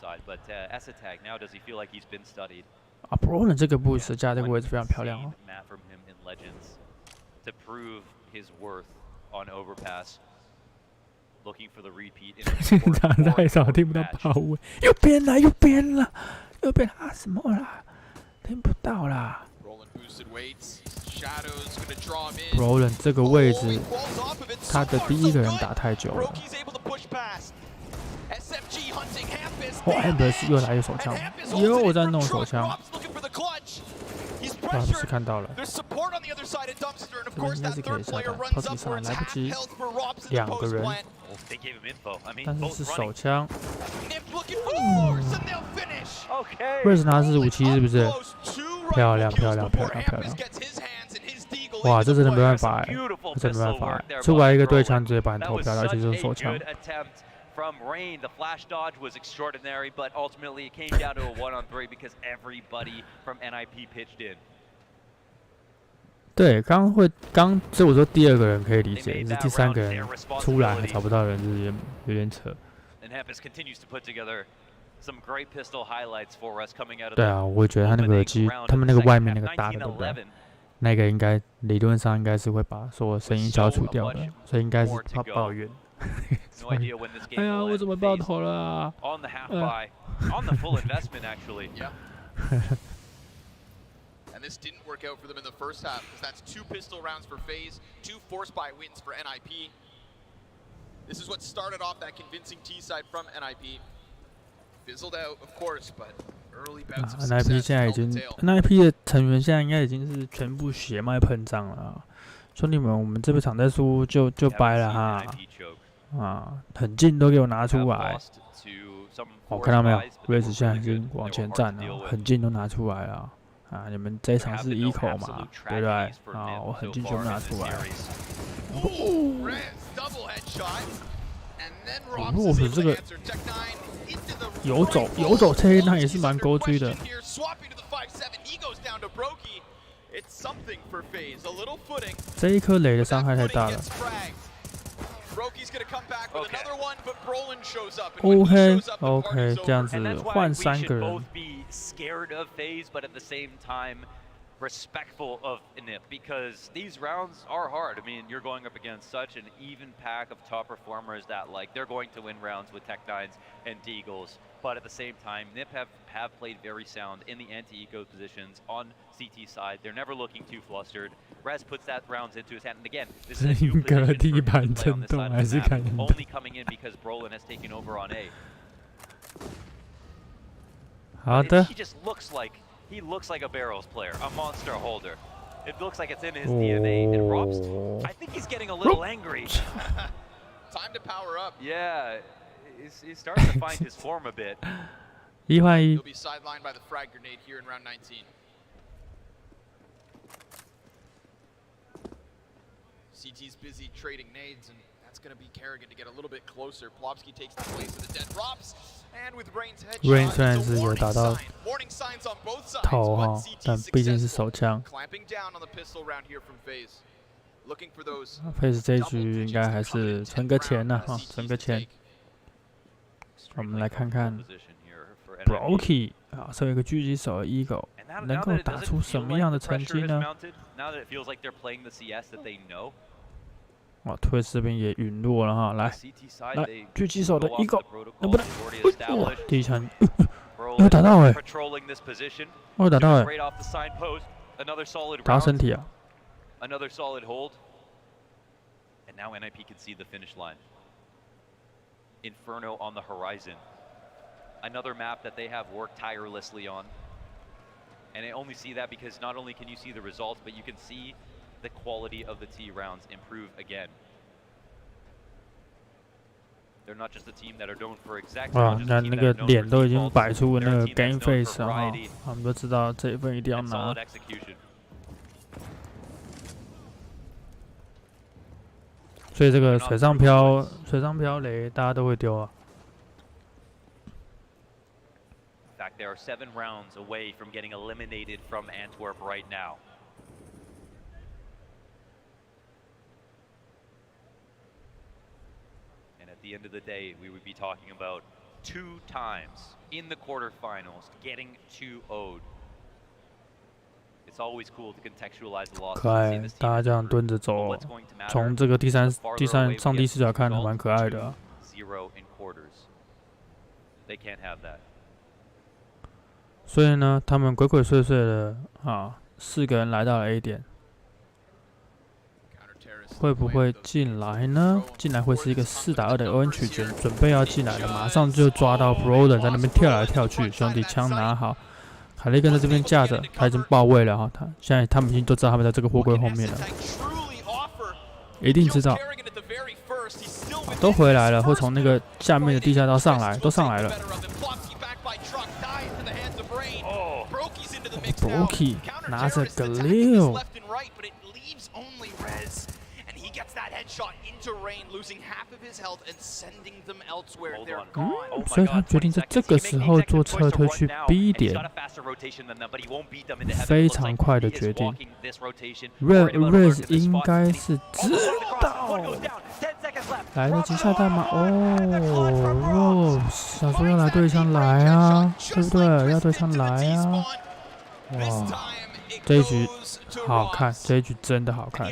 啊 ，Brolin 这个 boost 加这个位置非常漂亮哦。现场太少，听不到跑位，右边了，啊什么啦？听不到啦。Brolin 这个位置，他的第1个人打太久了。Hampers 又来一手枪，又在弄手枪。不是看到了，这边应该是可以下单 ，Pussy 上来不及，2个人，但是是手枪。Raze 拿的是57是不是？漂亮！哇，这真的没办法出来一个对枪直接把你头漂掉，而且是手枪。
From Rain, the flash dodge was extraordinary, but ultimately it came down to a 1-on-3 because everybody from NIP pitched in.
对，所以我说第2个人可以理解，是第3个人出来还找不到人，就是有点扯。对啊，我也觉得他那个他们那个外面那个大的，对不对？那个应该理论上应该是会把所有声音消除掉的，所以应该是他抱怨。哎呀，我怎么爆头了啊
？On the half buy, on the full investment actually.
Yeah. And this didn't work out for them in the first half because that's 2 pistol rounds for Faze, 2 force buy wins for NIP. This is what started off that convincing T side from NIP. Fizzled out, of course, but
NIP 现在已经 NIP 的成员现在应该已经是全部血脉喷张了啊！兄弟们，我们这场再输就掰了哈！啊，很近都给我拿出来！哦，看到没有 ？Faze 现在已经往前站了，很近都拿出来了。啊，你们这一场是1口嘛，对不对？啊，我很近全部拿出来了。我们这个游走这一趟也是蛮勾追的。这一颗雷的伤害太大了。OK， 这样子换3个人。
respectful of NIP because these rounds are hard. I mean, you're going up against such an even pack of top performers that like they're going to win rounds with Tech9s and Deagles. But at the same time, NIP have played very sound in the anti-eco positions on CT side. They're never looking too flustered. Rez puts that rounds into his hand. And again, this is a new position for NIP to play on this side of the map, only coming in because Brolin has taken over on A.
好的。
He looks like a barrels player, a monster holder. It looks like it's in his DNA. And Rob's, I think he's getting a little angry.
Time to power up.
Yeah, he's starting to find his form a bit.
He'll
be sidelined by the frag grenade here in round 19. CT's busy trading nades, and that's going to be Kerrigan to get a little bit closer. Plobsky takes the place of the dead Rops, and with Rain's headshot, it's a warning sign. Warning signs on both sides, but CT successful. Clamping down on the pistol round here from Faze. Looking for those.
Faze 这一局应该还是存个钱呢，哈，存个钱。我们来看看 Brokey 啊，作为一个狙击手的 Eagle， 能够打出什么样的成绩呢？ 哇，推这边也陨落了哈，来，狙击手的Eagle能不能？哇，第一枪，有打到哎，有打到哎，打到身体啊！
Another solid hold, and now NIP can see the finish line. Inferno on the horizon. Another map that they have worked tirelessly on. And I only see that because not only can you see the results, but you can see the quality of the T rounds improve again. They're not just a team that are known for exact.
哇，那个脸都已经摆出那个 game face 了哈，他们都知道这一份一定要拿。 所以这个水上漂雷大家都会丢啊。
In fact, there are 7 rounds away from getting eliminated from Antwerp right now. And at the end of the day, we would be talking about 2 times in the quarterfinals getting 2-0'd. It's always cool to contextualize the loss.
可爱，大家这样蹲着走，从这个第三上帝视角看，还蛮可爱的啊。所以呢，他们鬼鬼祟祟的啊，4个人来到了 A 点，会不会进来呢？进来会是一个4打2的 ON 取决，准备要进来了，马上就抓到 Brolin 在那边跳来跳去，兄弟枪拿好。 凯雷根在这边架着，他已经爆位了哈。现在他们已经都知道他们在这个货柜后面了，一定知道。都回来了，会从那个下面的地下道上来，都上来了。Brokey 拿着个6。 所以他决定在这个时候做撤退去 B 点，非常快的决定。Rez 应该是知道，来得及下弹吗？哦 ，Rose 想说要来对枪来啊，对不对？要对枪来啊！哇，这一局好看，这一局真的好看。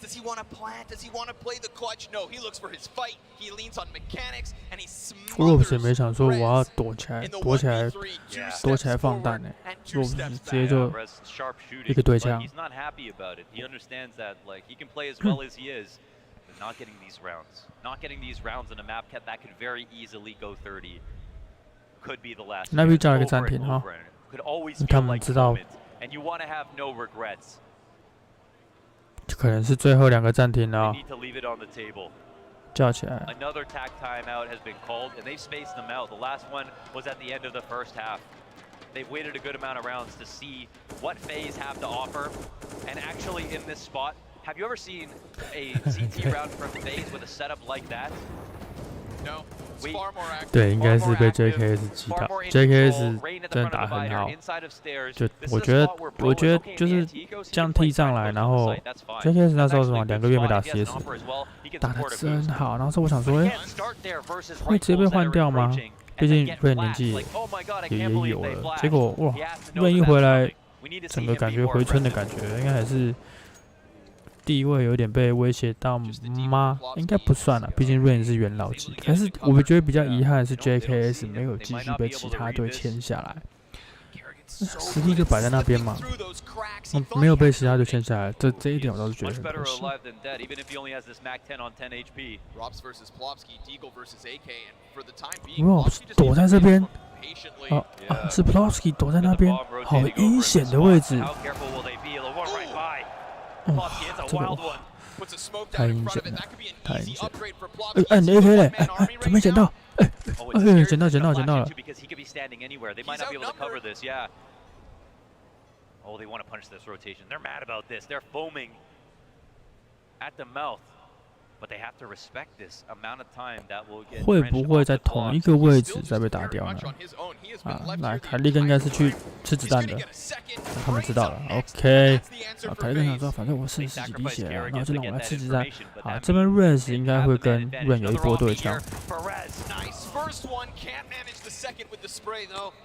Does he want to plant? Does he want to play the clutch? No, he looks for his fight. He leans on mechanics and he
smothers. 也没想说我要躲起来，躲起来放弹呢。Rose 直接就一个对枪。
He's not happy about it. He understands that like he can play as well as he is, but not getting these rounds. Not getting these rounds in a map that could very easily go 30.
那边叫了一个暂停哈，他们知道，可能是最后2个暂停了，叫起来。
Another tag timeout has been called, and they've spaced them out. The last one was at the end of the first half. They've waited a good amount of rounds to see what Faze have to offer. And actually, in this spot, have you ever seen a CT round from Faze with a setup like that?
No. It's far more active.
对，应该是被 JKS 击倒。JKS 真的打很好，就我觉得就是这样踢上来，然后 JKS 那时候什么2个月没打 CS， 打得真好。然后说我想说，会直接被换掉吗？毕竟Rain年纪也有了，结果哇，Rain一回来，整个感觉回春的感觉，应该还是地位有点被威胁到吗？应该不算了，毕竟Rain是元老级。但是我觉得比较遗憾的是 JKS 没有继续被其他队签下来，实力就摆在那边嘛，没有被其他队签下来，这一点我倒是觉得很可惜。Robs 躲在这边，是 Plowski 躲在那边，好阴险的位置。这个太阴险了，太阴险了！你 AK 嘞？怎么没捡到？捡到了！
Oh, they want to punish this rotation. They're mad about this. They're foaming at the mouth, but they have to respect this amount of time that will get.
会不会在同一个位置再被打掉呢？来，凯利根应该是去吃子弹的，他们知道了。OK， 凯利根想说，反正我剩10几滴血了，然后就让我来吃子弹。这边 Raze 应该会跟 Rain 有一波对枪。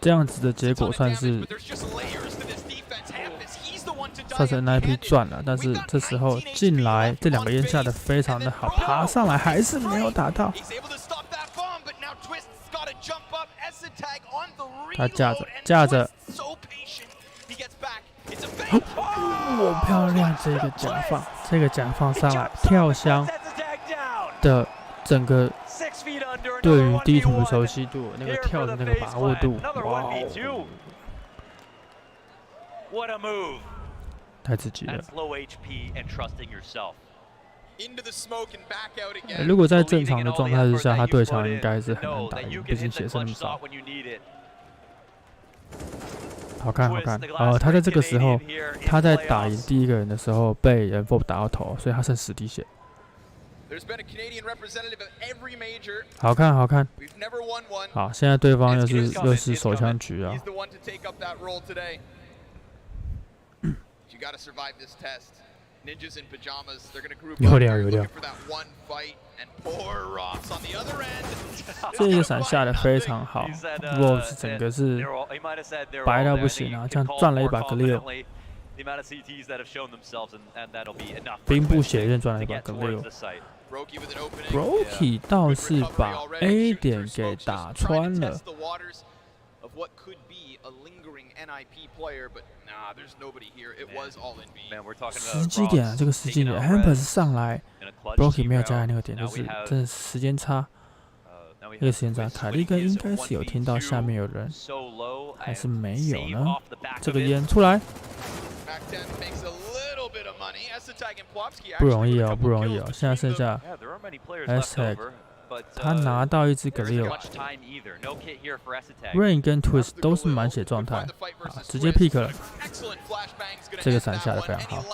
这样子的结果算是 NIP 赚了，但是这时候进来这2个烟下的非常的好，爬上来还是没有打到。他架着，哇，漂亮！这个甲放上来跳箱的整个对于地图的熟悉度，那个跳的那个把握度，哇！ 太刺激了！如果在正常的状态之下，他对枪应该是很难打赢，毕竟血剩那么少。好看。他在这个时候，他在打赢第1个人的时候被Antwerp打到头，所以他剩10滴血。好看。好，现在对方又是手枪局啊。 有料。这个闪下的非常好 ，Robs 整个是白到不行啊，这样赚了一把 Clear。兵不血刃赚了一把 Clear。Brokey 倒是把 A 点给打穿了。 时机点啊，这个时机点 ，Hampers 上来 ，Brokey 没有加在那个点，就是真的时间差。这个时间差，凯利根应该是有听到下面有人，还是没有呢？这个烟出来，不容易哦，现在剩下 S-Tag。 他拿到一只 Galil，Rain 跟 Twist 都是满血状态，直接 pick 了。这个闪下的非常好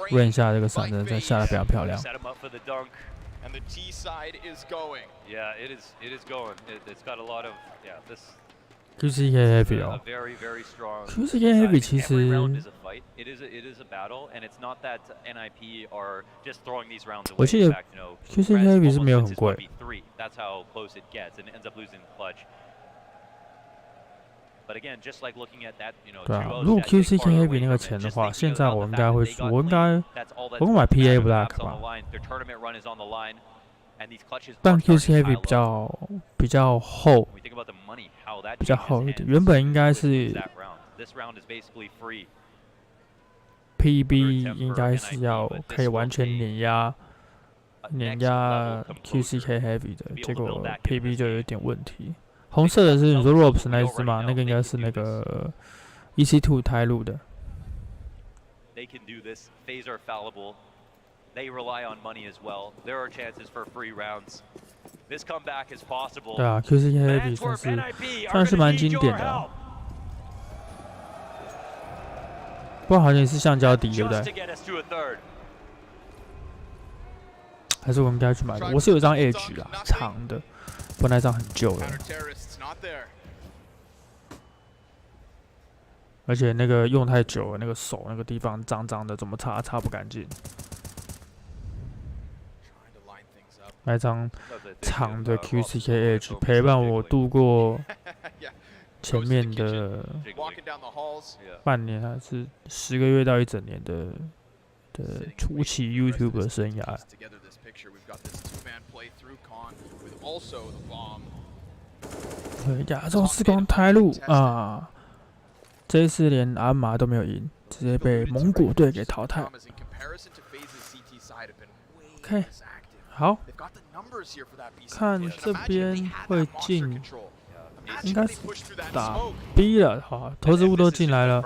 ，Rain 下这个闪真的下的非常漂亮。QCK Heavy 哦 ，QCK Heavy 其实。 我记得 QCK Heavy 是没有很贵。对啊，如果 QCK Heavy 那个钱的话，现在我应该会，我买 PA Black 吧。但 QCK Heavy 比较厚一点，原本应该是 PB 应该是要可以完全碾压碾压 QCK Heavy 的，结果 PB 就有点问题。红色的是你说 Ropes 那一只吗？那个应该是那个 EC2 胎路的。
They can do this. Faze are fallible. They rely on money as well. There are chances for free rounds. This comeback is possible.
对啊 ，QCK Heavy 算是蛮经典的啊。不过好像也是橡胶底，对不对？还是我们应该去买的？我是有一张 Edge 啦，长的，不过那张很旧了。而且那个用太久了，那个手那个地方脏脏的，怎么擦不干净。那张长的 QCK Edge 陪伴我度过前面的半年还是10个月到1整年的初期 YouTube 的生涯。对，亚洲时光胎路啊！这一次连阿玛都没有赢，直接被蒙古队给淘汰。OK， 好，看这边会进，应该是打 B 了，好，投资物都进来了。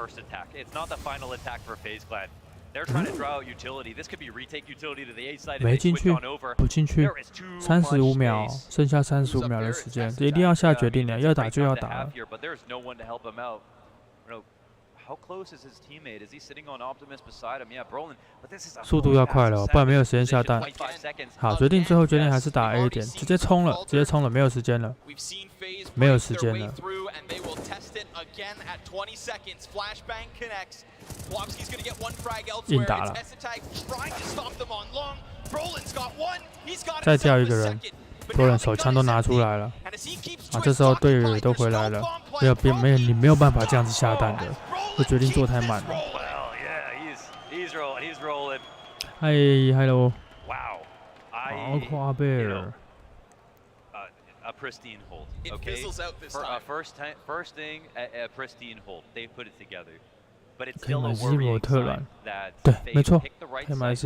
没进去，不进去，35秒，剩下35秒的时间，一定要下决定了，要打就要打了。速度要快了，不然没有时间下蛋。好，最后决定还是打 A 点，直接冲了，没有时间了，没有时间了。硬打了，再掉一个人，多人手枪都拿出来了。啊，这时候队友也都回来了，你没有办法这样子下蛋的，这决定做太慢了。嗨 ，Hello， 好夸贝尔。
A pristine hold. Okay. First thing, a pristine hold. They put it together. But it's still a worrying sign that they pick the right side.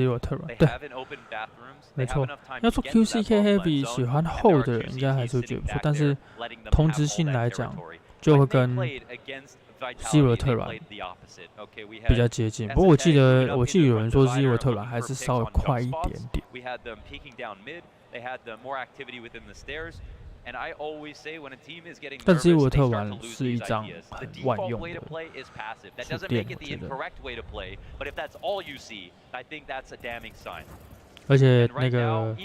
They haven't opened bathrooms.
没错，要说 QCK Heavy 喜欢后的人应该还是会觉得不错，但是同质性来讲，就会跟 Zero 特软比较接近。不过我记得有人说 Zero 特软还是稍微快一点点。但是我特玩是一张很万用的是电，我觉得。而且那个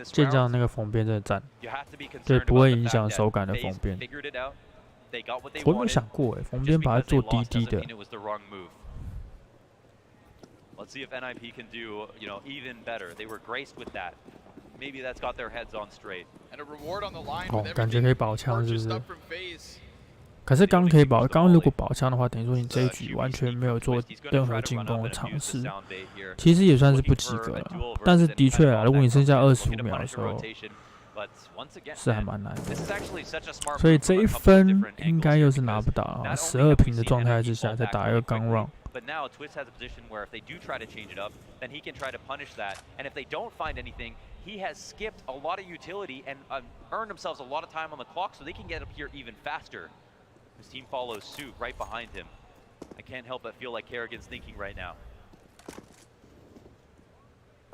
剑将那个缝边真的赞，对，不会影响手感的缝边。我有没有想过缝边把它做低低的。
Let's see if NIP can do, even better. They were graced with that. Maybe that's got their heads on straight.
哦，感觉可以保枪，是不是？可是刚如果保枪的话，等于说你这一局完全没有做任何进攻的尝试，其实也算是不及格了。但是的确啊，如果你剩下25秒的时候，是还蛮难的。所以这一分应该又是拿不到啊，12平的状态之下再打一个刚 round。But
now Twist has a position where if they do try to change it up, then he can try to punish that. And if they don't find anything, he has skipped a lot of utility and earned themselves a lot of time on the clock so they can get up here even faster. His team follows suit right behind him. I can't help but feel like Kerrigan's thinking right now.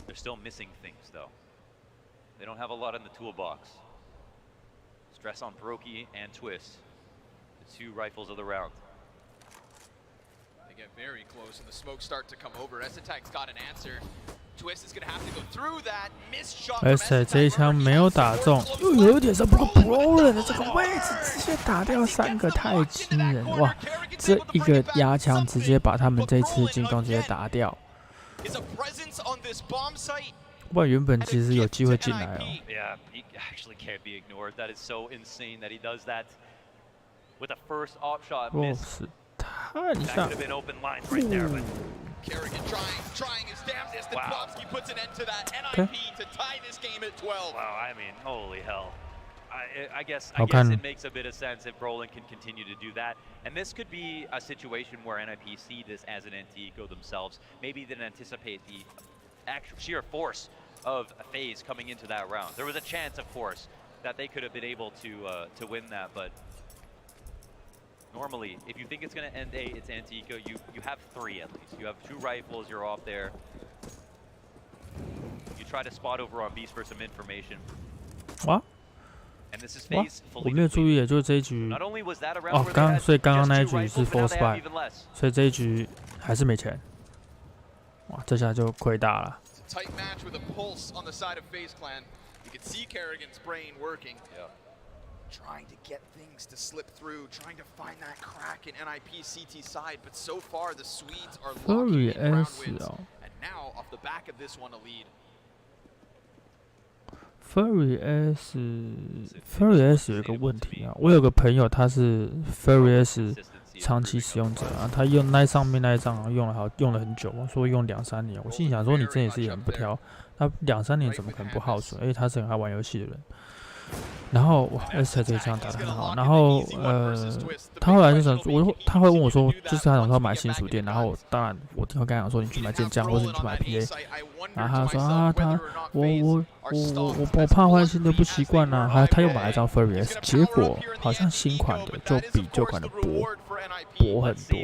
They're still missing things though. They don't have a lot in the toolbox. Stress on Brokey and Twist, the 2 rifles of the round.
They get very close and the smoke start to come over. S-Attack's got an answer. Twist is going to have to go through that. Missed shot.
S 这一枪没有打中，又有点像不过 Brawler 的这个位置，直接打掉3个，太惊人哇！这一个压枪直接把他们这一次进攻直接打掉。不然原本其实有机会进来哦。
Yeah, he actually can't be ignored. That is so insane that he does that with a first op shot miss.
看一下。
Kerrigan trying his damnedest. Wow. Puts an end to that. NIP to tie this game at 12.
Wow, I mean, holy hell. I guess it makes a bit of sense if Brolin can continue to do that. And this could be a situation where NIP see this as an NT go themselves. Maybe they didn't anticipate the actual sheer force of Faze coming into that round. There was a chance, of course, that they could have been able to win that, but normally, if you think it's going to end A, it's anti-eco. You have 3 at least. You have 2 rifles. You're off there. You try to spot over on Beast for some information.
哇
And this is
哇
Faze
我
fully
没有注意
completed.
耶，就是这一局
Not only was that a round
哦，
where they had
所以刚刚
just
那一
2
局是
rifles, but now
force
they have
buy，
even less.
所以这一局还是没钱。哇，这下就亏大了。
It's a tight match with a pulse on the side of FaZe Clan. You can see Kerrigan's brain working.
Yeah.
Trying to get things to slip through, trying to find that crack in NIP CT side, but so far the Swedes are locking in round wins. And now, off the back of this one, a lead.
Furry S 有一个问题啊，我有个朋友他是 Furry S 长期使用者啊，他用那上面那一张好像用了很久，说用2-3年。我心想说你真也是也很不挑，他2-3年怎么可能不耗损？而且他是很爱玩游戏的人。然后哇 ，S 这一枪打得很好。然后他后来就想，他会问我说，就是他想说买新书店，然后当然我听我跟他讲说，你去买剑将，或者你去买 PA。然后他说啊，我怕换新的不习惯啊，他又买了一张 Furry S， 结果好像新款的就比旧款的薄很多。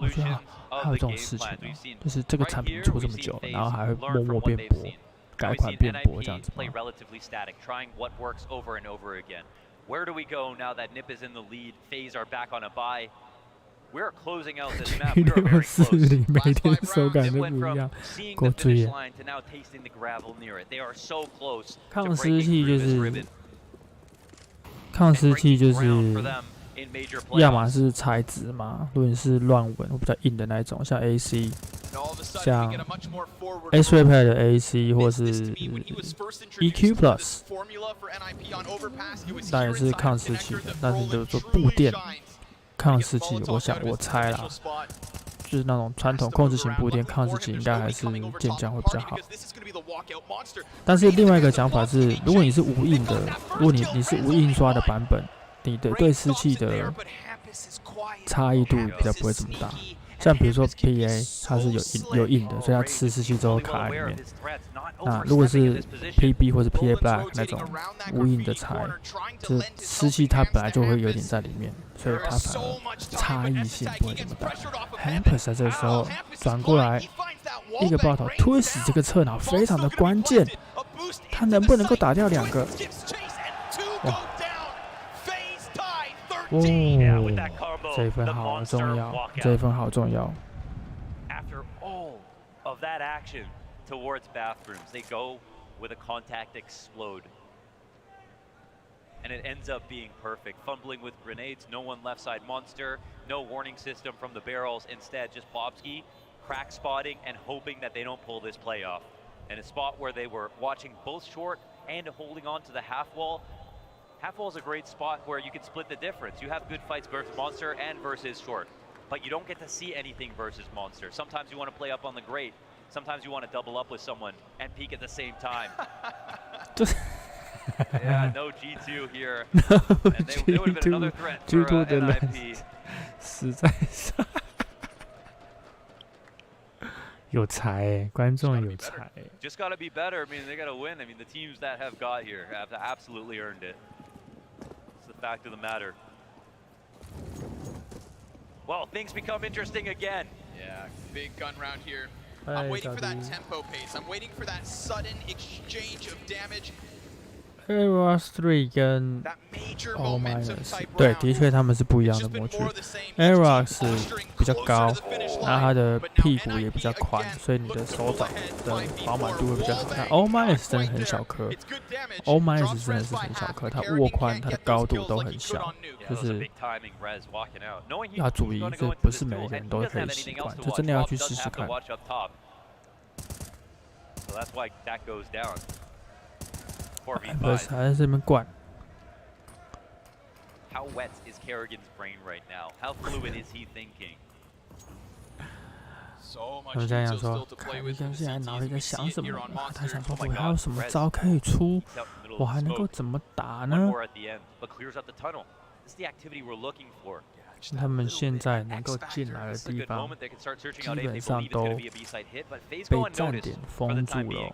我觉得还有这种事情啊，就是这个产品出这么久了，然后还会默默变薄。 改款变薄这样子吗？
Where do we go now that Nip is in the lead? FaZe are back on a bye. We're closing out this map. We are very close.
每天手感都不一样，够追啊！抗湿器就是要么是材质嘛，如果你是乱纹或比较硬的那一种，像 AC， 像 S-Repair 的 AC 或是 EQ Plus， 那也是抗湿器的，但是就是说布垫抗湿器，我猜啦，就是那种传统控制型布垫抗湿器应该还是剑将会比较好。但是另外一个讲法是，如果你是无印的，如果你是无印刷的版本。 你的对湿器的差异度比较不会这么大，像比如说 PA 它是有印的，所以它吃湿器之后卡在里面。那如果是 PB 或是 PA Black 那种无印的材，就是湿器它本来就会有点在里面，所以它反而差异性不会这么大。Hampus 在这个时候转过来一个爆头推死这个侧脑非常的关键，他能不能够打掉2个？哇！ 哦，这一分好重要，这一分好重要。
After all of that action towards bathrooms, they go with a contact explode. And it ends up being perfect. Fumbling with grenades, no one left side monster, no warning system from the barrels, instead just Bobski crack spotting and hoping that they don't pull this play off. In a spot where they were watching both short and holding on to the half wall. Half wall is a great spot where you can split the difference. You have good fights versus Monster and versus Short, but you don't get to see anything versus Monster. Sometimes you want to play up on the grate. Sometimes you want to double up with someone and peek at the same time. Yeah, no G2 here. And they would have been another threat for NIP.
实在是有才欸，观众有才欸。
Just got to be better. I mean, they got to win. I mean, the teams that have got here have absolutely earned it. It's the fact of the matter. Well, things become interesting again.
Yeah, big gun round here. I'm waiting for that tempo pace. I'm waiting for that sudden exchange of damage.
Eros 3跟 O minus 对，的确他们是不一样的模具。Eros 比较高，然后它的屁股也比较宽，所以你的手掌的饱满度会比较好。但 O minus 真的很小颗 ，O minus 真的是很小颗，它握宽、它的高度都很小，就是要注意，这不是每一个人都可以习惯，就真的要去试试看。
So that's why that goes down.
还在这边灌。
How wet is Kerrigan's brain right now? How fluid is he thinking?
他们在想说，凯利根现在脑里在想什么？他想说，我还有什么招可以出？我还能够怎么打呢？他们现在能够进来的地方，基本上都被站点封住了。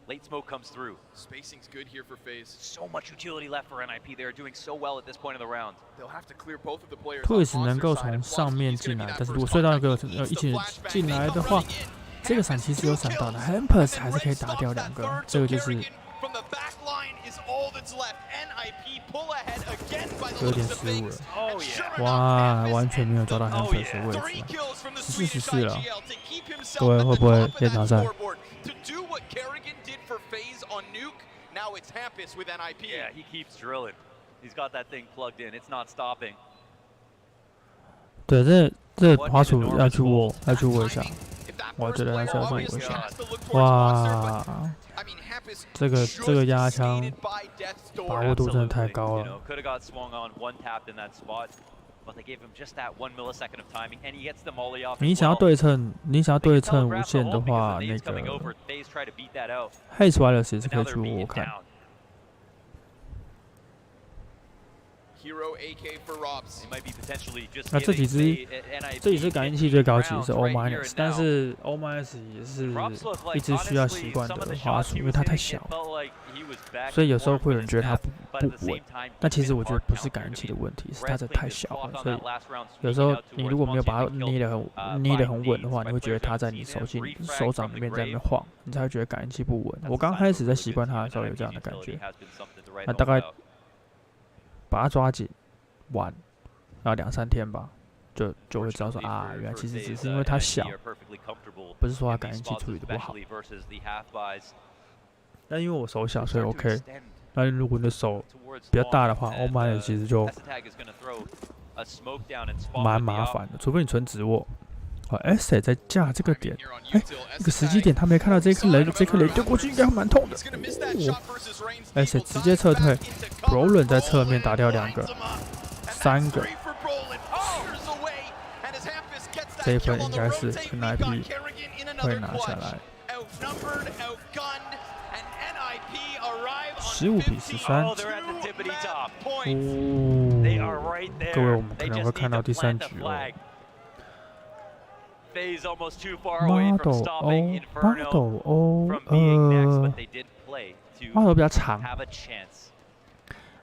Late smoke comes through.
Spacing's good here for Faze.
So much utility left for NIP. They are doing so well at this point of the round.
They'll have to clear both of the players.
Twist 能够从上面进来，但是如果隧道那个一起进来的话，这个闪其实有闪到的 ，Hampers 还是可以打掉2个，这个就是有点失误了。哇，完全没有抓到 Hampers 的位置，14-14了，各位会不会延长赛？
Now it's Hampus with NIP.
Yeah, he keeps drilling. He's got that thing plugged in. It's not stopping.
对，这滑鼠要去握一下，我觉得还是要去握一下。哇，这个压枪把握度真的太高了。
Could have got swung on one tap in that spot, but they gave him just that 1 millisecond of timing, and he gets the molly off.
你想要对称无限的话，那个 Haze Wireless 也是可以去握看。 那这几只感应器最高级是 O-， 但是 O- 也是一直需要习惯的滑鼠，因为它太小了，所以有时候会有人觉得它不稳。但其实我觉得不是感应器的问题，是它这太小了，所以有时候你如果没有把它捏得很稳的话，你会觉得它在你手掌里面在那边晃，你才会觉得感应器不稳。我刚开始在习惯它的时候有这样的感觉，那大概把它抓紧玩，然后2-3天吧，就会知道说啊，原来其实只是因为它小，不是说它感应器处理的不好。但因为我手小，所以 OK。那如果你的手比较大的话 ，O-， 其实就蛮麻烦的，除非你纯直握。S 在架这个点，这个时机点他没看到这颗雷丢过去应该会蛮痛的。S 直接撤退 ，Roland 在侧面打掉2个、3个，这一分应该是 NIP 会拿下来。15-13，各位我们可能会看到第3局哦。
Faze almost too far away from stopping Inferno from being next, but they did play to
比较长
have a chance.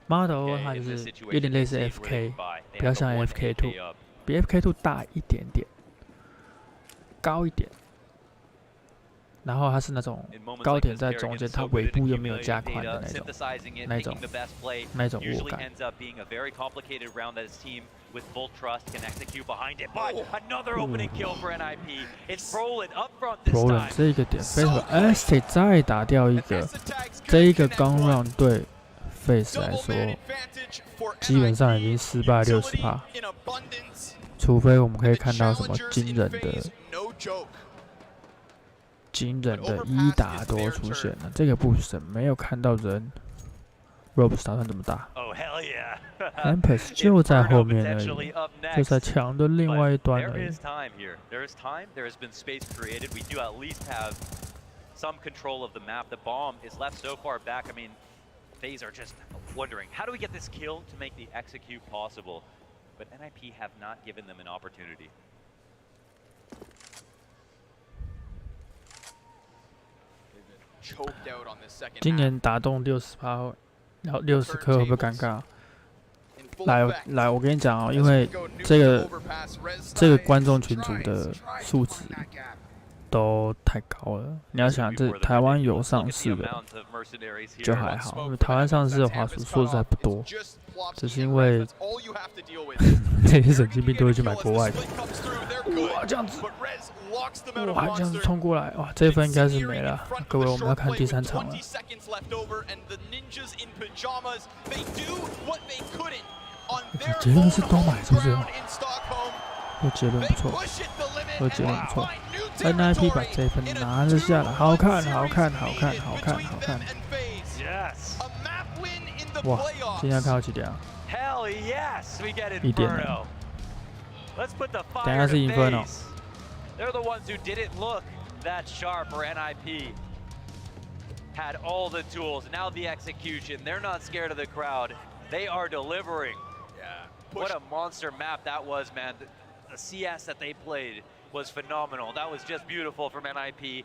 Model 它就是有点类似 FK， 比较像 FK2， 比 FK2 大一点点，高一点。然后它是那种高点在中间，它尾部又没有加宽的那种握感。
With full trust, can execute behind it. But another opening kill for NIP. It's Roland up front this time.
这个点非常 ，S 再打掉一个，这一个刚让对 Faze 来说，基本上已经失败60%，除非我们可以看到什么惊人的1打多出现了，这个不神没有看到人。 Ropes 打算怎么打 ？Hampus 就在后面而已，就在墙的另外一端而已。
There is time. There has been space created. We do at least have some control of the map. The bomb is left so far back. I mean, Faze are just wondering how do we get this kill to make the execute possible. But NIP have not given them an opportunity.
今年打动60%。 然后60颗会不会尴尬？来，我跟你讲哦，因为这个观众群组的素质都太高了。你要想，这台湾有上市的就还好，因为台湾上市的滑鼠说实在不多，只是因为这些神经病都会去买国外的。哇，这样子，哇，这样子冲过来，哇，这一分应该是没了。各位，我们要看第3场了。 结论是都买是不是？结论不错，结论不错。NIP 把这一分拿了下来，好看。哇，今天看到几点啊？1点了。等一下是Inferno。
They're the ones who didn't look that sharp for NIP. Had all the tools, now the execution. They're not scared of the crowd. They are delivering.
Yeah.
What a monster map that was, man. The CS that they played was phenomenal. That was just beautiful from NIP.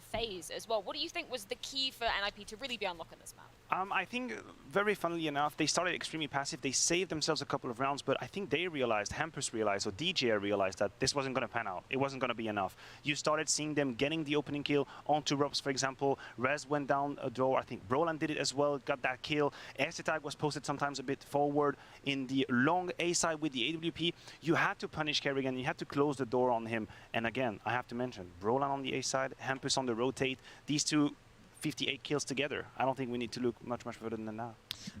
of Faze as well. What do you think was the key for NIP to really be unlocking this map?
I think, very funnily enough, they started extremely passive. They saved themselves a couple of rounds, but I think they realized, Hampers realized, or DJ realized that this wasn't going to pan out. It wasn't going to be enough. You started seeing them getting the opening kill onto Robs, for example. Rez went down a door. I think Broland did it as well, got that kill. Tag was posted sometimes a bit forward in the low long A side with the AWP, you had to punish Kerrigan, you had to close the door on him. And again, I have to mention, Roland on the A side, Hampus on the rotate, these two 58 kills together. I don't think we need to look much further than that.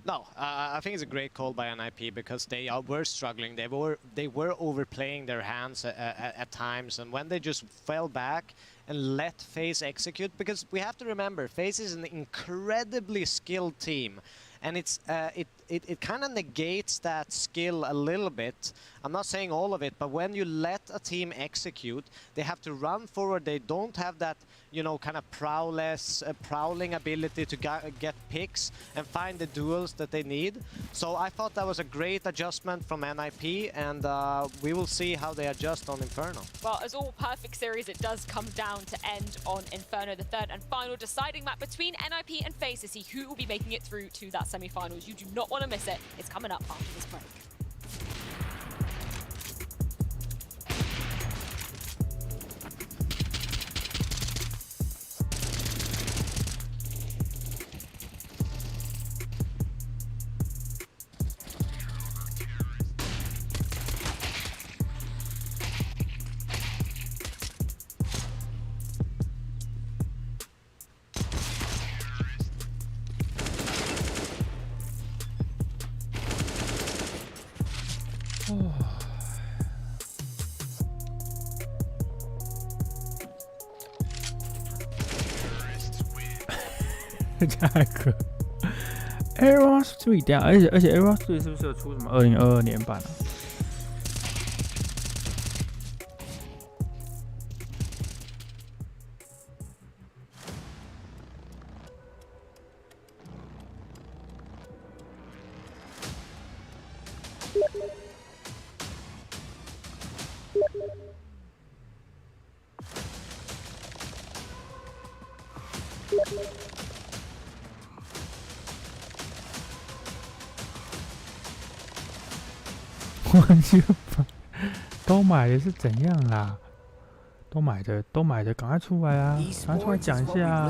No, I think it's a great call by NIP because were struggling. They were overplaying their hands at times, and when they just fell back and let Faze execute, because we have to remember Faze is an incredibly skilled team, and it kind of negates that skill a little bit. I'm not saying all of it, but when you let a team execute, they have to run forward. They don't have that, you know, kind of prowling ability to get picks and find the duels that they need. So I thought that was a great adjustment from NIP, and we will see how they adjust on Inferno.
Well, as all perfect series, it does come down to end on Inferno, the third and final deciding map between NIP and Faze to see who will be making it through to that semi-finals. You do not want to miss it. It's coming up after this break.
下一个 Era Street 这样，而且 Era Street 是不是有出什么2022年版啊？忘记了吧？都买的是怎样啦？都买的，赶快出来啊！赶快出来讲一下啊！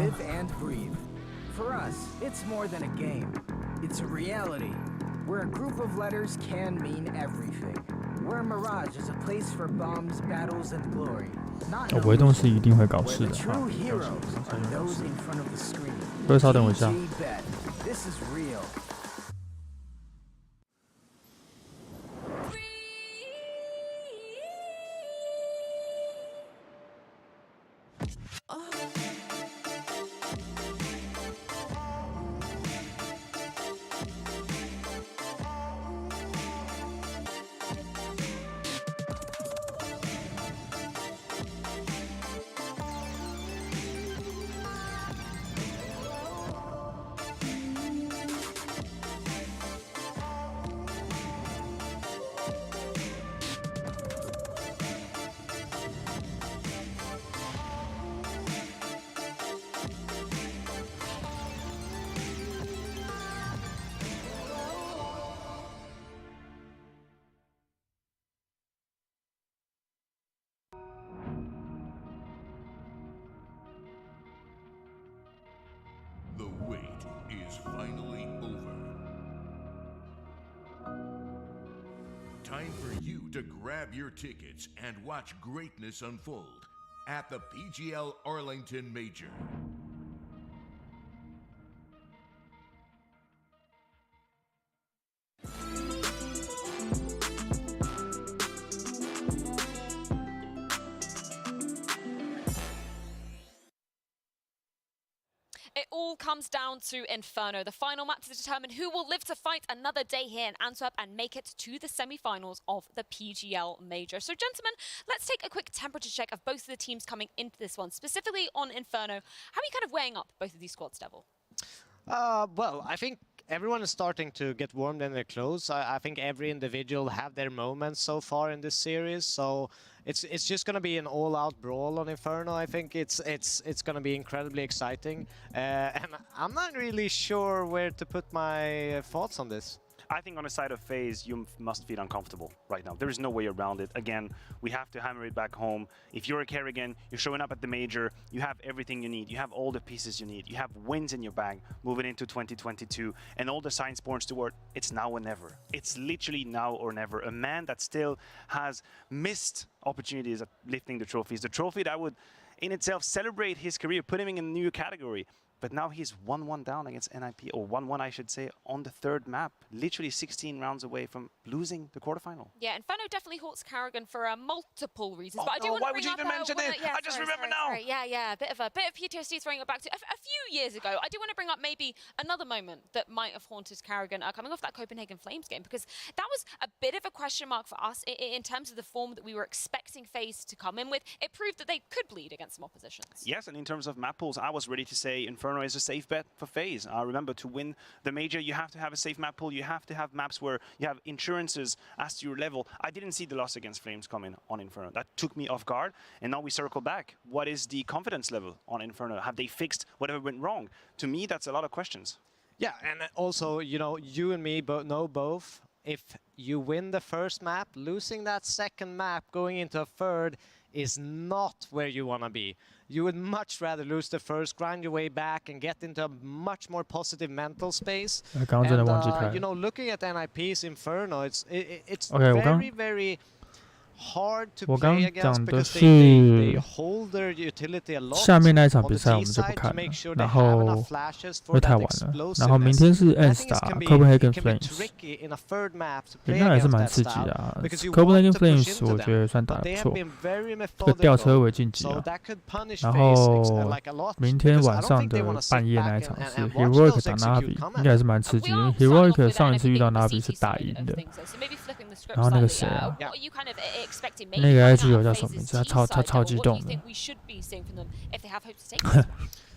For us, it's more than a game. It's a reality, where a group of letters can mean everything. Where Mirage is a place for bombs, battles, and glory. Not
我不会动是一定会搞事
where
的
the
啊！
true heroes are those in front of the screen.
各位稍等我一下。
PG bet. This is real.
The wait is finally over. Time for you to grab your tickets and watch greatness unfold at the PGL Arlington Major.
It all comes down to Inferno, the final map to determine who will live to fight another day here in Antwerp and make it to the semi-finals of the PGL Major. So, gentlemen, let's take a quick temperature check of both of the teams coming into this one, specifically on Inferno. How are you kind of weighing up both of these squads, Devil?
Well, I think everyone is starting to get warmed in their clothes. I think every individual have their moments so far in this series, so it's just going to be an all-out brawl on Inferno. I think it's going to be incredibly exciting, and I'm not really sure where to put my thoughts on this.
I think on the side of Faze, you must feel uncomfortable right now. There is no way around it. Again, we have to hammer it back home. If you're a Kerrigan, you're showing up at the major, you have everything you need. You have all the pieces you need. You have wins in your bag moving into 2022. And all the signs points toward it's now or never. It's literally now or never. A man that still has missed opportunities at lifting the trophies. The trophy that would in itself celebrate his career, put him in a new category. But now he's 1-1 down against NIP, or 1-1, I should say, on the third map, literally 16 rounds away from losing the quarterfinal.
Yeah, Inferno definitely haunts Kerrigan for multiple reasons.
Oh,
but I do
no,
want
why
to
would
bring
you
up,
even mention it?
Yeah,
I just remember now.
Sorry. Yeah, a bit of PTSD throwing it back to a few years ago. I do want to bring up maybe another moment that might have haunted Kerrigan coming off that Copenhagen Flames game, because that was a bit of a question mark for us in terms of the form that we were expecting FaZe to come in with. It proved that they could bleed against some oppositions.
Yes, and in terms of map pools, I was ready to say Inferno is a safe bet for FaZe. Remember, to win the major, you have to have a safe map pool. You have to have maps where you have insurances as to your level. I didn't see the loss against Flames coming on Inferno. That took me off guard, and now we circle back. What is the confidence level on Inferno? Have they fixed whatever went wrong? To me, that's a lot of questions.
Yeah, and also, you know, you and me know both. If you win the first map, losing that second map, going into a third is not where you want to be. You would much rather lose the first, grind your way back, and get into a much more positive mental space. And, you know, looking at NIP's Inferno, it's very hard to play against because they hold their utility a lot.
下面那一场比赛我们就不看了，然后因为太晚了。然后明天是 ENCE 打 Copenhagen Flames， 那还是蛮刺激的啊。Copenhagen Flames 我觉得算打得不错，这个吊车尾晋级啊。然后明天晚上的半夜那一场是 Heroic 打 Navi， 应该还是蛮刺激，因为 Heroic 上一次遇到 Navi 是打赢的。然后那个谁啊？那个 IG 有叫什么名字？他超激动的。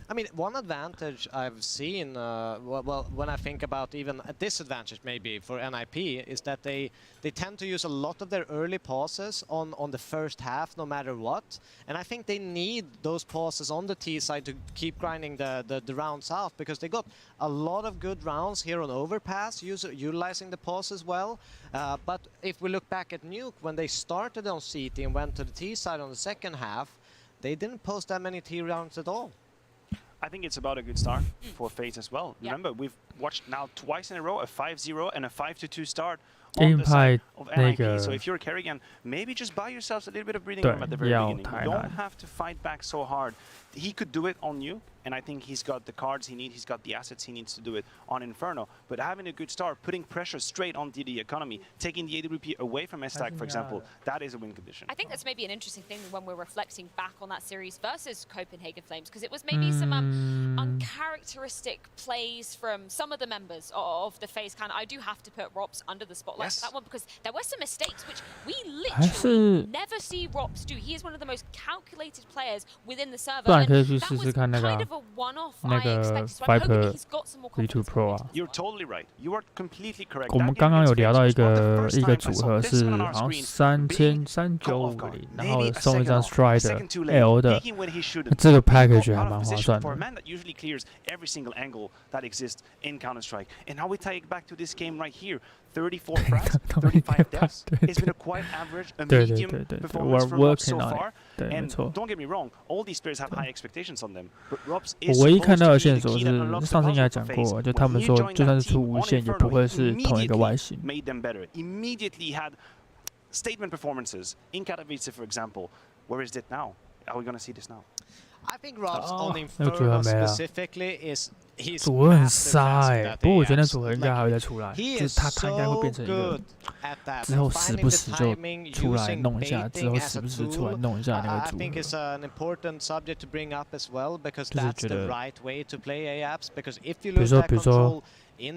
I mean, one advantage I've seen, well, when I think about even a disadvantage maybe for NIP is that they tend to use a lot of their early pauses on the first half, no matter what. And I think they need those pauses on the T side to keep grinding the rounds out, because they got a lot of good rounds here on Overpass, utilizing the pauses well. But if we look back at Nuke, when they started on CT and went to the T side on the second half, they didn't post that many T rounds at all.
I think it's about a good start for FaZe as well. Yeah. Remember, we've watched now twice in a row a 5-0 and a 5-2 start on the side of NIP. So if you're a Kerrigan, maybe just buy yourselves a little bit of breathing room at the very beginning. You don't have to fight back so hard. He could do it on you, and I think he's got the cards he needs, he's got the assets he needs to do it on Inferno. But having a good start, putting pressure straight onto the economy, taking the AWP away from S-Tag, for example, that is a win condition.
I think that's maybe an interesting thing when we're reflecting back on that series versus Copenhagen Flames, because it was maybe some uncharacteristic plays from some of the members of the FaZe clan. I do have to put Rops under the spotlight for that one, because there were some mistakes which we literally never see Rops do. He is one of the most calculated players within the server.
可以去试试看那个 Viper V2 Pro 啊。
You're totally right. You are completely correct.
我们刚刚有聊到一个组合是好像33,950，然后送一张 Strider L 的，这个 package 还蛮划算的。
34 frags, 35 deaths. It's been a quite average, a medium performance for Rops so far. And don't get me wrong, all these players have high expectations on them. But Rops is
我唯一看到的线索是上次应该讲过，就他们说就算是出无线，也不会是同一个外形。
Made them better. Immediately had statement performances in Katowice, for example. Where is it now? Are we going to see this now?
I think Rops on Inferno specifically is his
组合很杀不过我觉得那组合应该还会再出来，就是他应该会变成一个之后时不时就出来弄一下，之后时不时出来弄一下那个组合。就是觉得，比如说。 其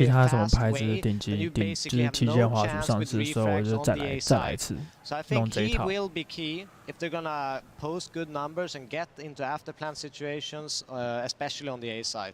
他什么牌子的顶级就是旗舰滑鼠上市的时候，我就再来一次弄这一套。
If they're gonna post good numbers and get into after plan situations, especially on the A side.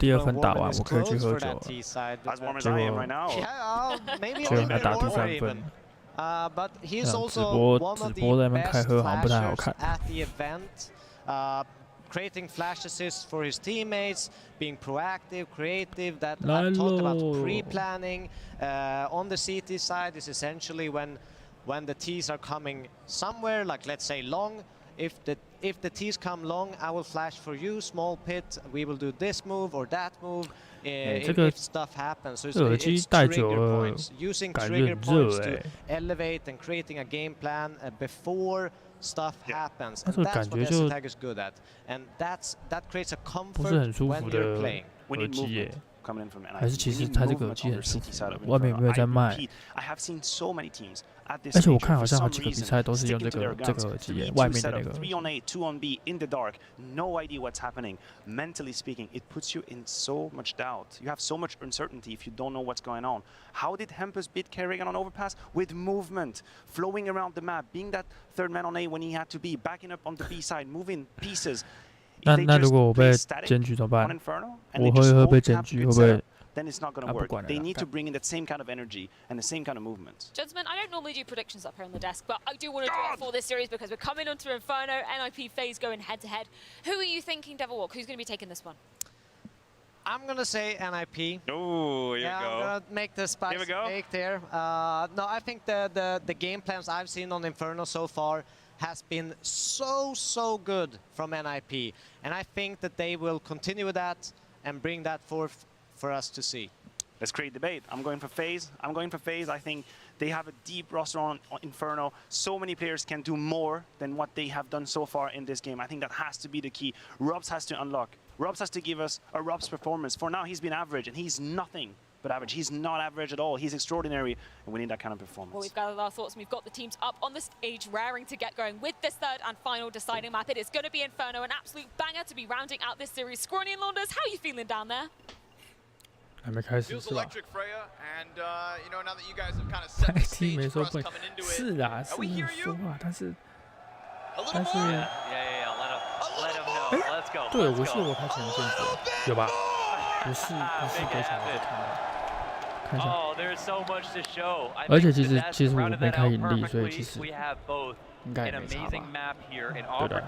第2分打完，我可以去喝酒了。
As warm as I am right now.
结果还打第3分。直播在那边开喝好像不太好看。
creating flash assists for his teammates, being proactive, creative. That I've talked about pre-planning on the CT side is essentially when the T's are coming somewhere, like let's say long. If the T's come long, I will flash for you, small pit. We will do this move or that move. If stuff happens, so it's trigger points. Using trigger points to elevate and creating a game plan before stuff happens. And that's what SCTAG is good at, and that creates a comfort when you're playing.
We need movement coming in from NIP.
还是其实它这个耳机很舒服，外面有没有在卖？
I have seen so many teams at this.
而且我看好像好几个比赛都是用这个耳机耶，外面的那个。
3 on A, 2 on B in the dark, no idea what's happening. Mentally speaking, it puts you in so much doubt. You have so much uncertainty if you don't know what's going on. How did Hempus beat Kerrigan on overpass? With movement, flowing around the map, being that third man on A when he had to be, backing up on the B side, moving pieces.
那如果我被检举怎么办？我会被检举，会不会？
Then it's not going to work. They need to bring in that same kind of energy and the same kind of movement.
Gentlemen, I don't normally do predictions up here on the desk, but I do want to do it for this series because we're coming onto Inferno, NIP Faze going head-to-head. Who are you thinking, Devil Walk? Who's going to be taking this one?
I'm going to say NIP.
Oh, here we go.
I'm going to make the spicy cake there. No, I think the game plans I've seen on Inferno so far has been so good from NIP. And I think that they will continue with that and bring that forth for us to see.
Let's create debate. I'm going for Faze. I think they have a deep roster on Inferno. So many players can do more than what they have done so far in this game. I think that has to be the key. Robs has to unlock. Robs has to give us a Robs performance. For now, he's been average, and he's nothing but average. He's not average at all. He's extraordinary, and we need that kind of performance.
Well, we've gathered our thoughts, and we've got the teams up on the stage, raring to get going with this third and final deciding map. It is going to be Inferno, an absolute banger to be rounding out this series. Scrawny and Launders, how are you feeling down there?
还没开始是吧？白 T 没说不，是啊，是没说啊，但是，对，我是我开前限制，有吧？不是给小孩子看的，看一下。而且其实我没开盈利，所以其实应该也没差吧？对的。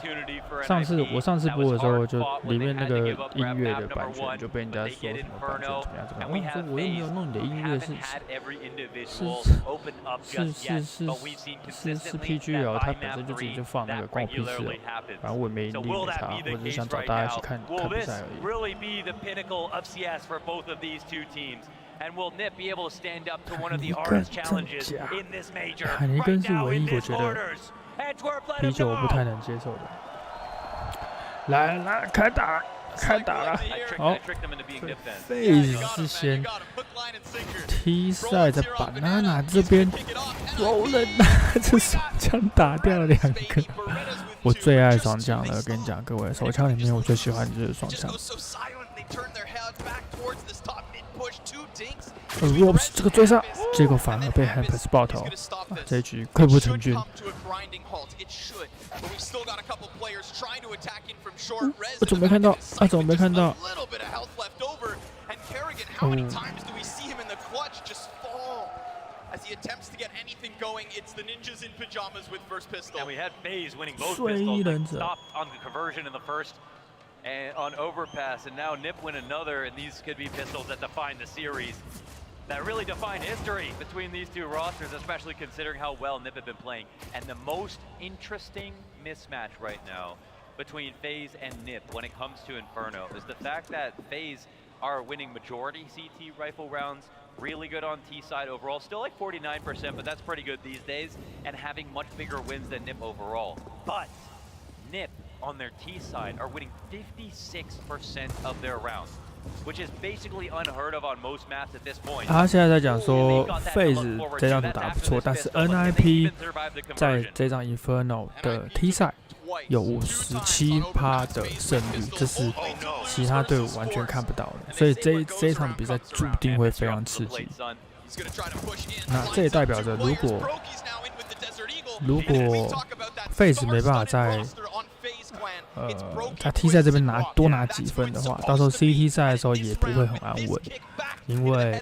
上次播的时候，就里面那个音乐的版权就被人家说什么版权怎么样？我说我又没有弄你的音乐，是 PGL， 它本身就自己就放那个，关我屁事了。反正我也没盈利没差，我只是想找大家一起看比赛而已。
And will Nip be able to stand up to one of the hardest challenges in this major?
海尼根是唯一我觉得啤酒我不太能接受的。来，开打了！好 ，Faze 是先 T 赛在 Banana 这边柔人拿着双枪打掉了2个。我最爱双枪了，跟你讲，各位手枪里面我最喜欢的就是双枪。Robs 这个追杀，结果反而被 Hempus 爆头，这一局溃不成军。我怎么没看到？怎么没看到？As
he attempts to get anything going, it's the ninjas in pajamas with first pistol.
And we had Faze winning both pistols, stopped on the conversion in the first and on overpass, and now Nip win another, and these could be pistols that define the series. That really define history between these two rosters, especially considering how well Nip have been playing. And the most interesting mismatch right now between Faze and Nip when it comes to Inferno is the fact that Faze are winning majority CT rifle rounds, really good on T side overall, still like 49%, but that's pretty good these days, and having much bigger wins than Nip overall. But Nip on their T side are winning 56% of their rounds, which is basically unheard of on most maps at this point.
他现在在讲说 Faze 这张图打不错，但是 NIP 在这张 Inferno 的 T 赛有57%的胜率，这是其他队伍完全看不到的，所以这一场比赛注定会非常刺激。那这也代表着，如果 Faze 没办法在T 赛这边多拿几分的话，到时候 CT 赛的时候也不会很安稳，因为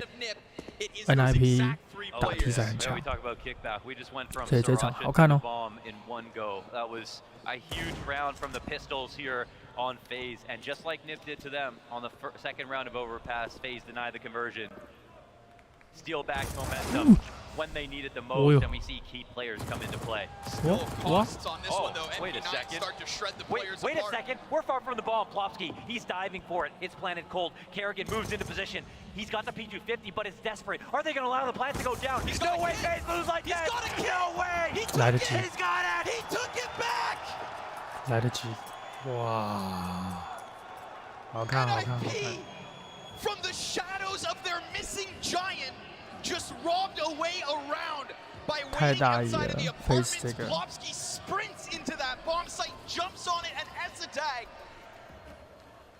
NIP 打 T 赛很强。
We talk about kickback. We just went from
所以这场
Sriracha
好
to
看
the
哦。
bomb in one go. That was a huge round from the Pistols here on Faze, and just like Nip did to them on the second round of overpass, Faze denied the conversion. Steal back momentum when they need it the most, and we see key players come into play.
Still costs on this one, though.
Wait a
NP9
second.
start to shred the
Wait
players
a
apart.
second. We're far from the bomb. Plopsky, he's diving for it. It's planted cold. Kerrigan moves into position. He's got the P250, but it's desperate. Are they going to allow the plant to go down? No way, Faze moves like that. No way.
He took
来
it.
得及，
He's got it. He took it back.
来得及。哇，好看，好看，好看。
NIP from the shadows of their missing giant just robbed away around by waiting
太大意
outside of the
了
apartments.
Faze 这个。
Plopsky sprints into that bomb site, jumps on it, and Esatag.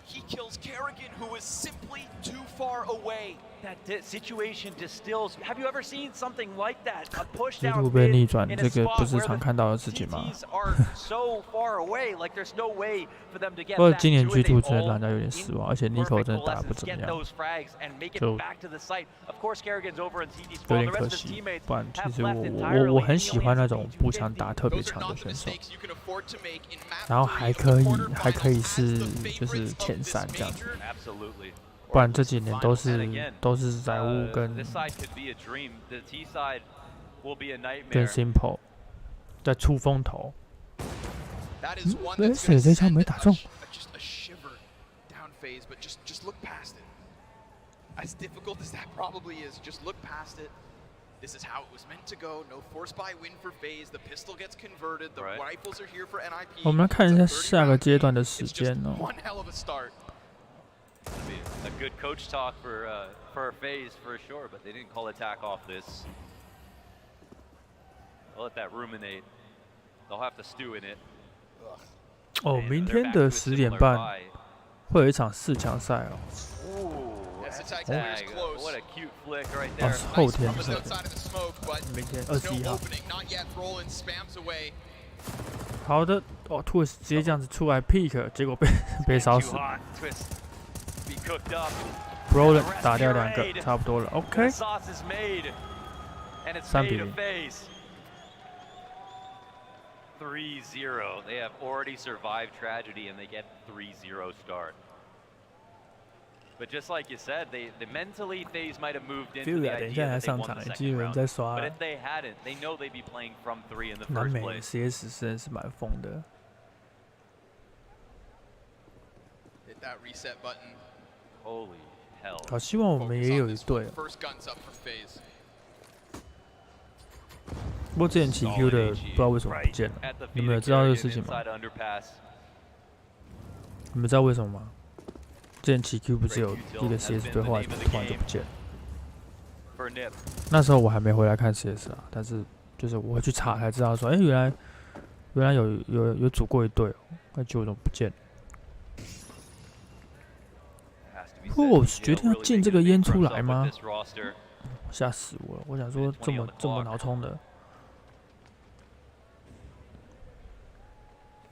He kills Kerrigan, who is simply too far away.
That situation distills. Have you ever seen something like that? A push
截
down
图被
mid
逆转，
in
这
a
个不
spot
是
where
常
the
看到的事情吗？
TTs are so far away. Like there's no way for them to get
不过
back
今年
to it.
G2
They
真的
all
让人家有点失望，而且 Nico
perfect
真的打得不
lessons,
怎么
get
样，
those frags and make it
就
back to the site. Of course, Kerrigan's over in TD
有
spawn.
点
The
可
rest of his
惜。
teammates
不然其
have
实
left
我
entirely.
很喜欢那种
He
步
only
枪
has
打特别
Those are
强的
not the
选手，
mistakes you can afford to make in map
然后
3
还
of
可
the
以
quarterfinals
还可以
as
是
the
就是
favorites
前
of this
三这样子，
major.
Absolutely.
不然这几年都
And
是
again,
都是仔屋跟
this side could be a dream. The T side will be a
跟
nightmare.
Simple 在出风头。
That is one
哎，
that's
谁
going
这
to
枪
send
没打中？
just a shiver down Faze, but just look past it. As difficult as that probably is, just look past it. This is how it was meant to go. No force buy win for Faze. The pistol gets converted. The rifles are here for NIP.
我们来看一下下个阶段的时间哦。
One hell of a start.
A good coach talk for Faze for sure, but they didn't call attack off this. They'll let that ruminate. They'll have to stew in it.
哦，
And
明
they're
天
back
的
to a
10点
similar
半
buy.
会有一场4强赛哦。
Ooh,
Esatag
Esatag,
clears close.
what a cute flick right
哦，
there.
是后
Nice
天
from
是
outside of the smoke, but
明天
no
21号。
opening. Not yet. Roland spams away.
好的，哦，Twist 直接这样子出来 pick，结果被烧
Too
死。
hot. Twist. Be cooked up.
Roland 打掉2个，差不多了。OK，
The sauce is made, and it's
3
made
比
to
0。Faze.
3-0. They have already survived tragedy, and they get 3-0 start. But just like you said, they mentally Faze might have moved into the
等一下
idea
来
that they
上
won
场，
the
已经有
second
人
round.
在刷
But
了
if。they hadn't, they know they'd be playing from 3 in the
南
first
美
place.
CS 真的是蛮疯的。
Hit that reset button.
Holy hell.
好，希望我们也有一队哦。
First guns up for Faze.
不过之前起 Q 的不知道为什么不见了，
At the
你
feet
们有
of
知道这个
Kerrigan
事情吗？
inside underpass.
你们知道为什么吗？之前起 Q 不是有一个 CS 队，后来突然就不见了。
For Nip.
那时候我还没回来看 CS 啊，但是就是我会去查才知道说，哎，原来有组过一队哦，那结果怎么不见了？
Has to be
不过
said,
我是决
PGL
定要
really
进
making
这
a
个
name
烟
for
出
himself
来
with
吗？
this roster.
吓死我了！我想说这么脑冲的。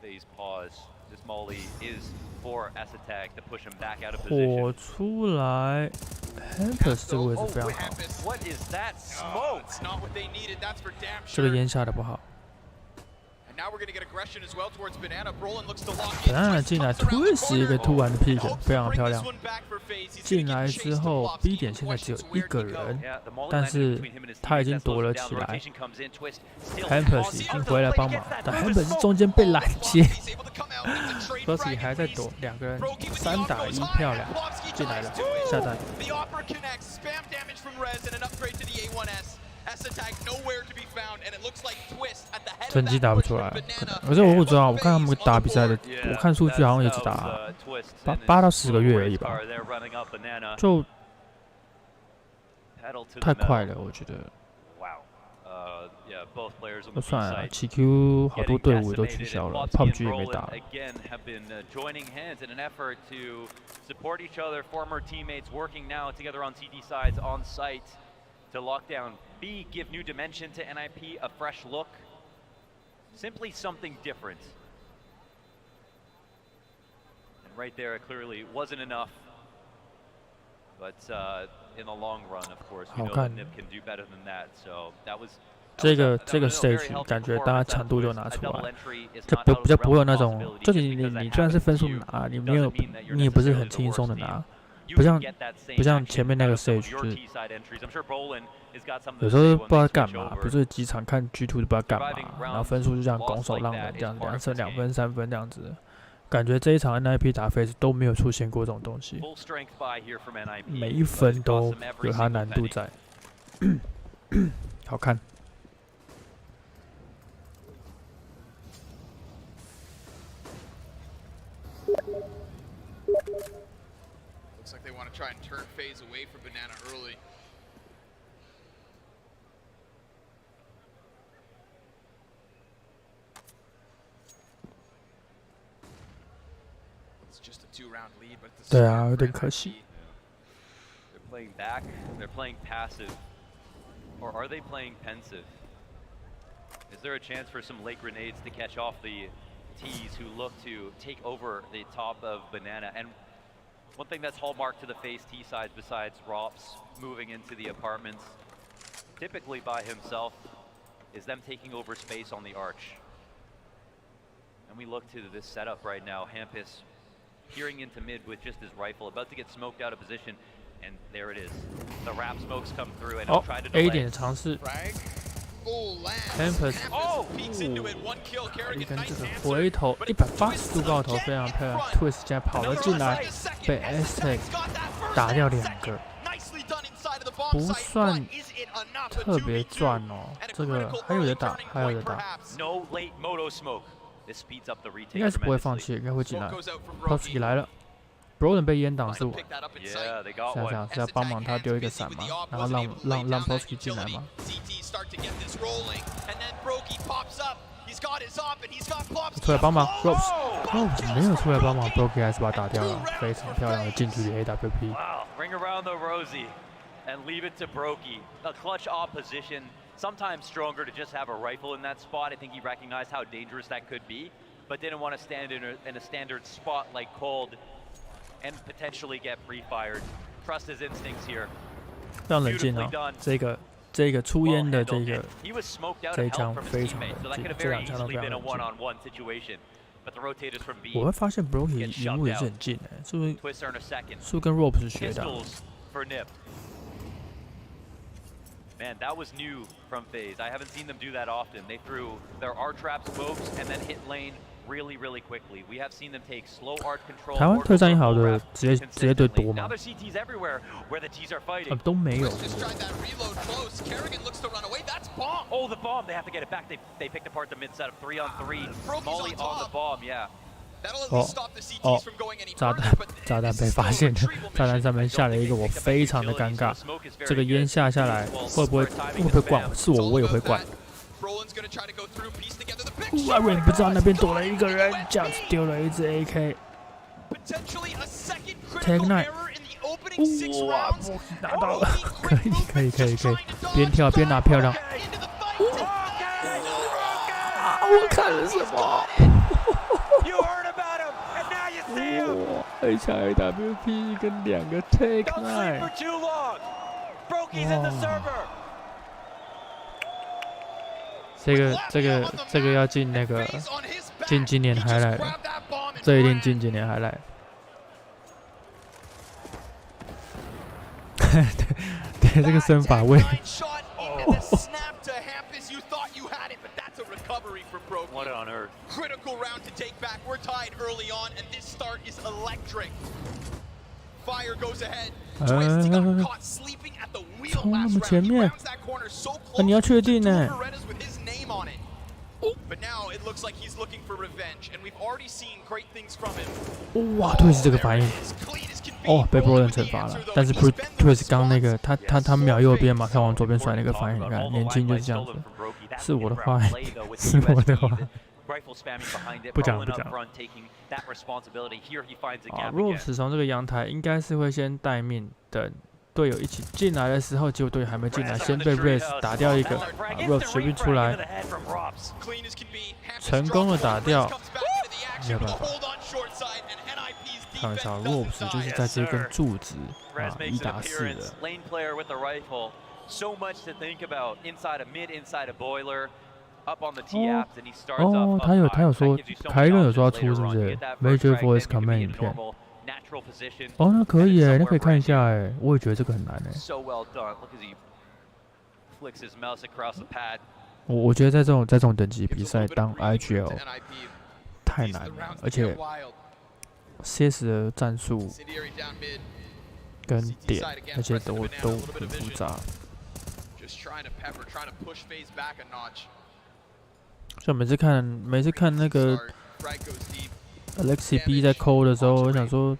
Phase pause. This molly is for Esatag to push him back out of
火
position.
出来 ，Hampers 这个位置非常好，
What is that smoke?
It's not what they needed. That's for damn
这个
sure.
烟下的不好。
And now we're going to get aggression as well towards Banana. Roland looks to lock in.
本来进来 Twist 一个突然的 pick， 非常漂亮。
This one back for Faze. He's
进
gonna
来
get chased
之
to
后
Plopsky.
，B 点现在只有一个人，
Yeah, the molly
但
landed
是
between him and his
他已
teammates.
经
That
躲
slows
了
him
起
down.
来。
Rotation comes in. Twist still
Hampers
on
已
the
经
other
回来
play.
帮
He
忙
gets，that
但
movement.
Hampers 中间被拦截
He's able to come out with the trade
，Plopsky
frag
还在
increase.
躲，2个人
Brokey with the
3
off
打
goes
1
high,
漂
and
亮，
Plopsky
进来
dies
了
to it.
下蛋。
The offer connects. Spam damage from Rez and an upgrade to the A1S. Esatag nowhere to be found, and it looks like Twist at the head
成
of
绩
that
打不
push
出
from
来，可
Banana.
能。可是我不知道，我
And
看他们
Faze
打
on
比
the
赛的，
board.
我看数据好像也只打8到10个月而已吧，就太快了，我觉得。就算了，起 Q 好多队伍都取消了，PUBG 也没打了。
Again, have been joining hands in an effort to support each other. Former teammates working now together on TD sides on site to lock down B, give new dimension to NIP, a fresh look, simply something different. And right there, it clearly wasn't enough. But in the long run, of course, we
好
know
看
that Nip can do better than that. So that was.
这个 stage 感觉大家强度就拿出来，就比较不会有那种，就是你虽然是分数拿，你也不是很轻松的拿，不像前面那个 stage 就是有时候不知道干嘛，不是几场看 G2 都不知道干嘛，然后分数就这样拱手让人这样2胜2分3分这样子，感觉这一场 NIP 打 Faze 都没有出现过这种东西，每一分都有它难度在，好看。
Looks like they want to try and turn Faze away from Banana early. It's just a 2-round lead, but it's
对啊，有点可惜。
They're playing back. They're playing passive, or are they playing pensive? Is there a chance for some late grenades to catch off the T's who look to take over the top of Banana? And one thing that's hallmark to the Faze T sides, besides Rops moving into the apartments, typically by himself, is them taking over space on the arch. And we look to this setup right now. Hampus peering into mid with just his rifle, about to get smoked out of position, and there it is. The wrap smokes come through, and he'll try to delay.
A 点的尝试 ，Hampus， 一根这个回头180度爆头非常漂亮 ，Twist 现在跑了进来，被 Aztec 打掉2个，不算特别赚哦，这个还有的打，还有的打，应该是不会放弃，应该会进来 ，Popsky 来了。 Broden 被烟挡住，想是要帮忙他丢一个闪吗？然后让 Popsky 进来吗？出来帮忙 ，Ropes 没有出来帮忙 ，Brokey 还是把他打掉了，非常漂亮的近距离 AWP。Ring
around the rosy and leave it to Brokey. A clutch opposition, sometimes stronger to just have a rifle in that spot. I think he recognized how dangerous that could be, but didn't want to stand in a standard spot like Cold. And potentially get pre-fired. Trust his instincts here.
非常冷静哦，这个出烟的这一枪非常冷静，这2枪都非常冷静。我会发现 Brokey 荧幕也是很近哎，是不是跟 Ropes 学的
？Man, that was new from Faze. I haven't seen them do that often. They threw their R trap smokes and then hit lane really, really quickly. We have seen them take slow art control.
台湾特战一好的直接对多吗？都没有。
Oh, the bomb! They have to get it back. They picked apart the mid setup. 3-on-3. Molly on the bomb. Yeah.
炸弹被发现了，炸弹上面下了一个我非常的尴尬。这个烟下来会不会灌？是我也会灌。阿瑞不知道那边躲了一个人，这样子丢了一支 AK。Tag 9，哇，拿到了，可以，边跳边拿漂亮。我看了什么？哇，1枪 AWP 跟2个 Tag 9。这个要进那个进今年还来的，这一定进今年还来。对，这个身法位。
What on earth?
Critical round to take back. We're tied early on, and this start is electric. Fire goes ahead. Twist got caught sleeping at the wheel last round. He rounds that corner so close.
你要确定呢？
with his name on it. But now it looks like he's looking for revenge, and we've already seen great things from him.
哇 ，Twist 这个反应，哦，被 Broden 惩罚了。但是 Twist 刚那个他秒右边马上往左边甩那个反应，你看年轻就是这样子。是我的话，是我的话。不讲。Rose 从这个阳台应该是会先待命，等队友一起进来的时候，结果队友还没进来，先被 Race 打掉一个 ，Rose 随便出来，成功的打掉，没有办法。开玩笑 ，Ropes 就是在这根柱子啊，1打4的。
Lane player with the rifle. So much to think about inside a mid, inside a boiler, up on the T-apps, and he starts off.
哦，他有说，凯伦有说要出是不是 ？Major Voice Command 影片。哦，那可以耶，那可以看一下哎，我也觉得这个很难哎。
So well done. Look as he flicks his mouse across the pad.
我觉得在这种等级比赛当 IGL 太难了，而且 CS 的战术跟点那些都很复杂。 像每次看那个 Alexi B 在抠的时候，我想说，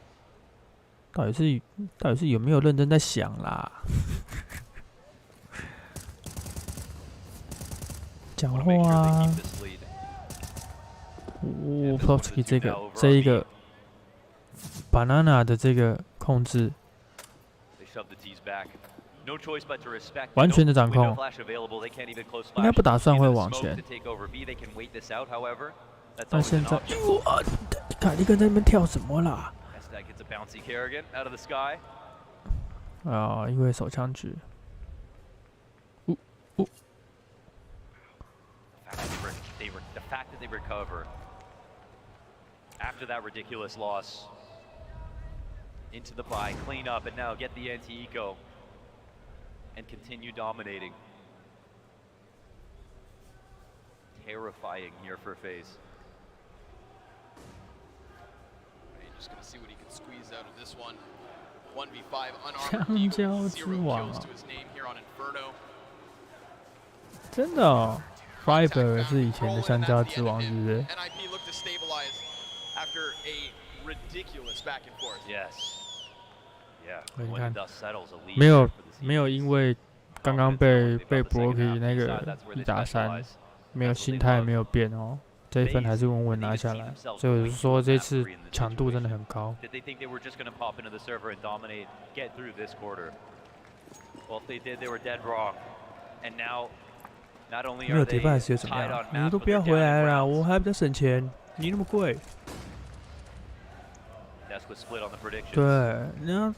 到底是有没有认真在想啦？讲话啊！Plopsky 这一个 banana 的这个控制。 完全的掌控，应该不打算会往前。但现在，卡利根在那边跳什么啦？啊，因为手枪局。
After that ridiculous loss, into the buy, clean up, and now get the anti-eco. And continue dominating. Terrifying here for Faze.
You're just gonna see what he can squeeze out of this one. 1v5 unarmed eagle, 0 kills to his name here on Inferno.
真的哦 ，Fiber 是以前的香蕉之王，是不是
NIP looked to stabilize after a ridiculous back and forth.
Yes. Yeah.
你
When
看
the dust settles, a lead.
没有因为刚刚被 Brokey 那个1打3，没有心态没有变哦，这一分还是稳稳拿下来，所以我就说这次强度真的很高。没有迪拜斯又怎么样？你们都不要回来了，我还比较省钱，你那么贵。对，那。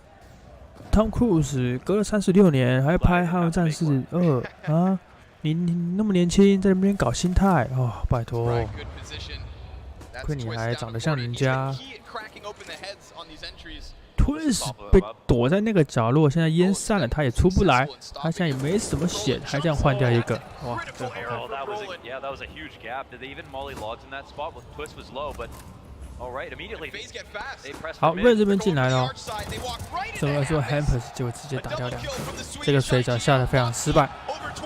Tom Cruise 隔了36年还拍《捍卫战士2》啊！你那么年轻，在那边搞心态哦，拜托！亏你还长得像人家。Twist 被躲在那个角落，现在烟散了，他也出不来。他现在也没什么险，还这样换掉一个，哇，这好看。 好，瑞这边进来了，怎么说 Hampers 就直接打掉2个，这个水饺下的非常失败，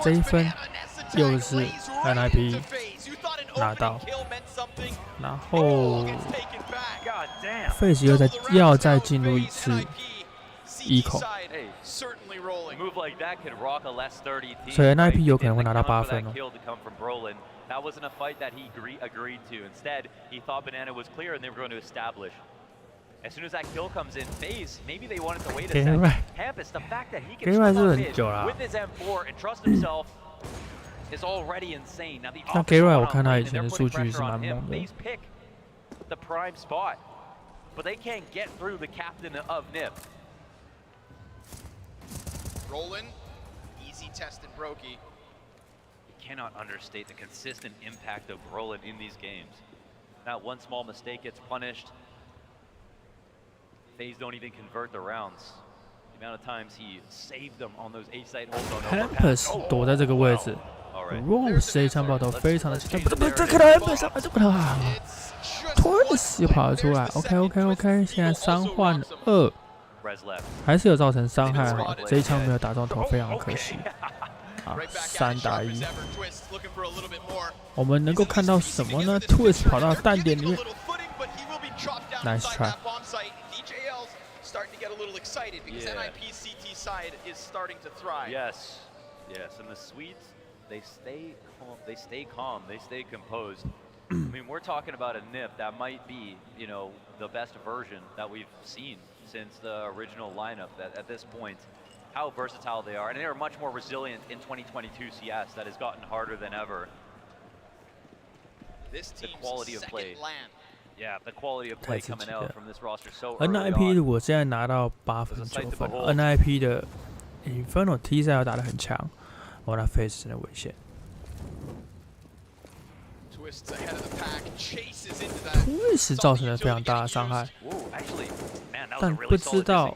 这一分又是 NIP 拿到，然后 Faze 要再进入一次eco，所以 NIP 有可能会拿到8分哦。
That wasn't a fight that he agreed to. Instead, he thought Banana was clear and they were going to establish. As soon as that kill comes in, Faze, maybe they wanted to wait a second. Hampus, the fact that he can start with his M4 and trust himself is already insane. Now the opposite Faze pick the prime spot, but they can't get through the captain of NIP.
Roland, easy test and Brokey.
Cannot understate the consistent impact of Roland in these games. Not one small mistake gets punished. Faze don't even convert the rounds. The amount of times he saved them on those A-side holds on
Hampus 躲在这个位置 ，Rose 这一枪爆头非常的强，不，这看到 Hampus 啊，这不能啊 ，Twist 又跑了出来 ，OK， 现在3换2，还是有造成伤害哈，这一枪没有打中头，非常可惜。 3打1，我们能够看到什么呢 ？Twist 跑到弹点里面 ，nice try。Yes,
and the Swedes, they stay calm, they stay composed. I mean, we're talking about a NIP that might be, you know, the best version that we've seen since the original lineup at this point. How versatile they are, and they are much more resilient in 2022 CS that has gotten harder than ever.
This
the quality of play.
Land
太刺激了。NIP 如果现在拿到8分9分 ，NIP 的 Inferno T 赛要打得很强，哇，那 Faze 真的危险。Twist 造成了非常大的伤害，但不知道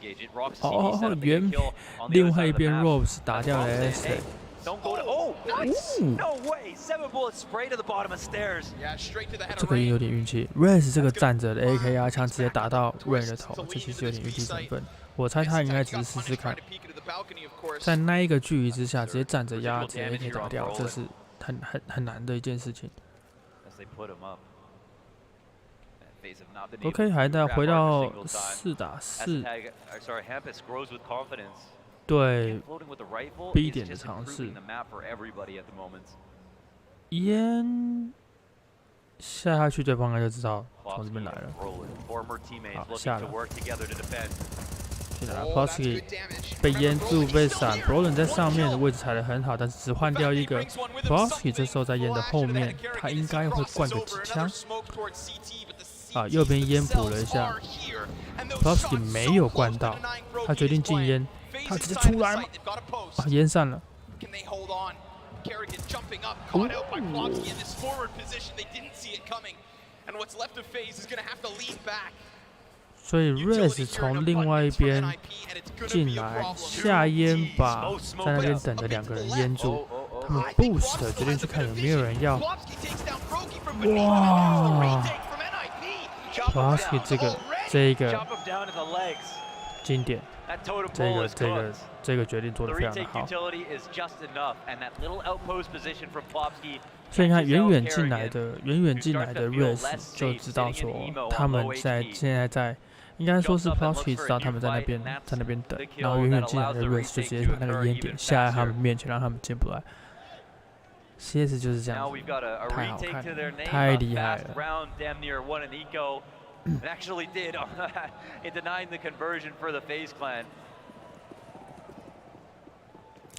另外一边 Rose 打掉了 S。这个也有点运气。Raze 这个站着的 AKR 枪直接打到 Rain 的头，这其实有点运气成分。我猜他应该只是试试看，在那一个距离之下直接站着压，直接可以打掉，这是很难的一件事情。OK， 还在回到4打4，对 B 点的尝试。烟下下去，对方应该就知道从这边来了。好，下了。进来 ，Plosky 被淹住，被闪 ，Broden 在上面的位置踩得很好，但是只换掉一个。Plosky 这时候在烟的后面，他应该会灌个几枪。啊，右边烟补了一下 ，Plosky 没有灌到，他决定进烟，他直接出来了，啊，烟散了。所以 Raze 从另外一边进来，下烟把在那边等的2个人淹住。他们 boost 决定去看有没有人要。哇 ！Plosky 这个经典，这个决定做得非常的好。所以你看，远远进来的 Raze 就知道说他们现在在。应该说是 Plosky 知道他们在那边等，然后远远进来的 Raze 就直接把那个烟点下在他们面前，让他们进不来。CS 就是这样子，太好看了，太厉害了。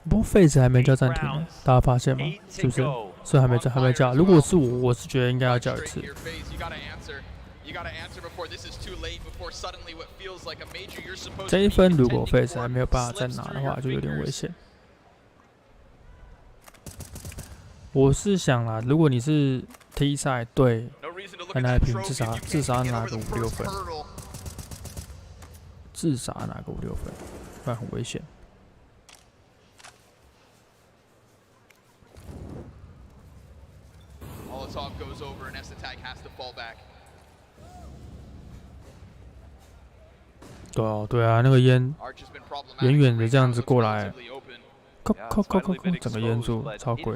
不过 Faze 还没叫暂停呢，大家发现吗？是不是？所以还没叫。如果是我是觉得应该要叫一次。这一分如果 Faze 还没有办法再拿的话，就有点危险。我是想啦，如果你是 T 赛对 NIP， 至少要拿个5、6分，至少要拿个5、6分，不然很危险。对啊，那个烟远远的这样子过来，整个烟住，超贵。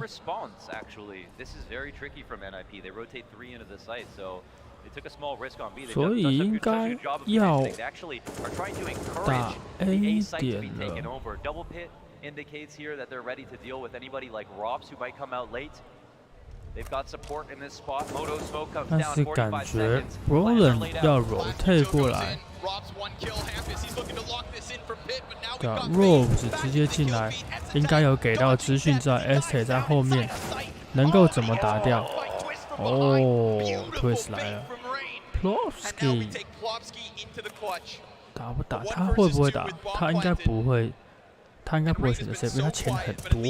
所以应该要打 A 点了。但是感觉 Roland 要 rotate 过来，对啊 ，Rose 直接进来，应该有给到资讯，知道 ST 在后面能够怎么打掉。哦 ，Twist 来了 ，Plosky 打不打？他会不会打？他应该不会。他应该不会选择 save， 因为他钱很多。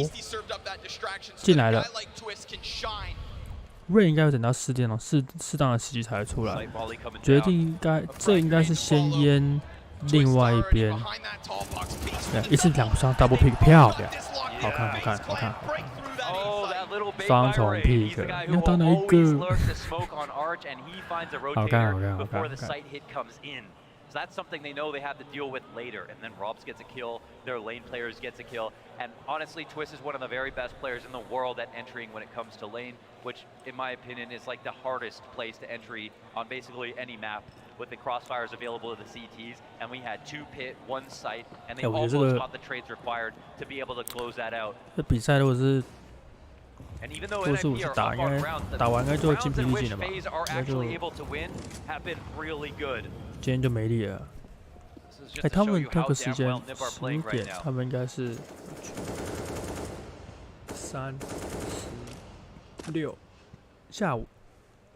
进来了 ，Ray 应该要等到适当的时机才会出来。决定应该是先淹另外一边，一次2双 double pick， 漂亮，好看。双重 pick， 要到哪一个？好看。
So that's something they know they have to deal with later. And then Robs gets a kill, their lane players gets a kill. And honestly, Twist is one of the very best players in the world at entering when it comes to lane, which in my opinion is like the hardest place to entry on basically any map with the crossfires available to the CTs. And we had 2 pit, 1 site, and they almost got the trades required to be able to close that out.
这比赛如果是打，应该打完应该就精疲力尽了吧？应该就今天就没力了。他们那个时间11点，他们应该是3、4、6下午。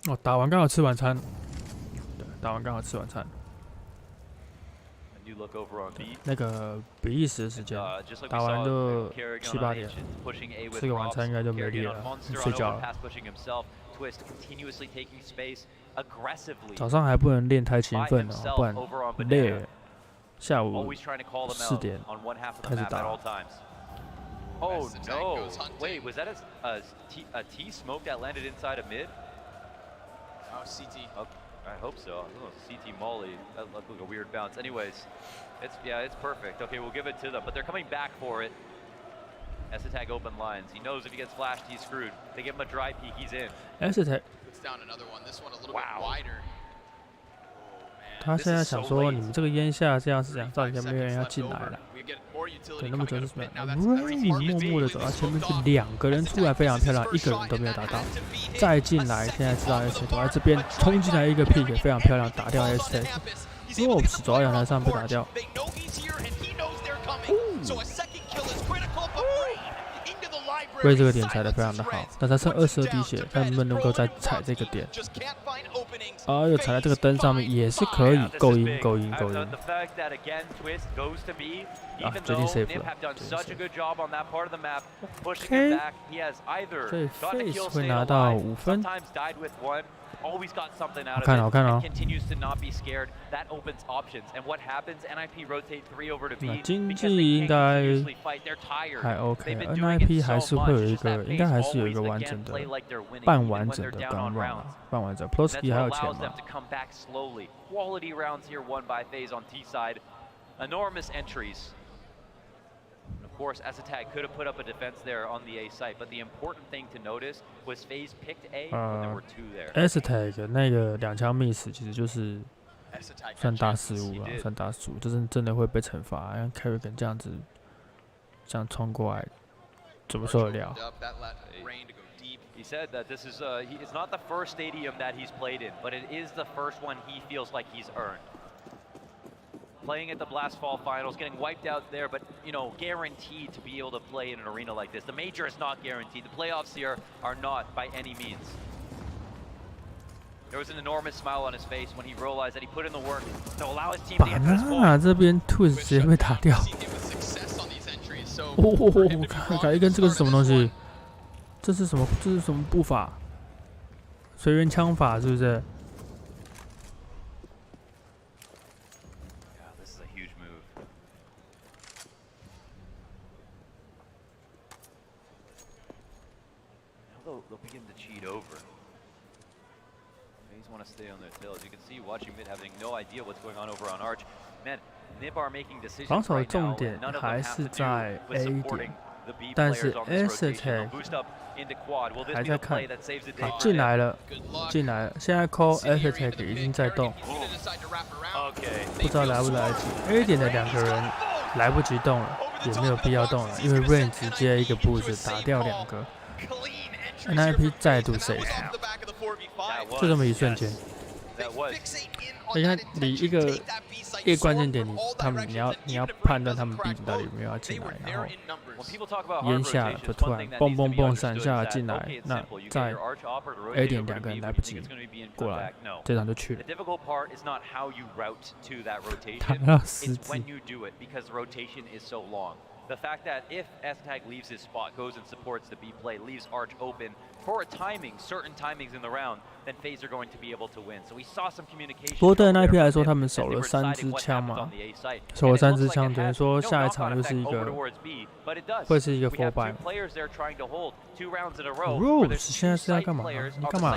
哦，打完刚好吃晚餐，打完刚好吃晚餐。那个比利时的时间，打完就7、8点，吃个晚餐应该就没力了，睡觉了。早上还不能练太勤奋哦，不然累了。下午4点开始打。
Oh no! Wait, was that a T smoke that landed inside of mid?
Oh, CT.
I hope so. I don't know, CT Molly. That looked like a weird bounce. Anyways, it's perfect. Okay, we'll give it to them, but they're coming back for it. S-Tag open lines. He knows if he gets flashed, he's screwed. They give him a dry peek, he's in.
S-Tag.
Puts down another one. This one a little bit wider.
他现在想说，你们这个烟下这样是这样，到底有没有人要进来了？等那么久是什么 ？Rain 默默的走到前面去，2个人出来非常漂亮，1个人都没有打到。再进来，现在知道 S 走在这边冲进来一个 pick 非常漂亮，打掉 S。Ropes 走到阳台上被打掉。Ray 这个点踩得非常的好，但他剩22滴血，他能不能够再踩这个点？又踩在这个灯上面也是可以，够赢。啊，决定 safe 了。OK， 所以 Faze 会拿到5分。
Always got something out
好看哦。
Continues to not be scared. That opens options. And what happens? NIP rotate 3 over to B.
经济应该还 OK，NIP 还是会有一个，应该还是有一个完整的、半完整的刚 round， 半完整。Plosky 还有钱吗
？Quality rounds here won by Faze on T side. Enormous entries. Of course, S-Tag could have put up a defense there on the A site, but the important thing to notice was Faze picked A, and there were 2 there.
S-Tag 那个2枪 miss 其实就是算大失误了，算大失误，就是真的会被惩罚。像 Kerrigan 这样子，这样冲过来，怎么受得了？
He said that this is it's not the first stadium that he's played in, but it is the first one he feels like he's earned. Playing at the Blast Fall Finals, getting wiped out there, but, you know, guaranteed to be able to play in an arena like this. The Major is not guaranteed. The playoffs here are not by any means. There was an enormous smile on his face when he realized that he put in the work to allow his team to get this ball.
这边 Twist 直接被打掉。看一根这个是什么东西？这是什么步法？随缘枪法是不是？
They'll begin to cheat over. They want to stay on their tails. You can see watching mid having no idea what's going on over on Arch. Man, Nib are making decisions
防守
right
重
now.
点
None of
还
them have
是
to do
在
with
A
supporting
点，
the B
但
players
是
on this rotation.
S-Tag
They'll boost up into quad. Will this
还
be
在
the
看
play that saves the day?
进来了，现在 call S-Tag 已经在动，不知道来不来得及。A 点的2个人来不及动了，也没有必要动了，因为 Rain 直接一个 boost 打掉2个。 NIP 再度 safe， 就这么一瞬间。你看，你一个关键点，你要判断他们 B 点到底有没有要进来，然后烟下就突然蹦蹦蹦闪下进来，那在 A 点2个人来不及过来，这场就去了。他要死字。
The fact that if S-Tag leaves his spot, goes and supports the B play, leaves Arch open for a timing, certain timings in the round, then Faze are going to be able to win. So we saw some communication.
不过对 NIP 来说，他们守了3支枪嘛，守了3支枪，等于说下一场又是一个会是一个 4 by。Rose 现在是在干嘛？你干嘛？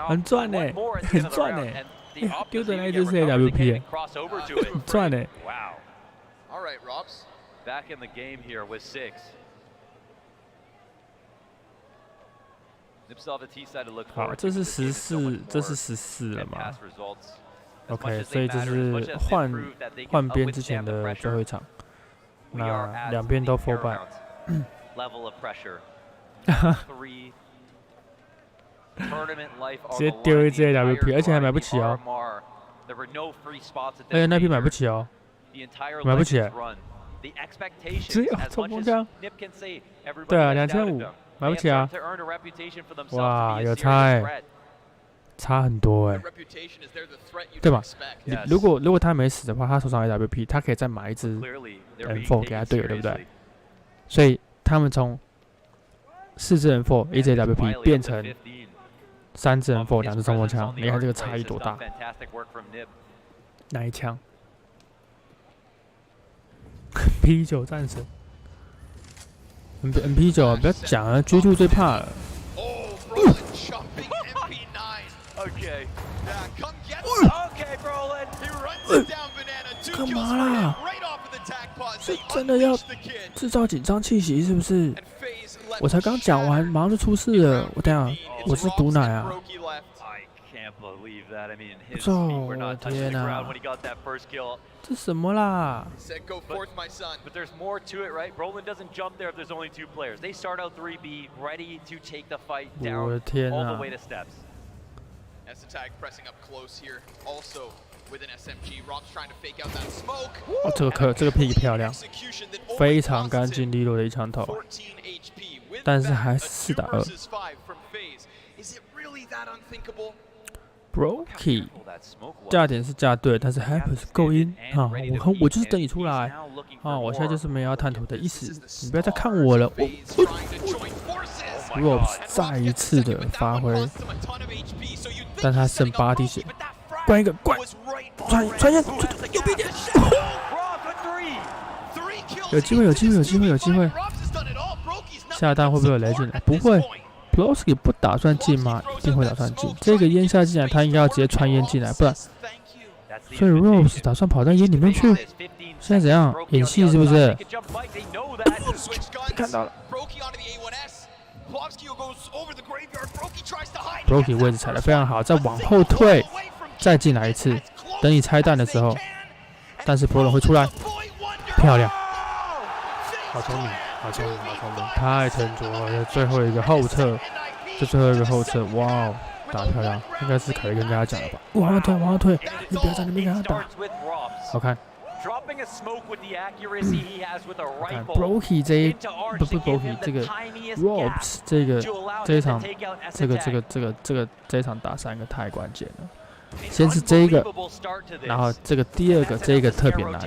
很赚呢，很赚呢。 丢的那一只是 AWP， 很赚呢。
Wow. All right, Robs. Back in the game here with 6. Nips off the T side to look forward.
好，这是14了嘛 ？OK， 所以这是换边之前的最后一场，那2边都 4 by。Level
of pressure.
直接丢一只 AWP， 而且还买不起哦。而且那批买不起哦，买不起。只有冲锋枪。对啊，2500，买不起啊！哇，有差欸，差很多欸，对吧？如果他没死的话，他手上有 AWP， 他可以再买一支 M4 给他队友，对不对？所以他们从4支 M4 1支 AWP 变成3支 M4 2支冲锋枪，你看这个差异多大？哪一枪？P9 战神 ，MP9 啊，不要讲了 ，G2 最怕了。干嘛啦？是真的要制造紧张气息是不是？我才刚讲完，马上就出事了。我等下，我是毒奶啊！操！我的天哪！这什么啦？我的天哪！哦，这个 pick 漂亮，非常干净利落的一枪头，但是还是4打2。Brokey 架点是架对，但是 Hyper 是够阴啊！我就是等你出来啊！我现在就是没有要探头的意思，你不要再看我了。Robs 再一次的发挥，但他剩8滴血，灌一个灌，传烟，右边点，有机会！下蛋会不会有雷进来？不会。Plosky 不打算进吗？一定会打算进。这个烟下进来，他应该要直接穿烟进来，不然。所以 Rose 打算跑到烟里面去。现在怎样？演戏是不是？看到了。Brokey 位置踩得非常好，再往后退，再进来一次。等你拆弹的时候，但是 Pro 会出来，漂亮，好聪明。太沉着了！最后一个后撤，哇哦，打得漂亮，应该是凯瑞跟大家讲了吧？往后退，你不要在那边跟他打，好看。Brokey 不 Brokey 这个 Robs 这一场打3个太关键了。先是这一个，然后这个第2个，这个特别难，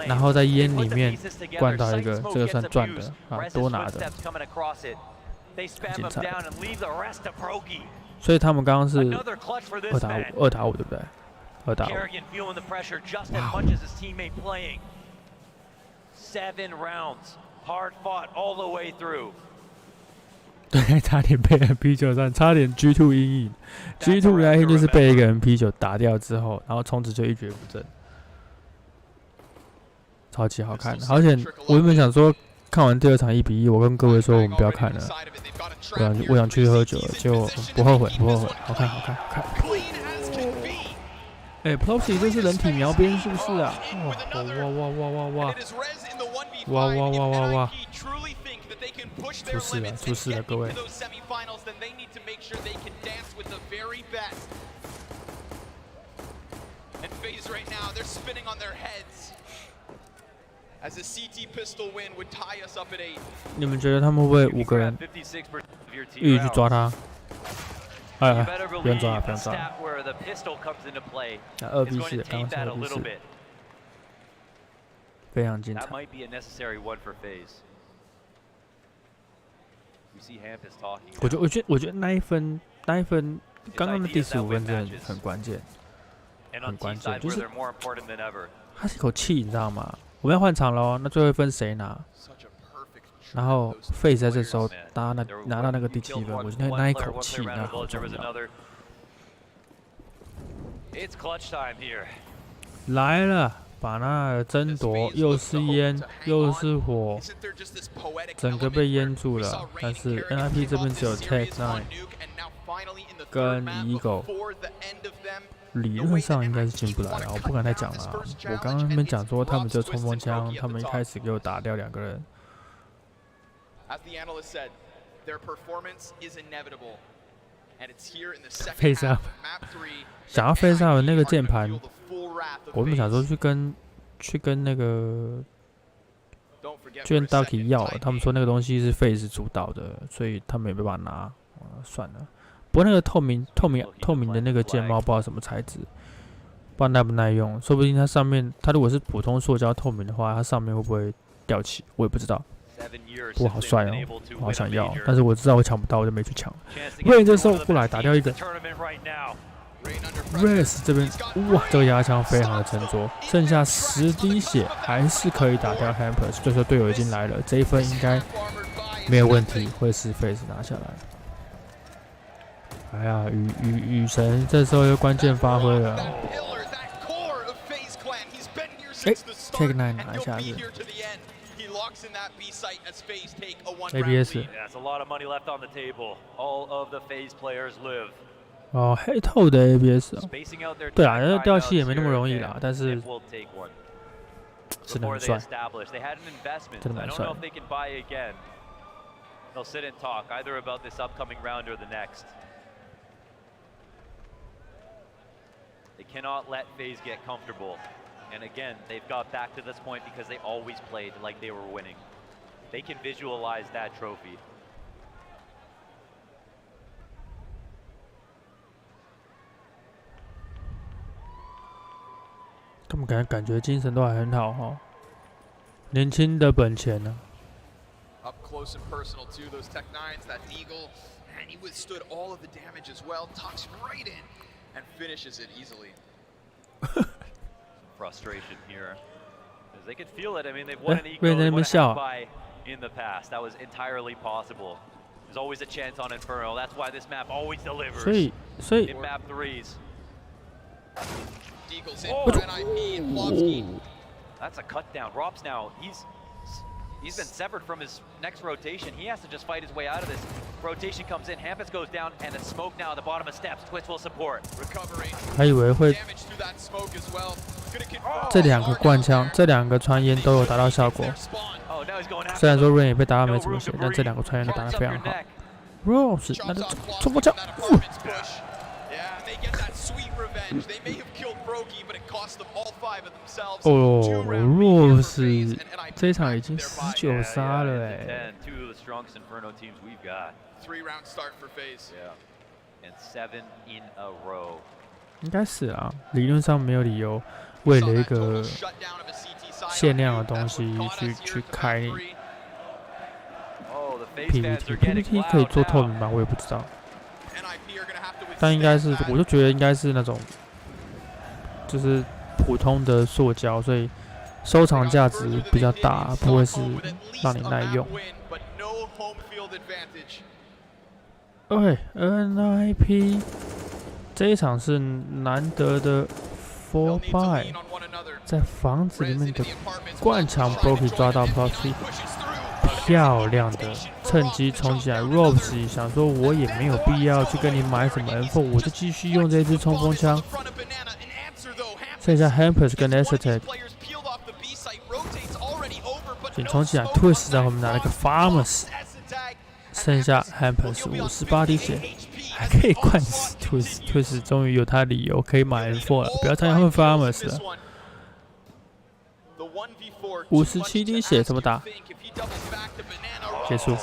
然后在烟里面灌到一个，这个算赚的啊，多拿的，很精彩。所以他们刚刚是2打5，对不对？2打5。对，差点被 MP9 战，差点 G2 阴影。G2 原因就是被一个 MP9 打掉之后，然后从此就一蹶不振，超级好看。而且我原本想说，看完第2场1比1，我跟各位说我们不要看了，我想去喝酒了，结果不后悔，好看。哎 ，Plosky 这是人体描边是不是啊？哇！出事了，各位！你们觉得他们会不会5个人一起去抓他？哎，不用抓了。2B4的，刚刚是2B4，非常精彩。我觉得那一分，刚刚的第15分真的很关键，就是它是一口气，你知道吗？我们要换场喽，那最后一分谁拿？然后 Faze 在这时候拿到那个第7分，我觉得那一口气那好重要。来了。把那争夺又是烟又是火，整个被淹住了。但是 NIP 这边只有 Tech9 跟 Eagle， 理论上应该是进不来了。我不敢再讲了。我刚刚那边讲说他们这冲锋枪，他们一开始给我打掉2个人。Faze up， 想要 Faze up 那个键盘，我们想说去跟那个居然 Ducky 要了，他们说那个东西是 Faze 主导的，所以他们也没办法拿。算了，不过那个透明的那个键帽不知道什么材质，不知道耐不耐用，说不定它上面它如果是普通塑胶透明的话，它上面会不会掉漆，我也不知道。不过好帅哦，我好想要，但是我知道我抢不到，我就没去抢。Rain 这时候过来打掉一个 ，Race 这边哇，这个压枪非常的沉着，剩下10滴血还是可以打掉 Hampers， 这时候队友已经来了，这一分应该没有问题，会是 Faze 拿下来。哎呀，雨神这时候又关键发挥了。Tech9 拿下是。ABS 哦，黑透的 ABS 哦，对啊，那掉漆也没那么容易啦，但是真的很帅，真的蛮帅的。
They'll sit and talk either about this upcoming round or the next. They cannot let Faze get comfortable. And again, they've got back to this point because they always played like they were winning. They can visualize that trophy.
他们感觉精神都还很好哈，年轻的本钱呢。
Up close and personal too, those Tech9s, that Deagle, and he withstood all of the damage as well, tucks right in and finishes it easily.
Frustration here, as they could feel it. I mean, they've won an eco, they won a half by in the past. That was entirely possible. There's always a chance on Inferno. That's why this map always delivers.
所以
in map 3s.
Deagle's in for NIP and Plopsky.
That's a cut down. Rob's now, he's been severed from his next rotation. He has to just fight his way out of this. Rotation comes in, Hampus goes down, and the smoke now at the bottom of steps. Twitch will support.
还以为会这两个灌枪，这两个穿烟都有达到效果。虽然说 Rain 也被打到没怎么血，但这两个穿烟都打得非常好。Rose 那就冲锋枪。哦 ，Rose 这一场已经19杀了哎。应该是啊，理论上没有理由为了一个限量的东西去开 PVT 可以做透明吗？我也不知道，但应该是，我就觉得应该是那种就是普通的塑胶，所以收藏价值比较大，不会是让你耐用。OK， NIP 这一场是难得的 4 buy， 在房子里面的灌肠 Brokey 抓到 Plopsky， 漂亮的趁机冲起来 ，Robes 想说我也没有必要去跟你买什么 M4， 我就继续用这支冲锋枪。剩下 Hampers 跟 Aesthetic， 紧冲起来 ，Twist 在后面拿了个 Farmers， 剩下 Hampers 58滴血，还可以灌死 Twist 终于有他理由可以买 M4 了，不要再用 Farmers 了。57滴血怎么打？结束。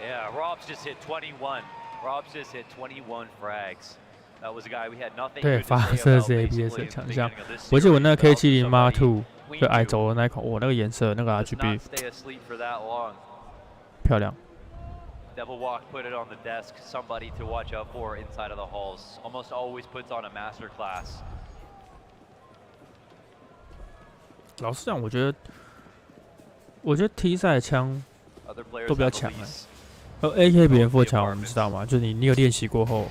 Yeah, Rob's just hit 21. Rob's just hit 21 frags. That was a guy we had nothing.
对，发射是 ABS 的强项。我记得我那个 K70 Mark II 就矮轴的那一口，那个颜色，那个 RGB 漂亮。
Devil Walk put it on the desk. Somebody to watch out for inside of the halls. Almost always puts on a master class.
老实讲，我觉得 T 赛枪都比较强AK 比 M4 强，我们知道吗？就是你有练习过后，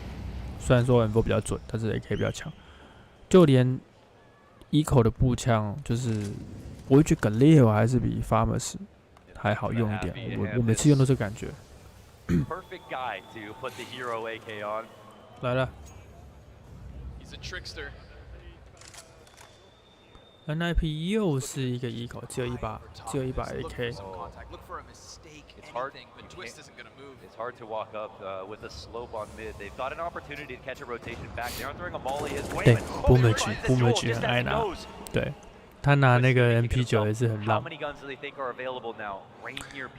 虽然说 M4 比较准，但是 AK 比较强。就连 Eco 的步枪，就是我会觉得 Galil 还是比 Farmers 还好用一点。我每次用都是感觉。来了。NIP 又是一个 Eco， 只有一把 AK。It's
hard to walk up with a slope on mid. They've got an opportunity to catch a rotation back. They aren't throwing a molly his way.
对，不美局很爱拿。对，他拿那个 MP9也是很浪。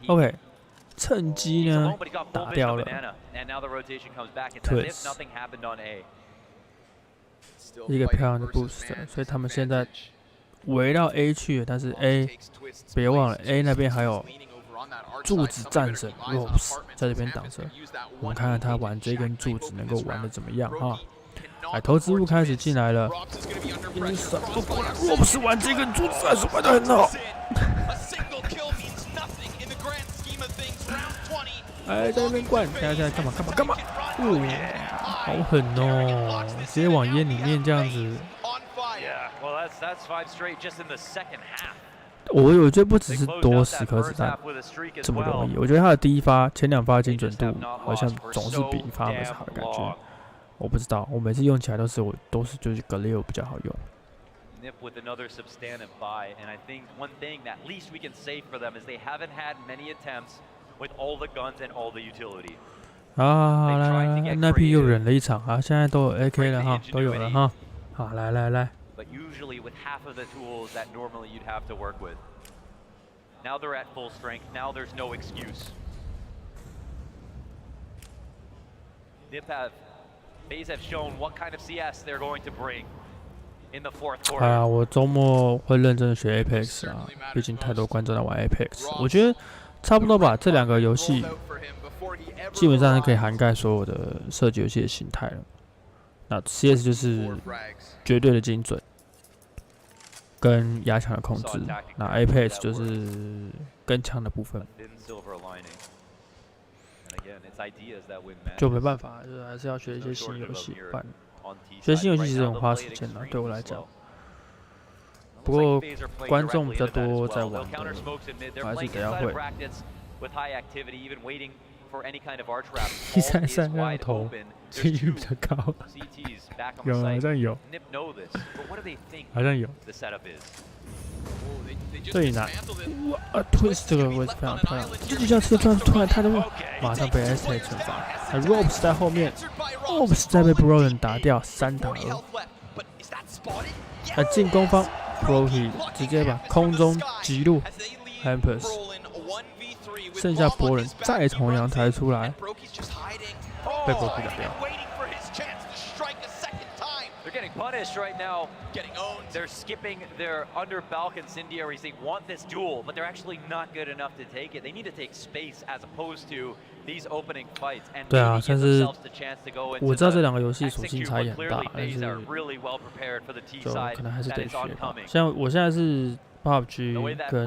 OK， 趁机呢打掉了 Twist， 一个漂亮的 boost， 所以他们现在围绕 A 去了，但是 A 别忘了 A 那边还有柱子战神 Rose 在这边挡着，我们看看他玩这根柱子能够玩的怎么样哈。哎，投资物开始进来了，Rose 玩这根柱子还是玩得很好。哎，在那边灌，大家干嘛？好狠哦！直接往烟里面这样子。我觉得不只是多10颗子弹这么容易，我觉得他的第一发、前2发精准度好像总是比Faze好的感觉。我不知道，我每次用起来都是就是Galil比较好用。
Nip with another substantive buy, and I think one thing that at least we can say for them is they haven't had many attempts with all the guns and all the utility.
好，来，那批又忍了一场啊，现在都有 AK 了哈，都有了哈。好，来。
But usually with half of the tools that normally you'd have to work with. Now they're at full strength. Now there's no excuse. Faze have shown what kind of CS they're going to bring in the fourth quarter.
啊，我周末会认真的学 Apex 啊，毕竟太多观众在玩 Apex。我觉得差不多吧，这2个游戏基本上是可以涵盖所有的射击游戏的形态了。那 CS 就是绝对的精准跟压强的控制，那 Apex 就是跟枪的部分。就没办法，就是还是要学一些新游戏。学新游戏其实很花时间的，对我来讲。不过观众比较多在玩的，我还是得要会。133要投，几率比较高。有，好像有，好像有。这里拿，哇，Twist 这个位置非常漂亮，这就像是突然他的马上被 ST 惩罚，那 Ropes 在后面 ，Ropes 再被 Broden 打掉，3打2。那进攻方 Broky 直接把空中击入 Hampers， 剩下博人再从阳台出来，被 Broky 打掉。
Getting punished right now. They're skipping their under Balk incendiaries. They want this duel, but they're actually not good enough to take it. They need to take space as opposed to these opening fights and maybe give themselves the chance to go into the execute what clearly Faze are really well prepared for the T side that is oncoming.
像我现在是 PUBG 跟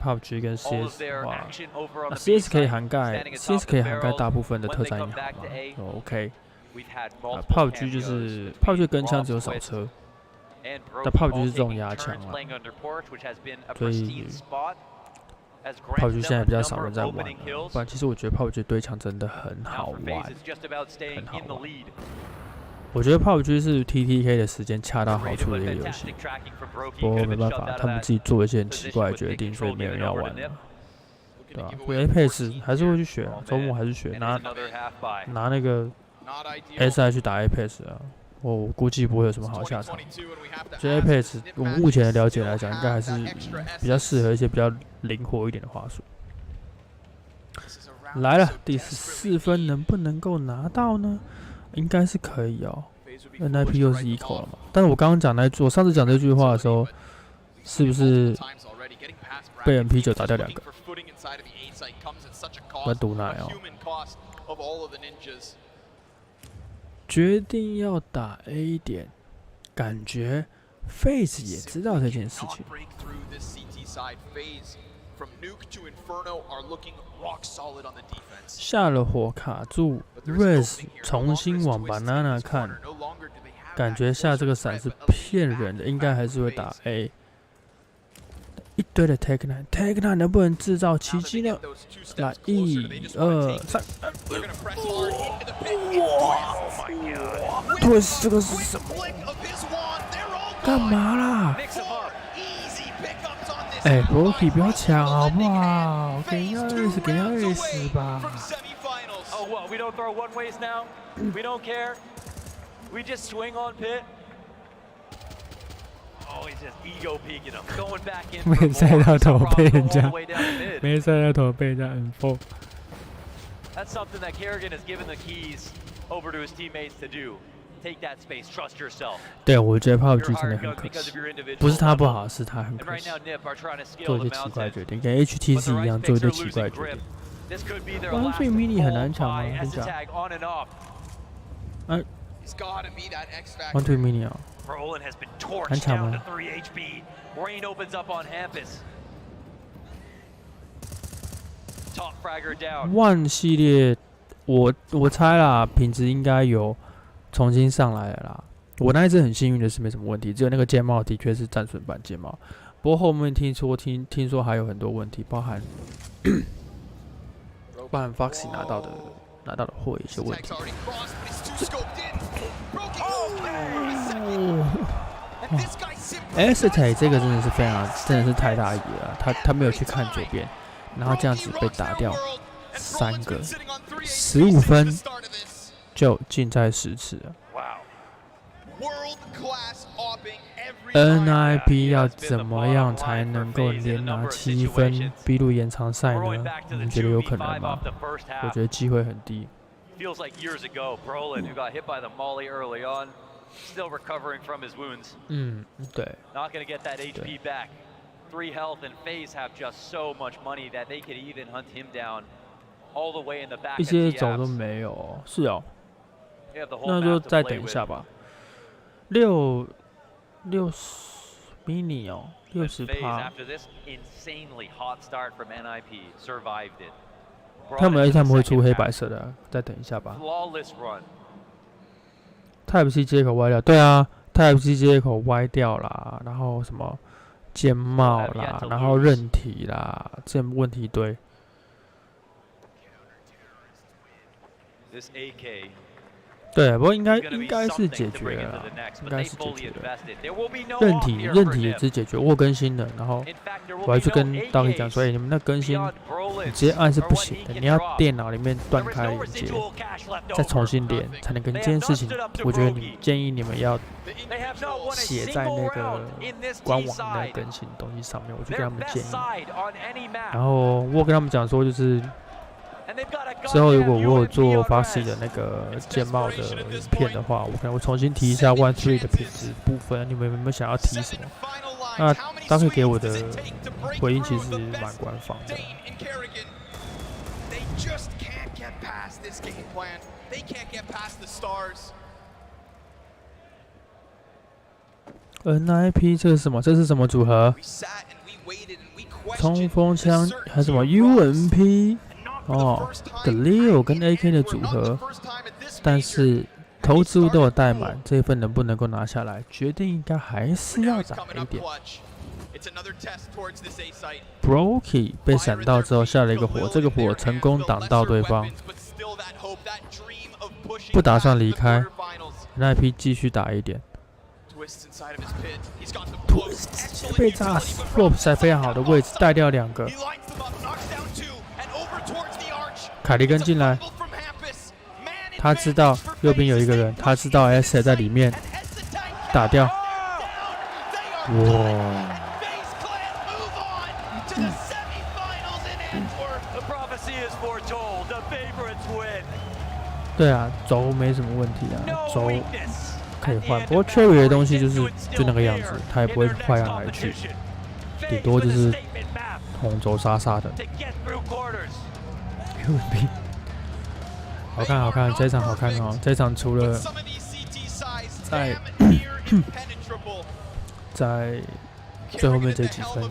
PUBG 跟 CS 的话，CS 可以涵盖大部分的特战银行嘛，OK。PUBG 就是 PUBG 跟枪只有扫车，但 PUBG 是重压枪啊，所以 PUBG 现在比较少人在玩了。不然其实我觉得 PUBG 对枪真的很好玩，很好玩。我觉得 PUBG 是 TTK 的时间恰到好处的一个游戏，不过没办法，他们自己做一些很奇怪的决定，所以没有人要玩了。对吧？Apex 还是会去学啊，周末还是学，拿那个 SI 去打 Apex 啊，我估计不会有什么好下场。所以 Apex 我目前的了解来讲，应该还是比较适合一些比较灵活一点的话术。来了，第14分能不能够拿到呢？应该是可以哦。NIP 又是1口了嘛？但是我刚刚讲我上次讲这句话的时候，是不是被 MP9 打掉2个？我赌奶哦。决定要打 A 点，感觉 Faze 也知道这件事情。下了火卡住 ，Rez 重新往 Banana 看，感觉下这个伞是骗人的，应该还是会打 A。一堆的 Take9 能不能制造奇迹呢？来，1、2、3，哇！对，这个是什么？干嘛啦？哎 ，Broky 不要抢好不好？给人家20，给人家20吧。
Oh, what? We don't throw one ways now? We don't care. We just swing on pit. Oh, he's just ego peeking him, going back in.
没赛到头被人家，没赛到头被人家 unfold。
That's something that Kerrigan has given the keys over to his teammates to do. Take that space, trust yourself.
对，我觉得 PUBG 真的很可惜，不是他不好，是他很
And
可
惜 right now, Nip are trying to
做
scale
一
the
些奇怪
mountain.
决定，跟 HTC 一样做一些奇怪决定。
This could be their
光
last
最 mini 很难抢吗？
by
跟你讲，
Tag on and off.
He's gotta be that X factor.
光最 mini 啊，
Brolin has been torched
很抢
down
吗
to 3 HP. Rain opens up on Hampus. Top fragger down.
One 系列，我猜啦，品质应该有重新上来了啦。我那一只很幸运的是没什么问题，只有那个键帽的确是战损版键帽，不过后面听说还有很多问题，包含 Foxy 拿到的货有一些问题。Estee 这个真的是太大意了，他没有去看左边，然后这样子被打掉3个，15分就近在10次了。NIP 要怎么样才能够连拿7分逼入延长赛呢？你们觉得有可能吗？我觉得机会很低。
Feels like years ago, Brolin, who got hit by the molly early on, still recovering from his wounds.
对。
Not going to get that HP back. 3 health and Faze have just so much money that they could even hunt him down all the way in the back.
一些种都没有，是哦。那就再等一下吧。60 mini 哦，60%。
After this insanely hot start from NIP, survived it.
他们会出黑白色的，再等一下吧。Type C 接口歪掉，对啊 ，Type C 接口歪掉啦，然后什么键帽啦，然后韧体啦，这问题一堆。对，不过应该是解决了啦，应该是解决了。韧体也是解决，我更新了，然后我还去跟道理讲说，你们那更新你直接按是不行的，你要电脑里面断开连接，再重新连才能跟这件事情。我觉得建议你们要写在那个官网的更新东西上面，我就跟他们建议。然后我跟他们讲说，就是。 之后，如果我有做 Foxy 的那个键帽的影片的话，我可能会重新提一下 One3 的品质部分。你们有没有想要提什么？那大概给我的回应其实蛮官方的。NIP 这是什么？这是什么组合？冲锋枪还是什么 UMP？ 哦 ，Galil 跟 AK 的组合，但是投资物都有带满，这一份能不能够拿下来？决定应该还是要打一点。Brokey 被闪到之后下了一个火，这个火成功挡到对方，不打算离开，那一批继续打一点。Twist 被炸 ，Flop 在非常好的位置带掉2个。 凯利根进来，他知道右边有一个人，他知道 S 在里面，打掉。哇！对啊，轴没什么问题啊，轴可以换。不过 Cherry 的东西就那个样子，他也不会换来来去，顶多就是红轴杀杀的。 好看，好看，这场好看哦！这场除了在最后面这几分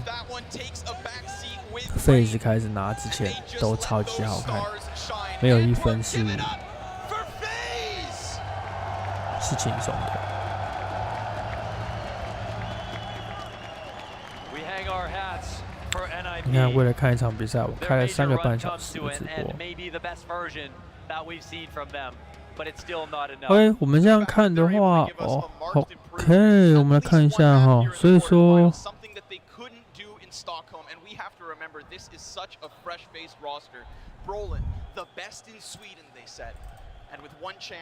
，Faze 开始拿之前都超级好看，没有一分是轻松的。你看，为了看一场比赛，我开了3个半小时的直播。OK， 我们这样看的话，哦 ，OK， 我们来看一下哈。所以说，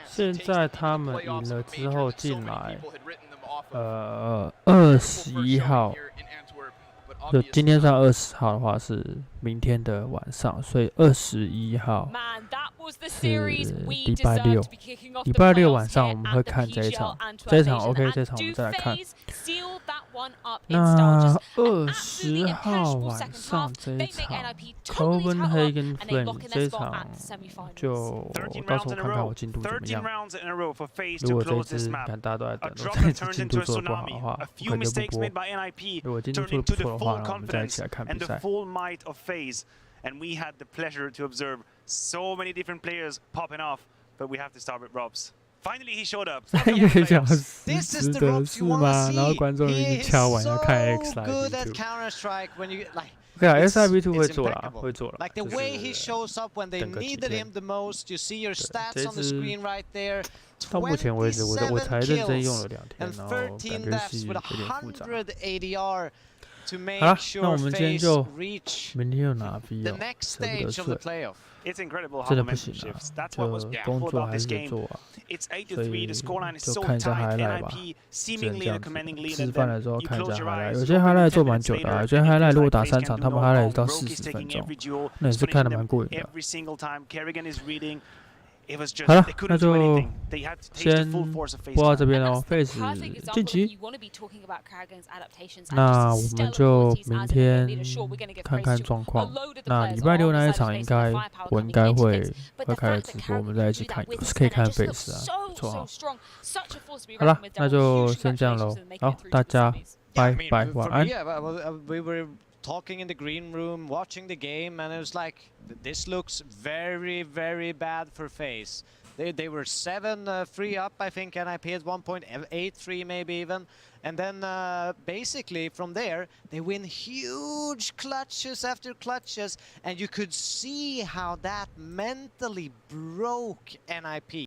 现在他们赢了之后进来，21号，就今天算20号的话是明天的晚上，所以21号是礼拜六。礼拜六晚上我们会看这一场，这一场 OK， 这一场我们再来看。那20号晚上这一场 Copenhagen Flame 这一场就到时候看看我进度怎么样。如果这一支看大家都在等，我这一支进度做得不好的话，我可能就不播。如果进度做得不错的话，那我们再一起来看比赛。
And we had the pleasure to observe so many different players popping off, but we have to start with Robs. Finally, he showed up.
3个小时值得是吗？然后观众已经敲完要看 X Live 2。对啊 ，X Live 2会做啦，会做啦。
Like the way he shows up when they needed him the most, you see your stats on the screen right there.
到目前为止，我才认真用了2天，然后感觉是有点复杂。好了，那我们今天就明天又拿 B 哦，舍不得睡。真的不行啊，这工作还是得做啊，所以就看一下 highlight 吧，只能这样子。吃饭的时候看一下 highlight， 有些 highlight 做蛮久的啊，有些 highlight 如果打3场，他们 highlight 到40分钟，那也是看得蛮过瘾的。好了，那就先播到这边喽。Faze 晋级，那我们就明天看看状况。那礼拜六那一场我应该会开始直播，我们在一起看，可以看 Faze 啊，不错哈。好了，那就先这样喽。好，大家拜拜，晚安。
Talking in the green room, watching the game, and it was like, this looks very, very bad for Faze. They were 7-3 up, I think, NIP at one point, 8-3 maybe even. And then basically from there, they win huge clutches after clutches, and you could see how that mentally broke NIP.